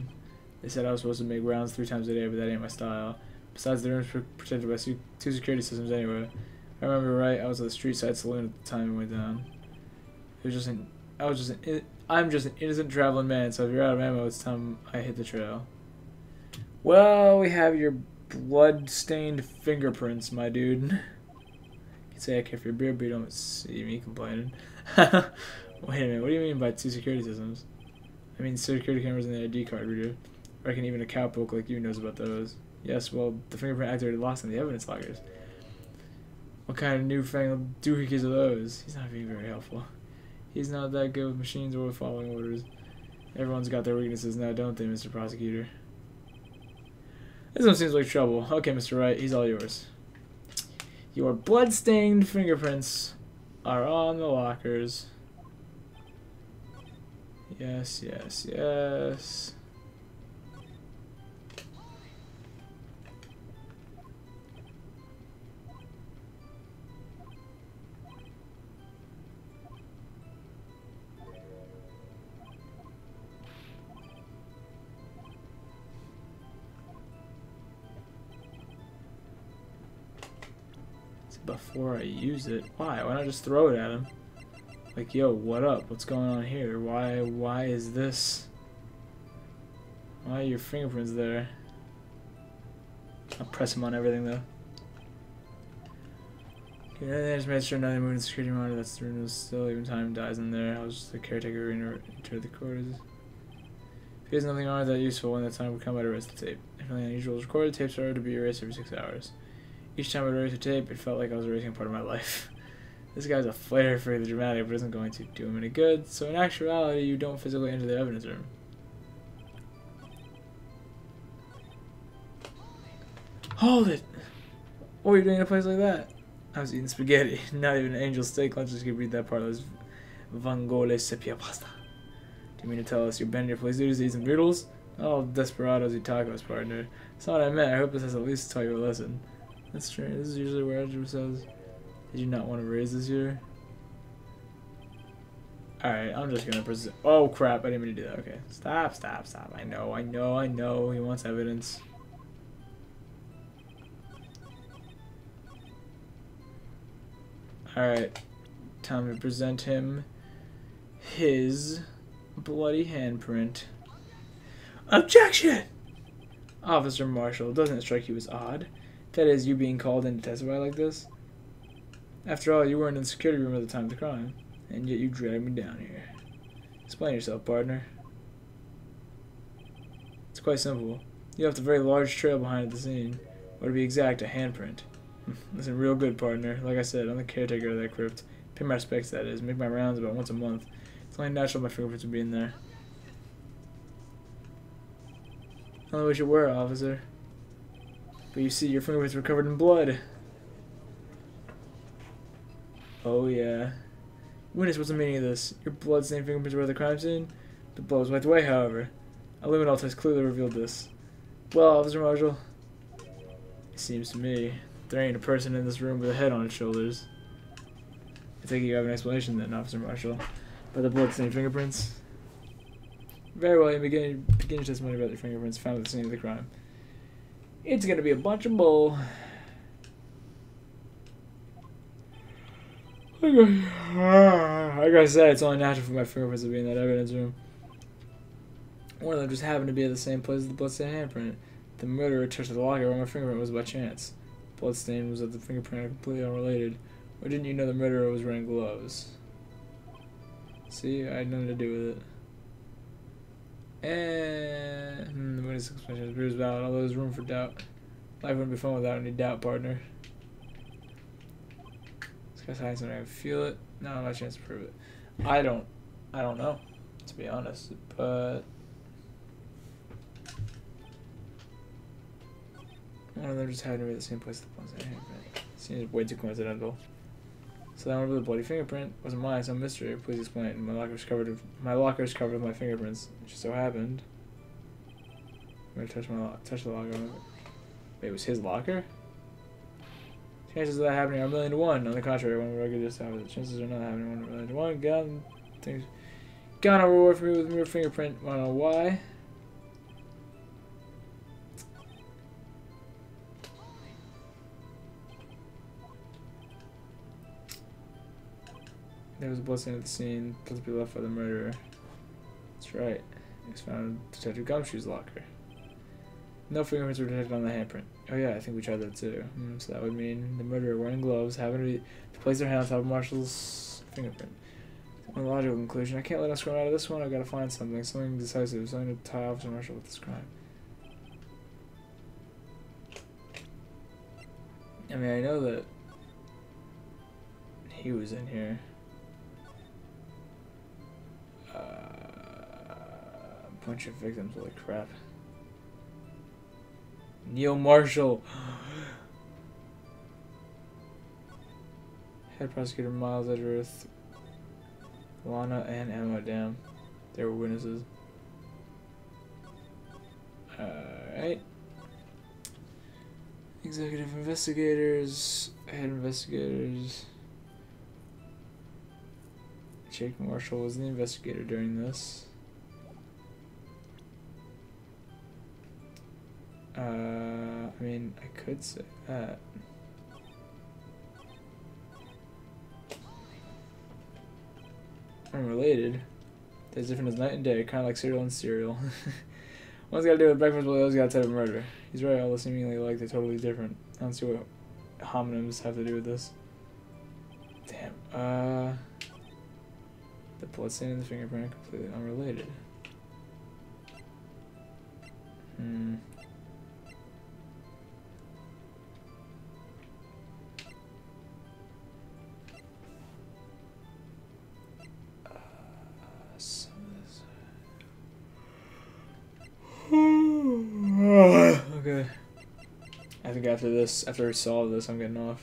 They said I was supposed to make rounds 3 times a day, but that ain't my style. Besides, the room's protected by 2 security systems anyway. If I remember right, I was at the street side saloon at the time it went down. I'm just an innocent traveling man, so if you're out of ammo, it's time I hit the trail. Well, we have your blood-stained fingerprints, my dude. You can say I care for your beard, but you don't see me complaining. Wait a minute, what do you mean by 2 security systems? I mean security cameras and the ID card reader. I reckon even a cowpoke like you knows about those. Yes, well, the fingerprint activated lost in the evidence lockers. What kind of newfangled doohickeys are those? He's not being very helpful. He's not that good with machines or with following orders. Everyone's got their weaknesses now, don't they, Mr. Prosecutor? This one seems like trouble. Okay, Mr. Wright, he's all yours. Your blood-stained fingerprints are on the lockers. Yes. Before I use it. Why? Why not just throw it at him? Like, yo, what up? What's going on here? Why is this? Why are your fingerprints there? I'll press him on everything though. Okay, I just made sure nothing moved in the security monitor. That's the room was still, even time dies in there. I was just the caretaker who entered the quarters. If he has nothing on it that useful when that time would come, I'd erase the tape. If nothing unusual is recorded, tapes are to be erased every 6 hours. Each time I erased a tape, it felt like I was erasing a part of my life. This guy's a flair for the dramatic, but isn't going to do him any good. So in actuality, you don't physically enter the evidence room. Hold it! What are you doing in a place like that? I was eating spaghetti. Not even Angel Steak Lunches could read that part. It was Vongole sepia pasta. Do you mean to tell us you're bending your police duties to eat some noodles? Oh, desperados eat tacos, partner. That's not what I meant. I hope this has at least taught you a lesson. That's strange. This is usually where Edgar says, did you not want to raise this year? Alright, I'm just gonna present. Oh crap, I didn't mean to do that. Okay. Stop. I know. He wants evidence. Alright. Time to present him his bloody handprint. Objection! Officer Marshall, doesn't it strike you as odd? That is, you being called in to testify like this? After all, you weren't in the security room at the time of the crime, and yet you dragged me down here. Explain yourself, partner. It's quite simple. You left a very large trail behind at the scene, or to be exact, a handprint. Listen, real good, partner. Like I said, I'm the caretaker of that crypt. Pay my respects, that is. Make my rounds about once a month. It's only natural my fingerprints would be in there. I only wish it were, officer. But you see, your fingerprints were covered in blood. Oh, yeah. Witness, what's the meaning of this? Your blood-stained fingerprints were at the crime scene? The blood was wiped away, however. A liminal test clearly revealed this. Well, Officer Marshall, it seems to me there ain't a person in this room with a head on its shoulders. I think you have an explanation then, Officer Marshall. By the blood-stained fingerprints? Very well, you begin your testimony about your fingerprints found at the scene of the crime. It's gonna be a bunch of bull. Like I said, it's only natural for my fingerprints to be in that evidence room. One of them just happened to be at the same place as the bloodstained handprint. The murderer touched the locker where my fingerprint was by chance. Bloodstain was at the fingerprint are completely unrelated. Or didn't you know the murderer was wearing gloves? See, I had nothing to do with it. And the witness explanation proves valid, although there's room for doubt. Life wouldn't be fun without any doubt, partner. This guy's hiding something. I feel it. No, not a chance to prove it. I don't know, to be honest. But one of them just happened to be at the same place as the bloodstained handprint. Seems way too coincidental. So that one with the bloody fingerprint wasn't mine. Some mystery. Please explain. My locker is covered with my fingerprints. It just so happened. I'm gonna touch the locker. Wait, it was his locker? Chances of that happening are 1,000,000 to 1. On the contrary, one would argue just the chances are not happening 1,000,000 to 1. Got no reward for me with mere fingerprint. Wanna know why? There was a bloodstain at the scene, supposed to be left by the murderer. That's right. It was found in Detective Gumshoe's locker. No fingerprints were detected on the handprint. Oh yeah, I think we tried that too. So that would mean the murderer wearing gloves happened to place their hand on top of Marshall's fingerprint. One logical conclusion. I can't let us run out of this one. I've got to find something decisive, something to tie Officer Marshall with this crime. I mean, I know that he was in here. A bunch of victims, holy crap. Neil Marshall. Head prosecutor Miles Edgeworth. Lana and Emma, damn. They were witnesses. Alright. Executive investigators. Head investigators. Jake Marshall was the investigator during this. I mean, I could say that. Unrelated. They're different as night and day, kind of like cereal and cereal. One's got to do with breakfast, while the other's got to type of murder. He's right, although seemingly like they're totally different. I don't see what homonyms have to do with this. Damn. The bloodstain and the fingerprint are completely unrelated. Okay. I think after we solve this, I'm getting off.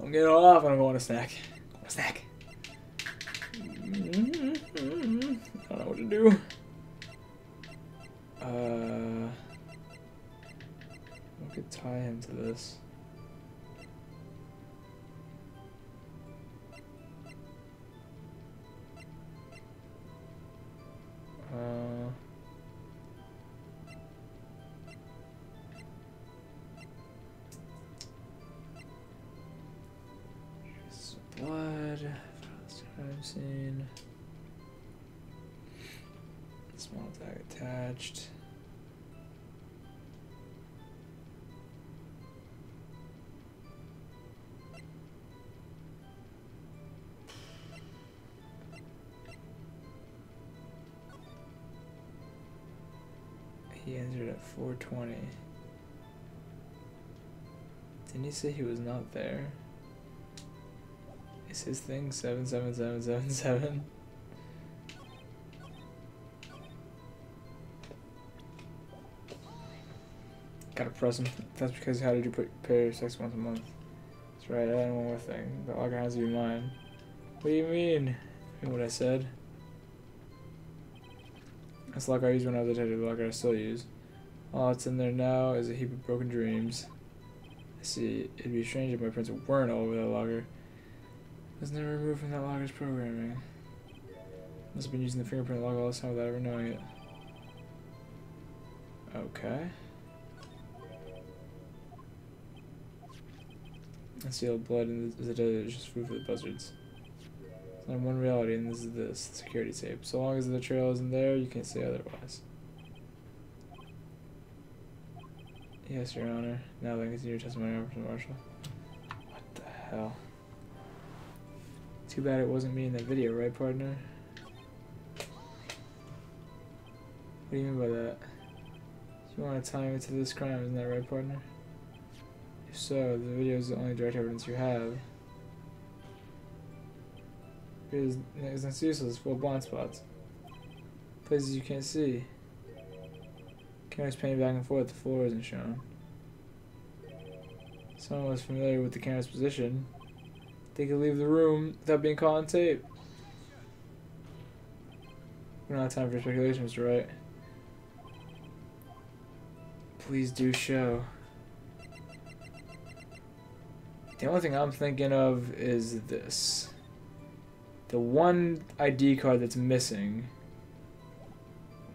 I'm getting all off and I'm going to snack. A snack. I don't know what to do. I could tie him to this. Blood. Crime scene. Small tag attached. He entered at 4:20. Didn't he say he was not there? Is his thing 77777? Gotta press him. That's because how did you pay your sex once a month? That's right, I had one more thing. The logger has to be mine. What do you mean? You know what I said? That's the locker I used when I was a detective, the locker I still use. All that's in there now is a heap of broken dreams. I see. It'd be strange if my prints weren't all over that locker. It was never removed from that locker's programming. Must have been using the fingerprint log all this time without ever knowing it. Okay. I see all the blood in the desert is just food for the buzzards. There's only one reality, and this is this, the security tape. So long as the trail isn't there, you can't say otherwise. Yes, Your Honor. Now then, continue your testimony over to the marshal. What the hell? Too bad it wasn't me in that video, right, partner? What do you mean by that? You want to tie me to this crime, isn't that right, partner? If so, the video is the only direct evidence you have. It's useless, full of blind spots. Places you can't see. Camera's panning back and forth, the floor isn't shown. Someone was familiar with the camera's position. They could leave the room without being caught on tape. We don't have time for speculation, Mr. Wright. Please do show. The only thing I'm thinking of is this. The one ID card that's missing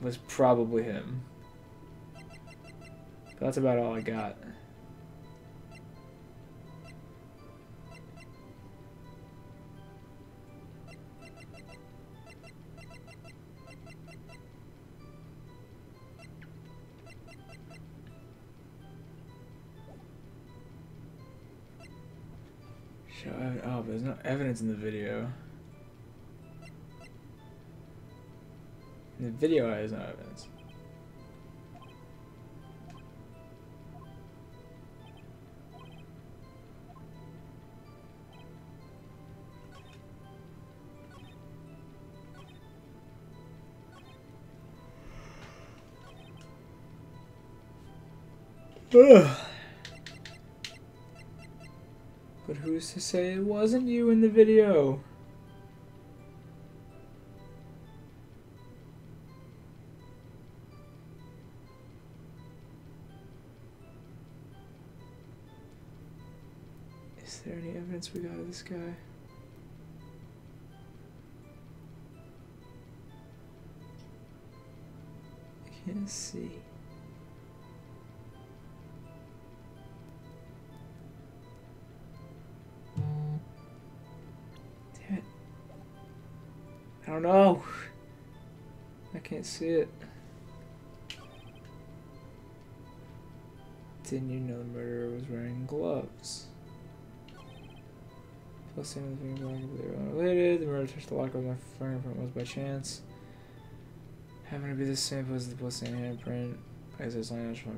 was probably him. But that's about all I got. Oh, but there's no evidence in the video. In the video, there's no evidence. Ugh. But who's to say it wasn't you in the video? Is there any evidence we got of this guy? I can't see. Damn it. I don't know. I can't see it. Didn't you know the murderer was wearing gloves? Plus, same with the fingerprint completely unrelated. The murder touched the locker with my fingerprint was by chance. Having to be the same as the bloodstained handprint. I guess it's only natural.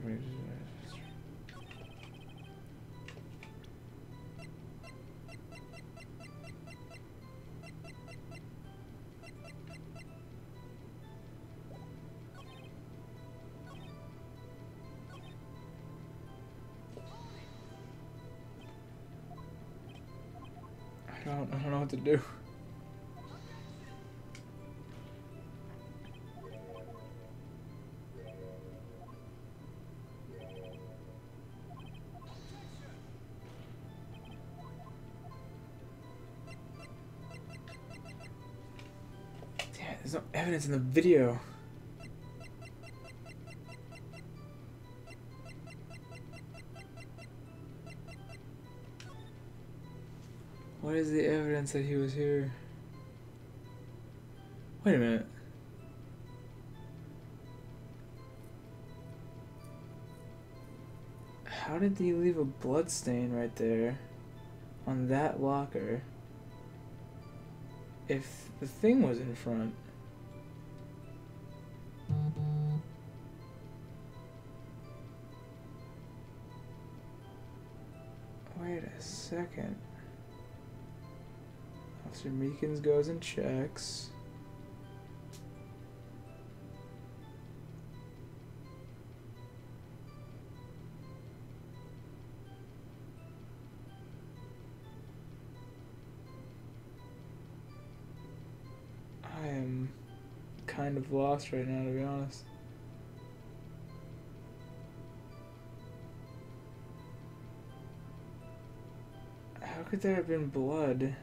don't know what to do. Damn it, there's no evidence in the video. What is the evidence that he was here? Wait a minute. How did he leave a blood stain right there on that locker if the thing was in front? Wait a second. Officer Meekins goes and checks. I am kind of lost right now, to be honest. How could there have been blood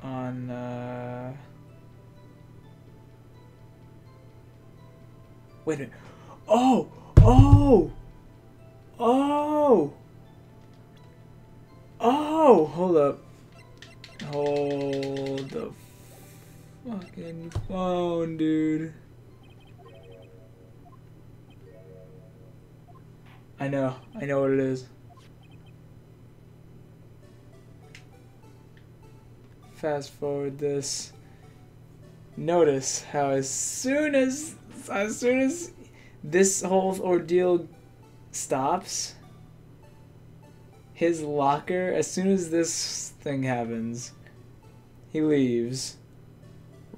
on wait a minute. Oh! Hold up. Hold the fucking phone, dude. I know what it is. Fast forward this. Notice how as soon as this whole ordeal stops, his locker, as soon as this thing happens, he leaves,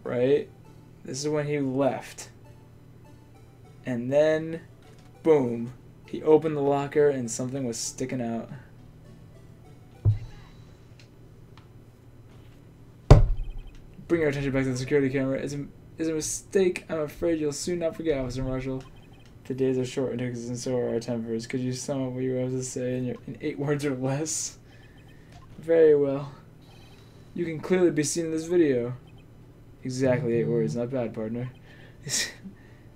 right? This is when he left. And then, boom, he opened the locker and something was sticking out. Bring your attention back to the security camera. It's a mistake. I'm afraid you'll soon not forget, Officer Marshall. The days are short and so are our tempers. Could you sum up what you have to say in 8 words or less? Very well. You can clearly be seen in this video. Exactly 8 words. Not bad, partner.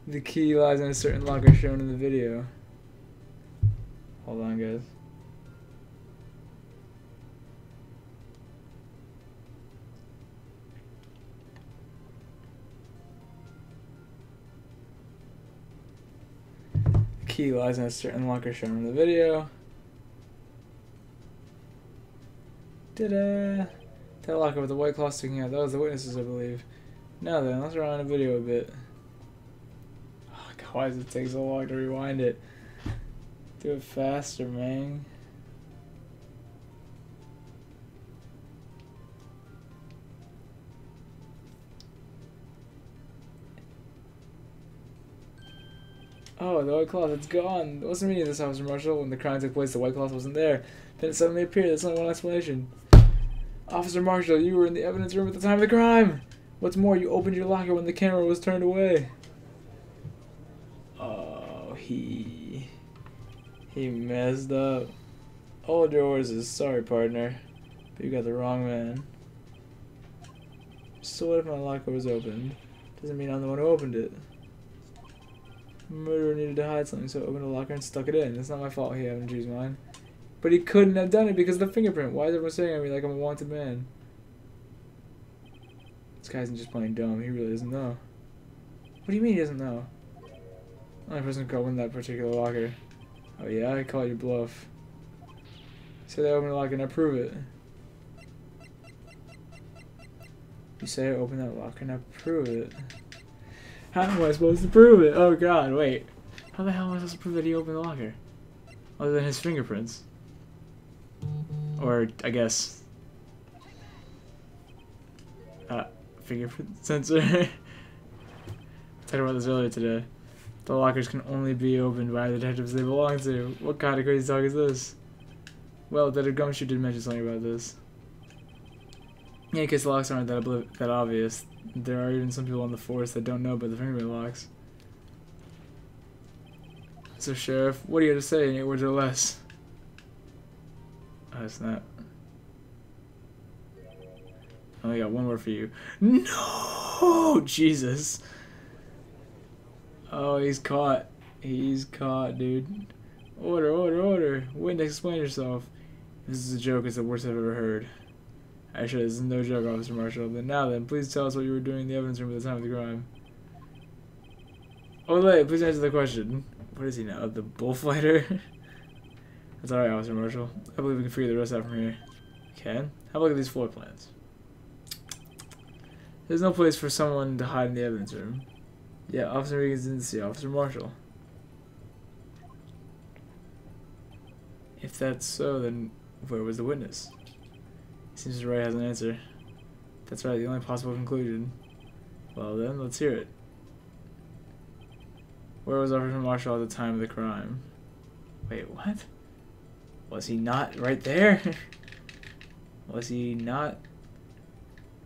The key lies in a certain locker shown in the video. Hold on, guys. Key lies in a certain locker shown in the video. Ta-da! That locker with the white claw sticking out. That was the witnesses, I believe. Now then, let's rewind the video a bit. Oh, God, why does it take so long to rewind it? Do it faster, man. Oh, the white cloth, it's gone. What's the meaning of this, Officer Marshall? When the crime took place, the white cloth wasn't there. Then it suddenly appeared. That's only one explanation. Officer Marshall, you were in the evidence room at the time of the crime. What's more, you opened your locker when the camera was turned away. Oh, he messed up. All yours is sorry, partner, but you got the wrong man. So what if my locker was opened? Doesn't mean I'm the one who opened it. Murderer needed to hide something, so I opened a locker and stuck it in. It's not my fault he happened to choose mine. But he couldn't have done it because of the fingerprint. Why is everyone staring at me like I'm a wanted man? This guy isn't just playing dumb. He really doesn't know. What do you mean he doesn't know? Only person who could open that particular locker. Oh yeah, I call you bluff. Say they opened the locker and I prove it. You say I opened that locker and I prove it. How am I supposed to prove it? Oh God, wait. How the hell am I supposed to prove that he opened the locker? Other than his fingerprints. Or, I guess... fingerprint sensor. I talked about this earlier today. The lockers can only be opened by the detectives they belong to. What kind of crazy talk is this? Well, Detective Gumshoe did mention something about this. Yeah, because the locks aren't that obvious. There are even some people on the force that don't know about the fingerprint locks. So, Sheriff, what do you have to say in 8 words or less? Oh, snap. I only got 1 word for you. No! Jesus. Oh, he's caught. He's caught, dude. Order, order, order. Witness, explain yourself. If this is a joke, it's the worst I've ever heard. Actually, this is no joke, Officer Marshall. Then, please tell us what you were doing in the evidence room at the time of the crime. Olay, please answer the question. What is he now? The bullfighter? That's alright, Officer Marshall. I believe we can figure the rest out from here. Okay. Have a look at these floor plans. There's no place for someone to hide in the evidence room. Yeah, Officer Regan didn't see Officer Marshall. If that's so, then where was the witness? Seems Ray has an answer. That's right, the only possible conclusion. Well then, let's hear it. Where was Officer Marshall at the time of the crime? Wait, what? Was he not right there? Was he not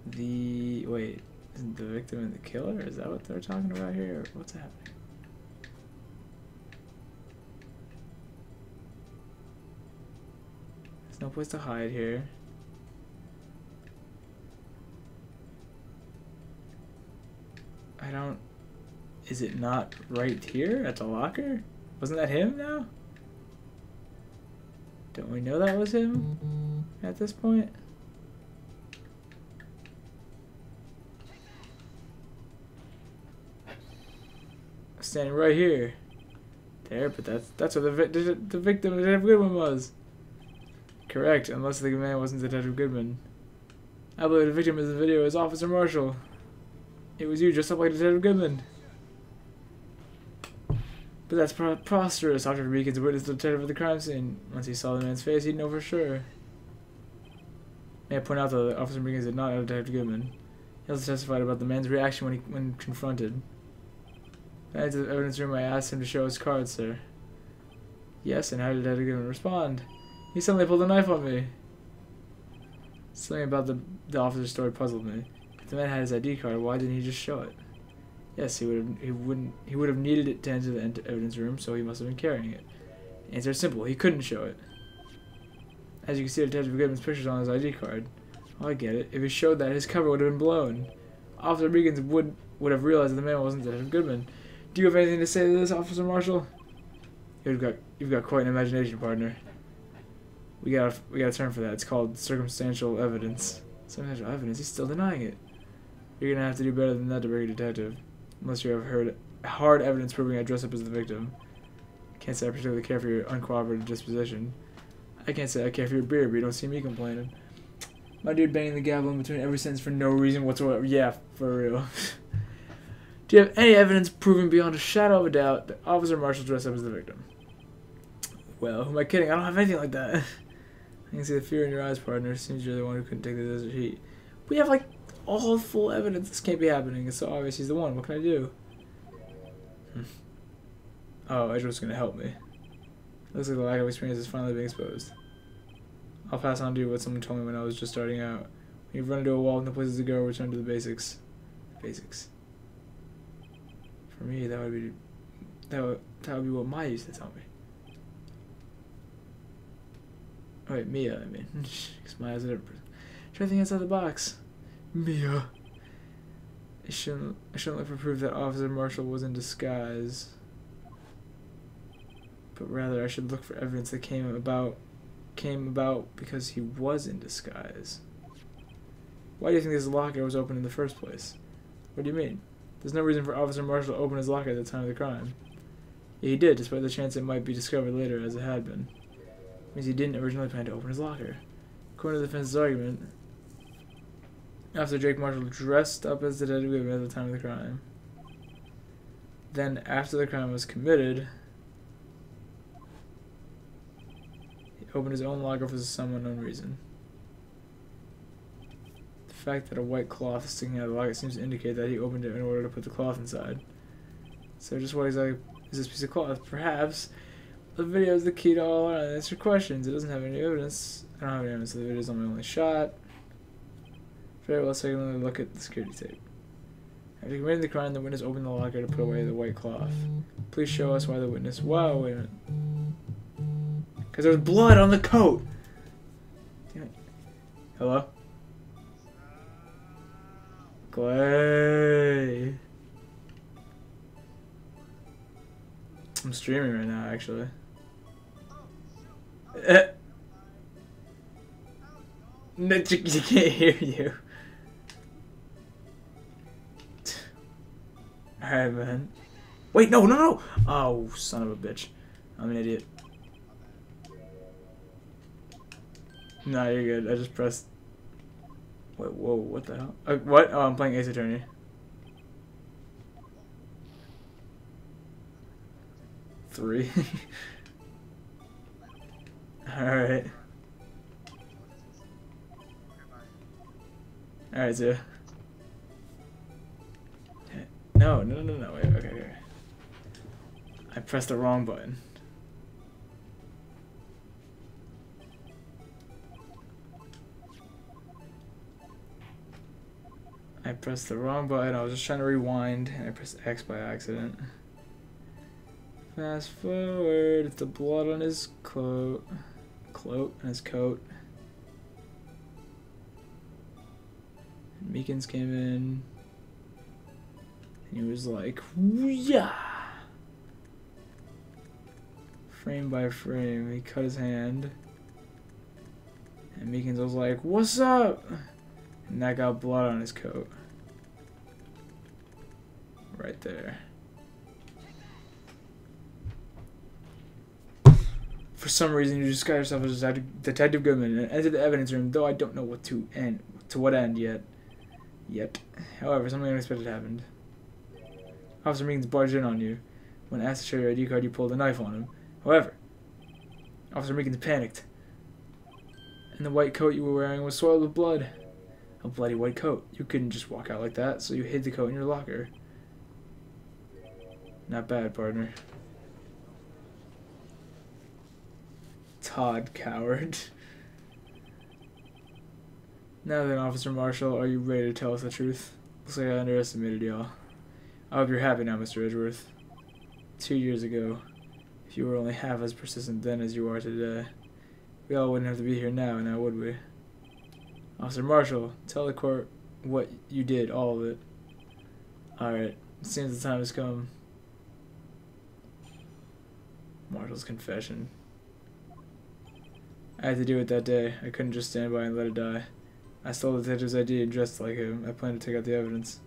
the... Wait, isn't the victim and the killer? Is that what they're talking about here? What's happening? There's no place to hide here. I don't... Is it not right here at the locker? Wasn't that him now? Don't we know that was him at this point? Standing right here. There, but that's where the victim, Detective Goodman, was. Correct, unless the man wasn't Detective Goodman. I believe the victim in the video is Officer Marshall. It was you, dressed up like Detective Goodman. But that's preposterous. Dr. Beacon's witnessed the detective at the crime scene. Once he saw the man's face, he'd know for sure. May I point out that Officer Beacon did not know Detective Goodman. He also testified about the man's reaction when confronted. When I entered the evidence room, I asked him to show his card, sir. Yes, and how did Detective Goodman respond? He suddenly pulled a knife on me. Something about the officer's story puzzled me. If the man had his ID card, why didn't he just show it? Yes, he would have needed it to enter the evidence room, so he must have been carrying it. The answer is simple. He couldn't show it. As you can see, Detective Goodman's picture's on his ID card. Oh, I get it. If he showed that, his cover would have been blown. Officer Beacons would have realized that the man wasn't Detective Goodman. Do you have anything to say to this, Officer Marshall? You've got quite an imagination, partner. We got a term for that. It's called circumstantial evidence. Circumstantial evidence? He's still denying it. You're gonna have to do better than that to bring a detective. Unless you have heard hard evidence proving I dress up as the victim. Can't say I particularly care for your uncooperative disposition. I can't say I care for your beard, but you don't see me complaining. My dude banging the gavel in between every sentence for no reason whatsoever. Yeah, for real. Do you have any evidence proving beyond a shadow of a doubt that Officer Marshall dressed up as the victim? Well, who am I kidding? I don't have anything like that. I can see the fear in your eyes, partner. Seems you're the one who couldn't take the desert heat. We have, like, all full evidence this can't be happening. It's so obvious he's the one. What can I do? Oh, Edgeworth's gonna help me. Looks like the lack of experience is finally being exposed. I'll pass on to you what someone told me when I was just starting out. When you've run into a wall with no places to go, return to the basics. Basics. For me, that would be what Maya used to tell me. Oh, wait, Mia, I mean. Because Maya's a different person. Try thinking outside the box. Mia. I shouldn't look for proof that Officer Marshall was in disguise. But rather, I should look for evidence that came about because he was in disguise. Why do you think this locker was open in the first place? What do you mean? There's no reason for Officer Marshall to open his locker at the time of the crime. Yeah, he did, despite the chance it might be discovered later, as it had been. It means he didn't originally plan to open his locker. According to the defense's argument, after Jake Marshall dressed up as Detective Goodman at the time of the crime, then after the crime was committed, he opened his own locker for some unknown reason. The fact that a white cloth is sticking out of the locker seems to indicate that he opened it in order to put the cloth inside. So just what exactly is this piece of cloth? Perhaps The video is the key to all our answer questions. It doesn't have any evidence. I don't have any evidence. The video is on my only shot. Very well, secondly, look at the security tape. After committing the crime, the witness opened the locker to put away the white cloth. Please show us why the witness... Wow, wait a minute. Because there was blood on the coat! Damn it. Hello? Clay. I'm streaming right now, actually. No, you can't hear you. Alright, man. Wait, no, no, no! Oh, son of a bitch. I'm an idiot. Nah, you're good. I just pressed... Wait, whoa, what the hell? What? Oh, I'm playing Ace Attorney. Three. Alright. Alright, so... No, no, no, no, wait, okay, okay. I pressed the wrong button. I pressed the wrong button. I was just trying to rewind, and I pressed X by accident. Fast forward. It's the blood on his coat. On his coat. And Meekins came in. And he was like, yeah. Frame by frame, he cut his hand. And Meekins was like, what's up? And that got blood on his coat. Right there. For some reason, you just got yourself as Detective Goodman and entered the evidence room, though I don't know what to what end yet. However, something unexpected happened. Officer Meekins barged in on you. When asked to show your ID card, you pulled a knife on him. However, Officer Meekins panicked. And the white coat you were wearing was soiled with blood. A bloody white coat. You couldn't just walk out like that, so you hid the coat in your locker. Not bad, partner. Todd, coward. Now then, Officer Marshall, are you ready to tell us the truth? Looks like I underestimated y'all. I hope you're happy now, Mr. Edgeworth. 2 years ago, if you were only half as persistent then as you are today, we all wouldn't have to be here now would we? Officer Marshall, tell the court what you did, all of it. Alright, it seems the time has come. Marshall's confession. I had to do it that day. I couldn't just stand by and let it die. I stole the detective's ID and dressed like him. I planned to take out the evidence.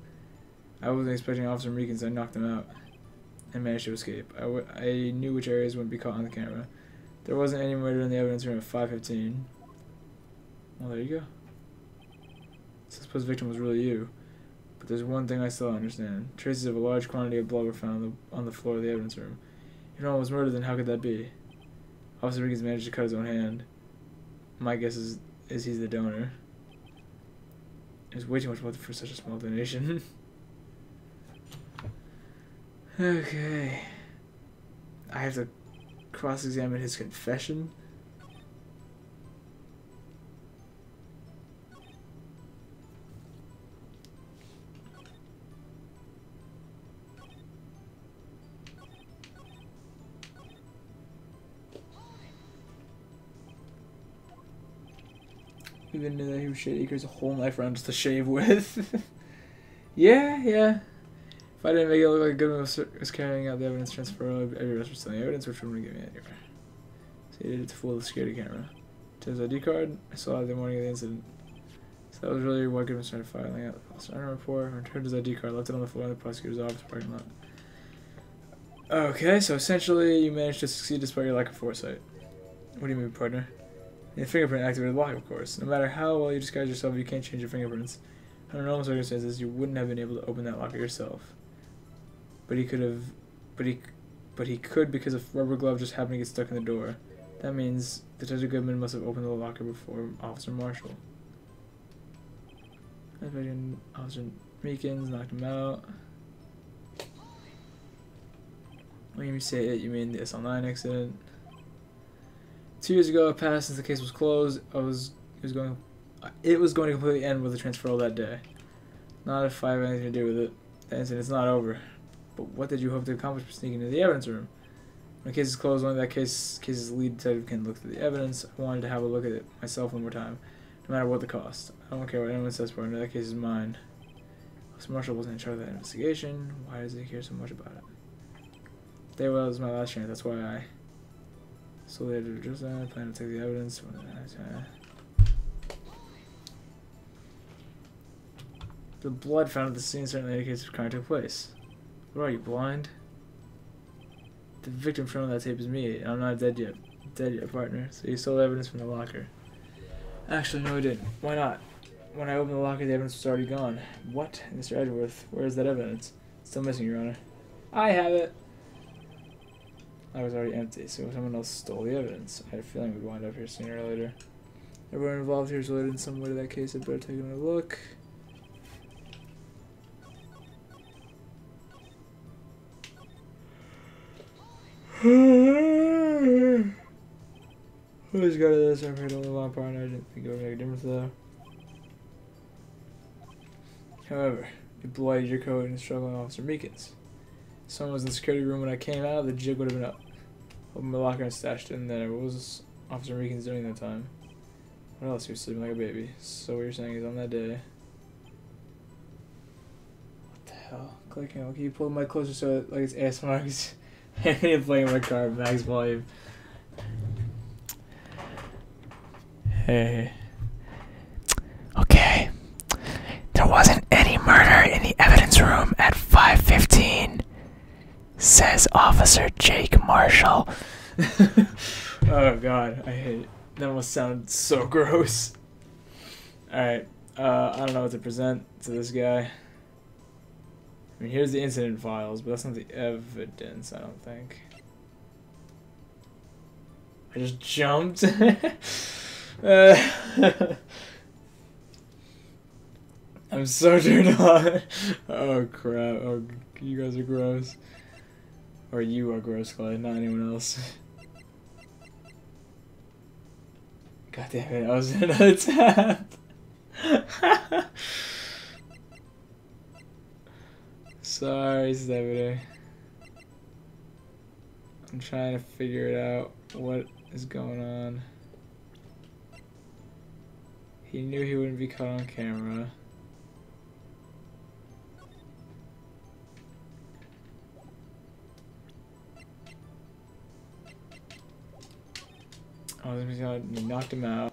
I wasn't expecting Officer Meekins, so I knocked him out and managed to escape. I knew which areas wouldn't be caught on the camera. There wasn't any murder in the evidence room at 5:15. Well, there you go. So I suppose the victim was really you. But there's one thing I still don't understand. Traces of a large quantity of blood were found on the floor of the evidence room. If no one was murdered, then how could that be? Officer Meekins managed to cut his own hand. My guess is he's the donor. It was way too much blood for such a small donation. Okay. I have to cross-examine his confession. Even knew that he was shady. He carries a whole knife around just to shave with. Yeah. If I didn't make it look like Goodman was carrying out the evidence transfer, I'd be arrested for stealing evidence, which wouldn't give me anywhere. So he did it to fool the security camera. To his ID card, I saw it the morning of the incident. So that was really what Goodman started filing out the false item report. Returned his ID card, left it on the floor in the prosecutor's office parking lot. Okay, so essentially you managed to succeed despite your lack of foresight. What do you mean, partner? The fingerprint activated the lock, of course. No matter how well you disguise yourself, you can't change your fingerprints. Under normal circumstances, you wouldn't have been able to open that locker yourself. But he could have, but he could because a rubber glove just happened to get stuck in the door. That means Detective Goodman must have opened the locker before Officer Marshall. Officer Meekins knocked him out. When you say it, you mean the SL9 accident. 2 years ago it passed since the case was closed. It was going to completely end with the transferal that day. Not if I have anything to do with it. The incident's not over. But what did you hope to accomplish by sneaking into the evidence room? When the case is closed, only that case's lead detective can look through the evidence. I wanted to have a look at it myself one more time, no matter what the cost. I don't care what anyone says for it. That case is mine. Officer Marshall wasn't in charge of that investigation. Why does he care so much about it? Daywell is my last chance. That's why I solely just plan to take the evidence. The blood found at the scene certainly indicates the crime took place. What are you, blind? The victim shown on that tape is me. I'm not dead yet. Partner. So you stole evidence from the locker. Actually, no, I didn't. Why not? When I opened the locker, the evidence was already gone. What? Mr. Edgeworth, where is that evidence? Still missing, Your Honor. I have it. I was already empty, so someone else stole the evidence. I had a feeling we'd wind up here sooner or later. Everyone involved here is related in some way to that case. I'd better take another look. Who's got this? I've heard only one partner. I didn't think it would make a difference though. However, you blighted your code and struggling Officer Meekins. Someone was in the security room when I came out, the jig would have been up. Opened my locker and stashed it in there. What was Officer Meekins doing that time? What else? He was sleeping like a baby. So what you're saying is on that day. What the hell? Clicking. Can you pull the mic closer so it, like it's ASMR? I'm playing my car at max volume. Hey. Okay. There wasn't any murder in the evidence room at 5:15, says Officer Jake Marshall. Oh god, I hate it. That almost sounded so gross. Alright, I don't know what to present to this guy. I mean, here's the incident files, but that's not the evidence, I don't think. I just jumped. I'm so turned on. Oh crap. Oh, you guys are gross. Or you are gross, Clyde, not anyone else. God damn it, I was in another tab. Sorry, Stephanie. I'm trying to figure it out. What is going on? He knew he wouldn't be caught on camera. Oh, he knocked him out.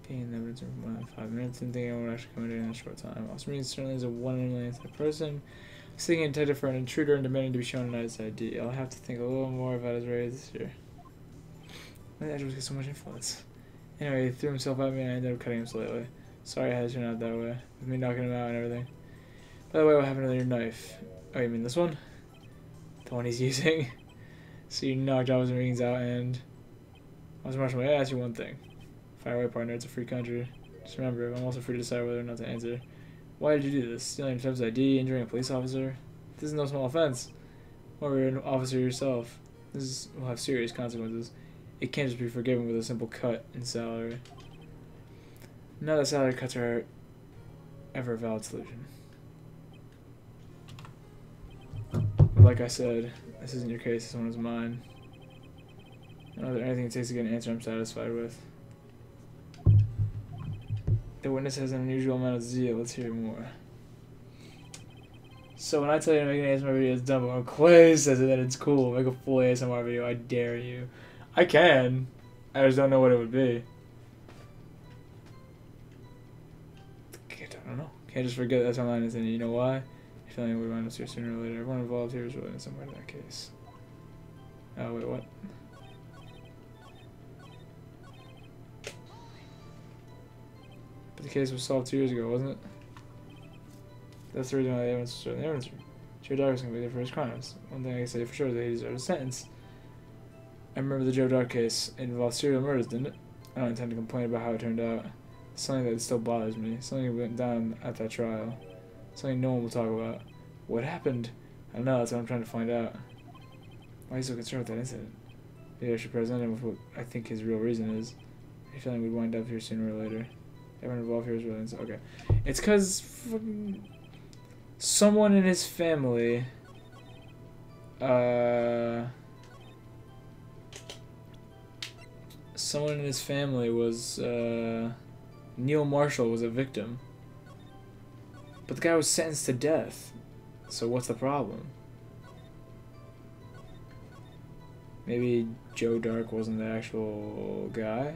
Being in the evidence room for more than 5 minutes, didn't think anyone would actually come in in a short time. Officer Meekins certainly is a 1 in a million type person. Seeking a detective for an intruder and demanding to be shown an ID. I'll have to think a little more about his raise this year. Why did Edgeworth get so much influence? Anyway, he threw himself at me and I ended up cutting him slightly. Sorry I had to turn out that way, with me knocking him out and everything. By the way, what happened to your knife? Oh, you mean this one? The one he's using? So you knocked Officer Meekins out and... Officer Marshall, may I ask you one thing? Fire away, partner, it's a free country. Just remember, I'm also free to decide whether or not to answer. Why did you do this? Stealing a detective's ID, injuring a police officer? This is no small offense. Or you're an officer yourself. This will have serious consequences. It can't just be forgiven with a simple cut in salary. Not that salary cuts are ever a valid solution. But like I said, this isn't your case, this one is mine. I don't know if there's anything it takes to get an answer I'm satisfied with. The witness has an unusual amount of zeal. Let's hear more. So when I tell you to make an ASMR video, it's dumb. But when Clay says it, then it's cool. Make a full ASMR video. I dare you. I can. I just don't know what it would be. I don't know. Can't just forget that's online, isn't it? You know why? I feel like we wind up here sooner or later. Everyone involved here is related in some way to that case. Oh, wait, what? But the case was solved 2 years ago, wasn't it? That's the reason why the evidence was stored in the evidence room. Joe Dog was convicted for his crimes. One thing I can say for sure is that he deserved a sentence. I remember the Joe Dog case. It involved serial murders, didn't it? I don't intend to complain about how it turned out. It's something that still bothers me. Something that went down at that trial. Something no one will talk about. What happened? I don't know, that's what I'm trying to find out. Why are you so concerned with that incident? Maybe I should present him with what I think his real reason is. I have a feeling we'd wind up here sooner or later. Everyone involved here is really okay. It's because someone in his family. Someone in his family was Neil Marshall was a victim, but the guy was sentenced to death. So what's the problem? Maybe Joe Dark wasn't the actual guy.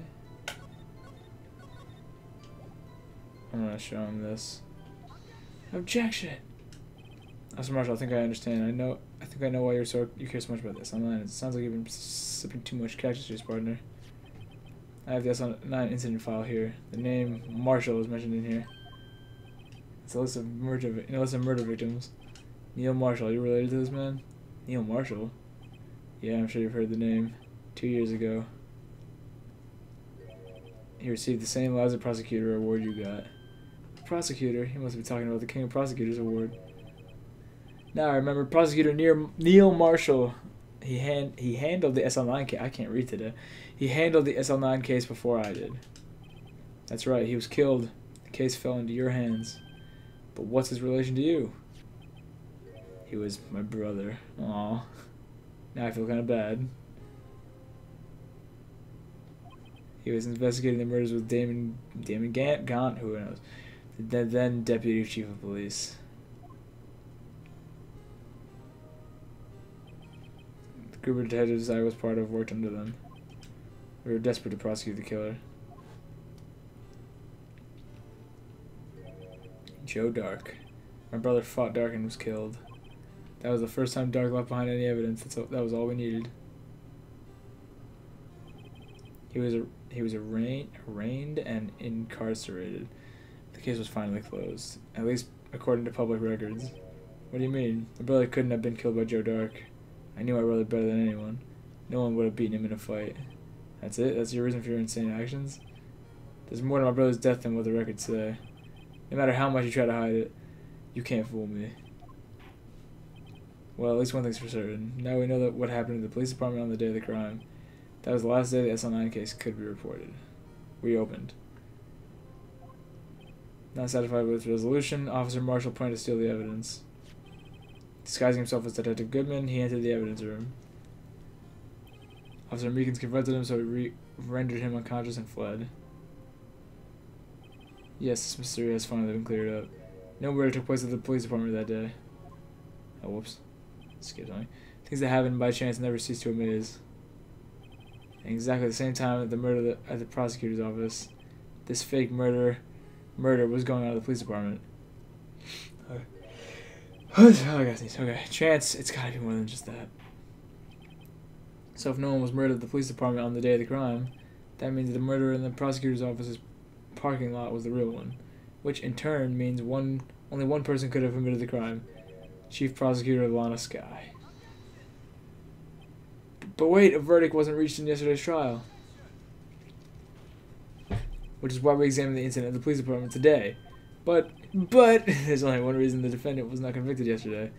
I'm gonna show him this. Objection. Officer Marshall, I think I understand. I think I know why you care so much about this. Online, it sounds like you've been sipping too much cactus juice, partner. I have the S9 incident file here. The name Marshall is mentioned in here. It's a list of murder victims. Neil Marshall, are you related to this man? Neil Marshall? Yeah, I'm sure you've heard the name. 2 years ago, he received the same lousy prosecutor award you got. Prosecutor? He must be talking about the King of Prosecutors award. Now I remember Prosecutor Neil Marshall. He handled the SL9 case. I can't read today. He handled the SL9 case before I did. That's right. He was killed. The case fell into your hands. But what's his relation to you? He was my brother. Aw. Now I feel kind of bad. He was investigating the murders with Damon Gaunt, who knows, the then Deputy Chief of Police. The group of detectives I was part of worked under them. We were desperate to prosecute the killer. Joe Dark. My brother fought Dark and was killed. That was the first time Dark left behind any evidence. That was all we needed. He was arraigned and incarcerated. The case was finally closed, at least according to public records. What do you mean? My brother couldn't have been killed by Joe Dark. I knew my brother better than anyone. No one would have beaten him in a fight. That's it? That's your reason for your insane actions? There's more to my brother's death than what the records say. No matter how much you try to hide it, you can't fool me. Well, at least one thing's for certain. Now we know that what happened to the police department on the day of the crime. That was the last day the SL9 case could be reported. We opened. Not satisfied with the resolution, Officer Marshall planned to steal the evidence. Disguising himself as Detective Goodman, he entered the evidence room. Officer Meekins confronted him, so he rendered him unconscious and fled. Yes, this mystery has finally been cleared up. No murder took place at the police department that day. Oh, whoops. Skipped on me. Things that happen by chance never cease to amaze. At exactly the same time that the murder at the prosecutor's office, this fake murder was going on at the police department. Okay, chance, it's gotta be more than just that. So if no one was murdered at the police department on the day of the crime, that means the murder in the prosecutor's office's parking lot was the real one, which in turn means only one person could have committed the crime. Chief Prosecutor Lana Skye. But wait, a verdict wasn't reached in yesterday's trial. Which is why we examined the incident at the police department today. But, there's only one reason the defendant was not convicted yesterday.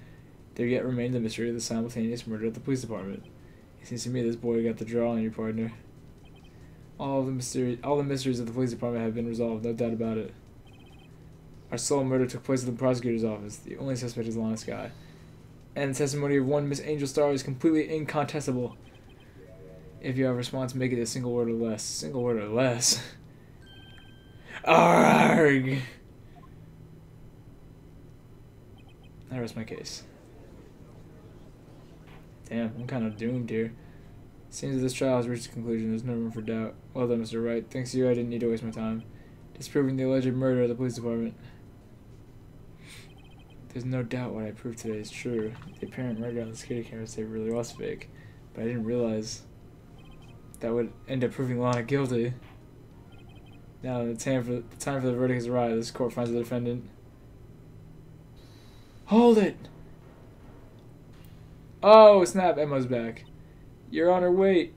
There yet remained the mystery of the simultaneous murder at the police department. It seems to me this boy got the draw on you, partner. All the mysteries of the police department have been resolved, no doubt about it. Our sole murder took place at the prosecutor's office. The only suspect is Lana Skye. And the testimony of one Miss Angel Star is completely incontestable. If you have a response, make it a single word or less. Single word or less? Arrgh! I rest my case. Damn, I'm kind of doomed here. Seems that this trial has reached a conclusion. There's no room for doubt. Well done, Mr. Wright. Thanks to you, I didn't need to waste my time disproving the alleged murder of the police department. There's no doubt what I proved today is true. The apparent murder on the security camera tape really was fake, but I didn't realize that would end up proving Lana guilty. Now, the time for the verdict has arrived. This court finds the defendant. Hold it! Oh, snap, Emma's back. Your Honor, wait.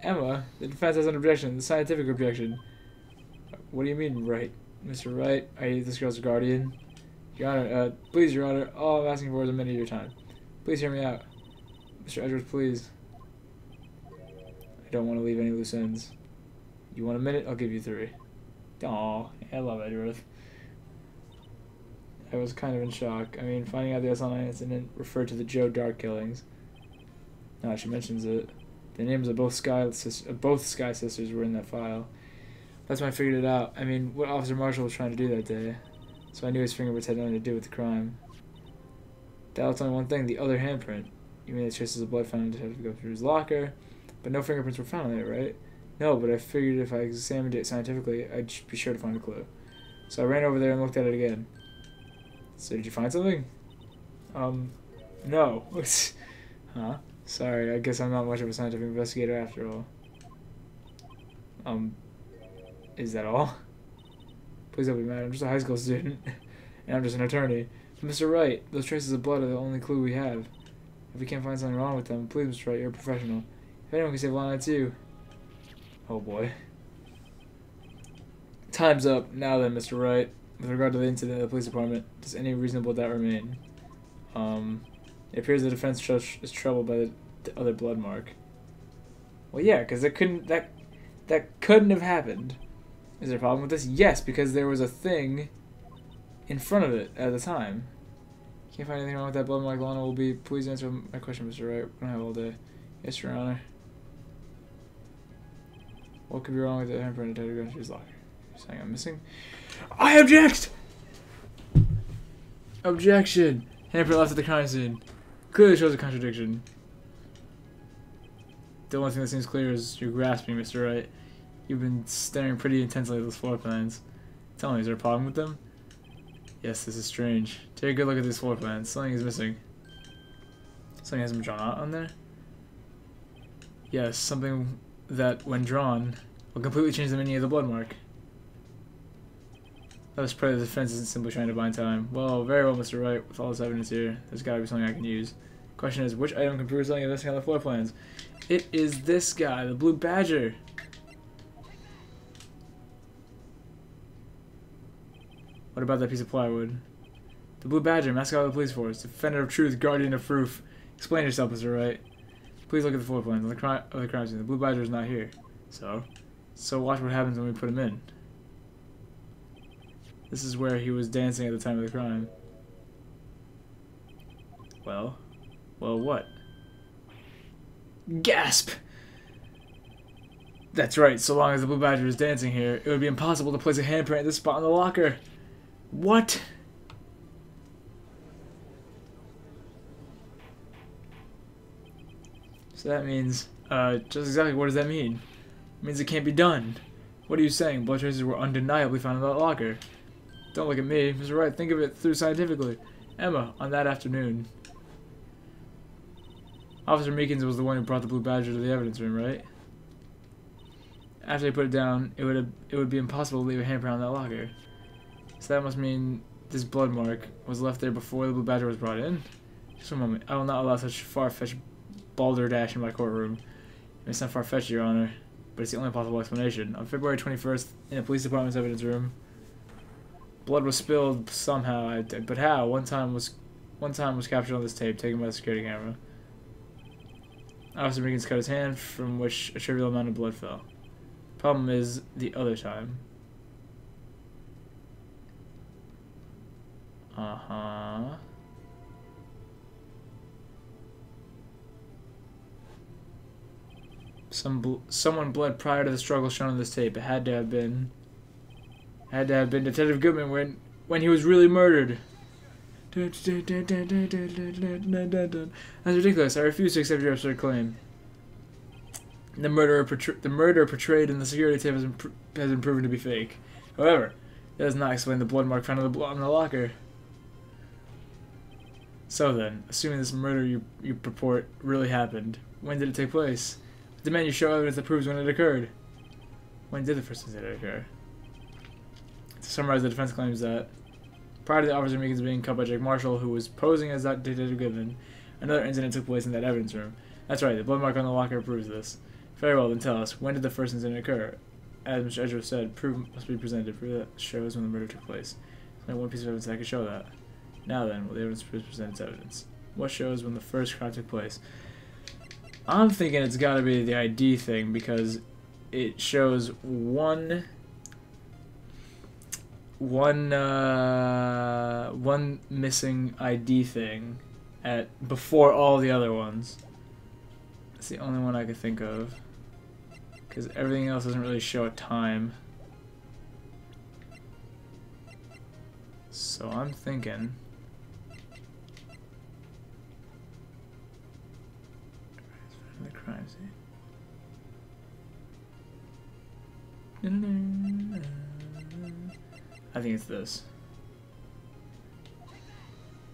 Emma, the defense has an objection, the scientific objection. What do you mean, right? Mr. Wright, are you this girl's guardian? Your Honor, please, Your Honor, all I'm asking for is a minute of your time. Please hear me out. Mr. Edwards, please. I don't want to leave any loose ends. You want a minute? I'll give you 3. Aw, I love Edgeworth. I was kind of in shock. I mean, finding out the SL9 incident referred to the Joe Dark killings. Now she mentions it. The names of both Sky sisters were in that file. That's when I figured it out. I mean, what Officer Marshall was trying to do that day. So I knew his fingerprints had nothing to do with the crime. That was only one thing, the other handprint. You mean the traces of blood found had to go through his locker, but no fingerprints were found on it, right? No, but I figured if I examined it scientifically, I'd be sure to find a clue. So I ran over there and looked at it again. So did you find something? No. Huh? Sorry, I guess I'm not much of a scientific investigator after all. Is that all? Please don't be mad, I'm just a high school student. And I'm just an attorney. But Mr. Wright, those traces of blood are the only clue we have. If we can't find something wrong with them, please, Mr. Wright, you're a professional. If anyone can save Lana too. Oh boy. Time's up. Now then, Mr. Wright. With regard to the incident at the police department, does any reasonable doubt remain? It appears the defense is troubled by the other blood mark. Well, yeah, because that couldn't have happened. Is there a problem with this? Yes, because there was a thing in front of it at the time. Can't find anything wrong with that blood mark. Lana will be. Please answer my question, Mr. Wright. We don't have all day. Yes, Your Honor. What could be wrong with the handprint detected going to his locker? You're saying I'm missing? I object! Objection! Handprint left at the crime scene. Clearly shows a contradiction. The only thing that seems clear is you're grasping, Mr. Wright. You've been staring pretty intensely at those floor plans. Tell me, is there a problem with them? Yes, this is strange. Take a good look at these floor plans. Something is missing. Something hasn't been drawn out on there? Yes, something that, when drawn, will completely change the meaning of the blood mark. Let us pray the defense isn't simply trying to buy time. Well, very well, Mr. Wright. With all this evidence here, there's got to be something I can use. Question is, which item can prove something missing on the floor plans? It is this guy, the Blue Badger. What about that piece of plywood? The Blue Badger, mascot of the police force, defender of truth, guardian of proof. Explain yourself, Mr. Wright. Please look at the floor plans of the crime scene. The Blue Badger is not here. So watch what happens when we put him in. This is where he was dancing at the time of the crime. Well, what? Gasp! That's right, so long as the Blue Badger is dancing here, it would be impossible to place a handprint at this spot in the locker. What? So that means, just exactly what does that mean? It means it can't be done. What are you saying? Blood traces were undeniably found in that locker. Don't look at me, Mr. Wright, think of it through scientifically. Emma, on that afternoon. Officer Meekins was the one who brought the Blue Badger to the evidence room, right? After they put it down, it would be impossible to leave a handprint on that locker. So that must mean this blood mark was left there before the Blue Badger was brought in? Just a moment. I will not allow such far-fetched balderdash in my courtroom. It's not far-fetched, Your Honor, but it's the only possible explanation. On February 21st, in the police department's evidence room, blood was spilled somehow, but how? One time was captured on this tape, taken by the security camera. Officer Meekins cut his hand, from which a trivial amount of blood fell. Problem is the other time. Someone bled prior to the struggle shown on this tape. It had to have been Detective Goodman when he was really murdered. That's ridiculous. I refuse to accept your absurd claim. The murder portrayed in the security tape has been proven to be fake. However, that does not explain the blood mark found on the locker. So then, assuming this murder you purport really happened, when did it take place? I demand you show evidence that proves when it occurred. When did the first incident occur? To summarize, the defense claims that prior to the Officer Meekins being cut by Jake Marshall, who was posing as that Detective Goodman, another incident took place in that evidence room. That's right, the blood mark on the locker proves this. Very well, then tell us, when did the first incident occur? As Mr. Edgeworth said, proof must be presented. Proof that shows when the murder took place. There's only one piece of evidence that can show that. Now then, will the evidence presented as evidence? What shows when the first crime took place? I'm thinking it's got to be the ID thing because it shows one missing ID thing at before all the other ones. It's the only one I could think of because everything else doesn't really show a time. So I'm thinking the crime scene. I think it's this.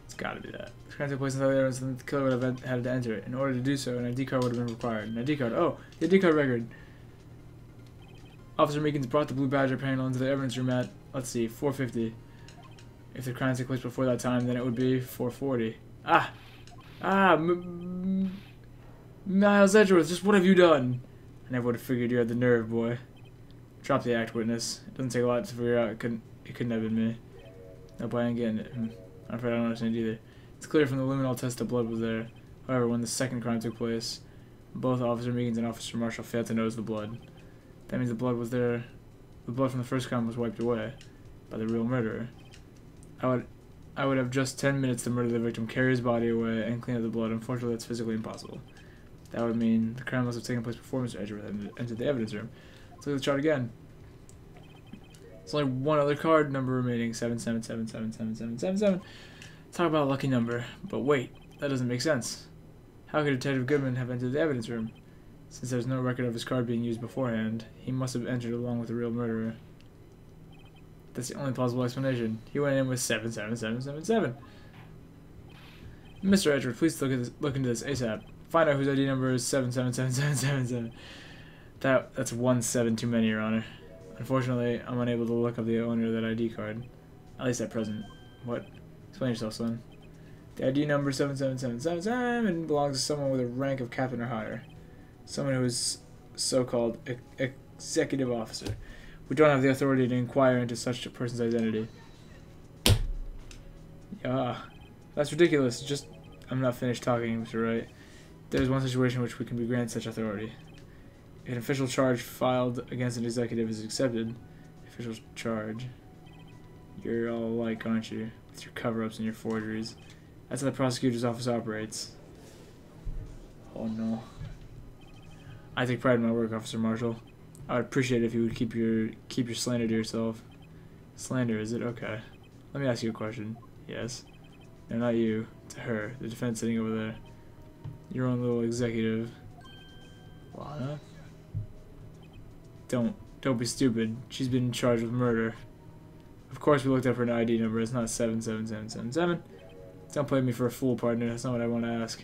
It's gotta be that. The crime took place in the evidence and the killer would have had to enter it. In order to do so, an ID card would have been required. An ID card. Oh, the ID card record. Officer Meekins brought the Blue Badger panel into the evidence room at, let's see, 4:50. If the crime took place before that time, then it would be 4:40. Miles Edgeworth, just what have you done? I never would have figured you had the nerve, boy. Drop the act, witness. It doesn't take a lot to figure out. It couldn't have been me. Nope, I ain't getting it. I'm afraid I don't understand either. It's clear from the luminol test that blood was there. However, when the second crime took place, both Officer Meekins and Officer Marshall failed to notice the blood. That means the blood was there. The blood from the first crime was wiped away by the real murderer. I would have just 10 minutes to murder the victim, carry his body away, and clean up the blood. Unfortunately, that's physically impossible. That would mean the crime must have taken place before Mr. Edgeworth entered the evidence room. Let's look at the chart again. There's only one other card number remaining, 777777777. Talk about a lucky number. But wait, that doesn't make sense. How could Detective Goodman have entered the evidence room? Since there's no record of his card being used beforehand, he must have entered along with the real murderer. That's the only plausible explanation. He went in with 77777. Mr. Edgeworth, please look into this ASAP. Find out whose ID number is 7777777. That's 17 too many, Your Honor. Unfortunately, I'm unable to look up the owner of that ID card. At least at present. What? Explain yourself, son. The ID number 77777 belongs to someone with a rank of captain or higher. Someone who is so-called executive officer. We don't have the authority to inquire into such a person's identity. Yeah, that's ridiculous. Just, I'm not finished talking, Mr. Wright. There's one situation in which we can be granted such authority. If an official charge filed against an executive is accepted, official charge, you're all alike, aren't you? With your cover-ups and your forgeries. That's how the prosecutor's office operates. Oh no. I take pride in my work, Officer Marshall. I would appreciate it if you would keep your slander to yourself. Slander, is it? Okay. Let me ask you a question. Yes. No, not you. To her, the defense sitting over there. Your own little executive. Lana? Don't be stupid. She's been charged with murder. Of course we looked up her ID number. It's not 77777. Don't play me for a fool, partner. That's not what I want to ask.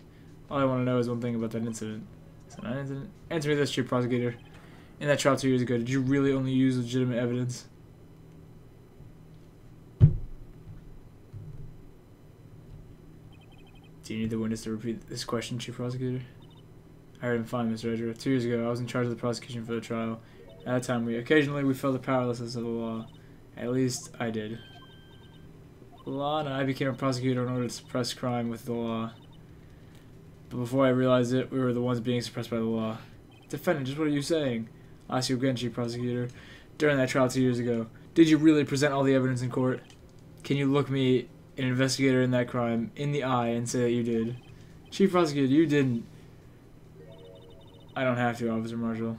All I want to know is one thing about that incident. Is that an incident? Answer me this, Chief Prosecutor. In that trial 2 years ago, did you really only use legitimate evidence? Do you need the witness to repeat this question, Chief Prosecutor? I heard him fine, Mr. Edgeworth. 2 years ago, I was in charge of the prosecution for the trial. At that time, occasionally we felt the powerlessness of the law. At least, I did. Law and I became a prosecutor in order to suppress crime with the law. But before I realized it, we were the ones being suppressed by the law. Defendant, just what are you saying? I'll ask you again, Chief Prosecutor. During that trial 2 years ago, did you really present all the evidence in court? Can you look me, an investigator in that crime, in the eye and say that you did? Chief Prosecutor, you didn't. I don't have to, Officer Marshall.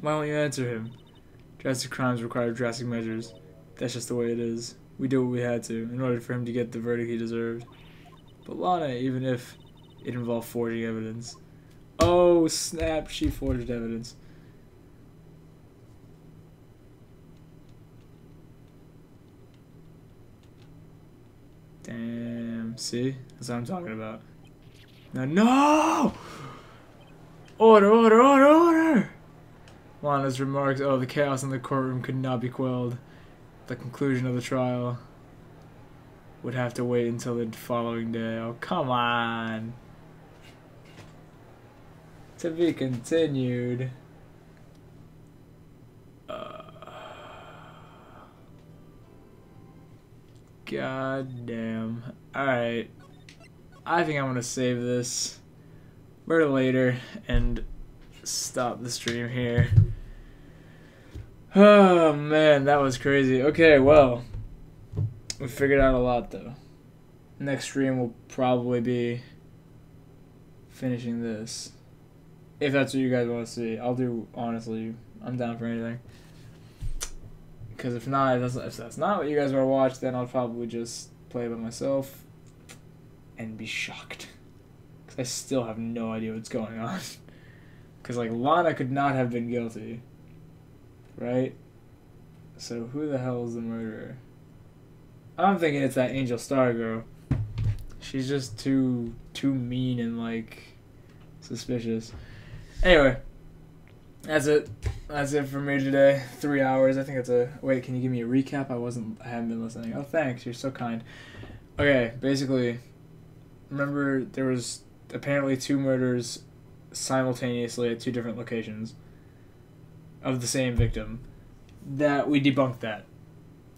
Why won't you answer him? Drastic crimes require drastic measures. That's just the way it is. We did what we had to, in order for him to get the verdict he deserved. But Lana, even if it involved forging evidence. Oh, snap, she forged evidence. Damn, see? That's what I'm talking about. No! Order, order, order, order! Lana's remarks, oh, the chaos in the courtroom could not be quelled. The conclusion of the trial would have to wait until the following day. Oh, come on! To be continued. God damn. Alright. I think I'm gonna save this. murder later and stop the stream here. Oh man, that was crazy. Okay, well, we figured out a lot though. Next stream will probably be finishing this. If that's what you guys want to see, I'll do, honestly, I'm down for anything. Because if not, if that's not what you guys want to watch, then I'll probably just play by myself and be shocked. Because I still have no idea what's going on. Because, like, Lana could not have been guilty. Right? So who the hell is the murderer? I'm thinking it's that Angel Star girl. She's just too mean and, like, suspicious. Anyway, that's it. That's it for me today. 3 hours. I think it's a... Wait, can you give me a recap? I haven't been listening. Oh, thanks. You're so kind. Okay, basically, remember there was apparently 2 murders simultaneously at 2 different locations of the same victim. That we debunked that.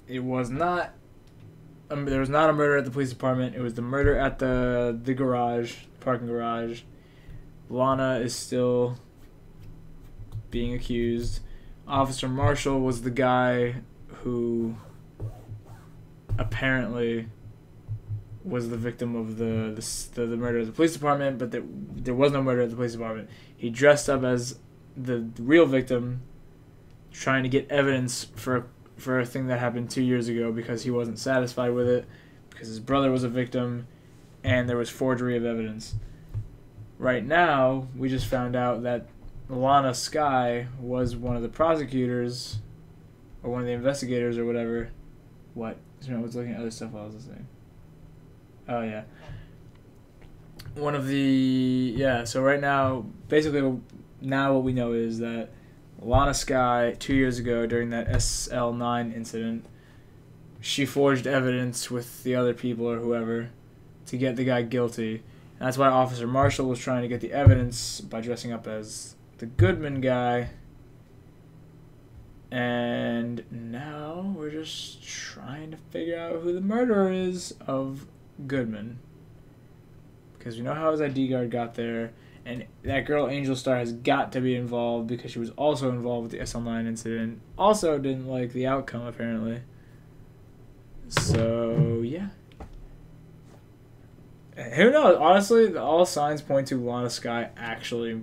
It was not... there was not a murder at the police department. It was the murder at the garage, parking garage. Lana is still being accused. Officer Marshall was the guy who apparently was the victim of the murder at the police department, but there was no murder at the police department. He dressed up as the real victim, trying to get evidence for a thing that happened 2 years ago because he wasn't satisfied with it, because his brother was a victim, and there was forgery of evidence. Right now, we just found out that Lana Skye was one of the prosecutors, or one of the investigators, or whatever. What? I was looking at other stuff while I was listening. Oh, yeah. One of the... Yeah, so right now, basically, now what we know is that Lana Skye, 2 years ago, during that SL9 incident, she forged evidence with the other people or whoever to get the guy guilty. And that's why Officer Marshall was trying to get the evidence by dressing up as the Goodman guy. And now we're just trying to figure out who the murderer is of Goodman. Because we know how his ID card got there. And that girl, Angel Star, has got to be involved because she was also involved with the SL9 incident. Also didn't like the outcome, apparently. So, yeah. Who knows? Honestly, all signs point to Lana Skye actually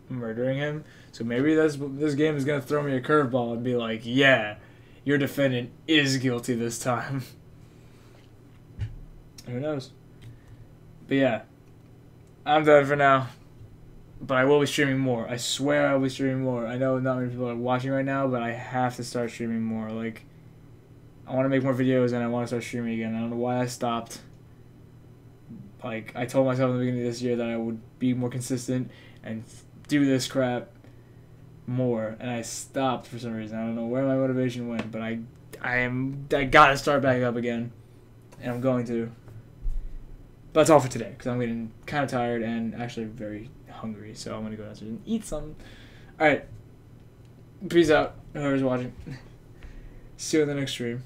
murdering him. So maybe this game is going to throw me a curveball and be like, yeah, your defendant is guilty this time. Who knows? But yeah, I'm done for now. But I will be streaming more. I swear I will be streaming more. I know not many people are watching right now, but I have to start streaming more. Like, I want to make more videos and I want to start streaming again. I don't know why I stopped. Like, I told myself in the beginning of this year that I would be more consistent and do this crap more, and I stopped for some reason. I don't know where my motivation went, but I gotta start back up again, and I'm going to. But that's all for today, because I'm getting kind of tired and actually very hungry, so I'm going to go downstairs and eat something. Alright, peace out, whoever's watching. See you in the next stream.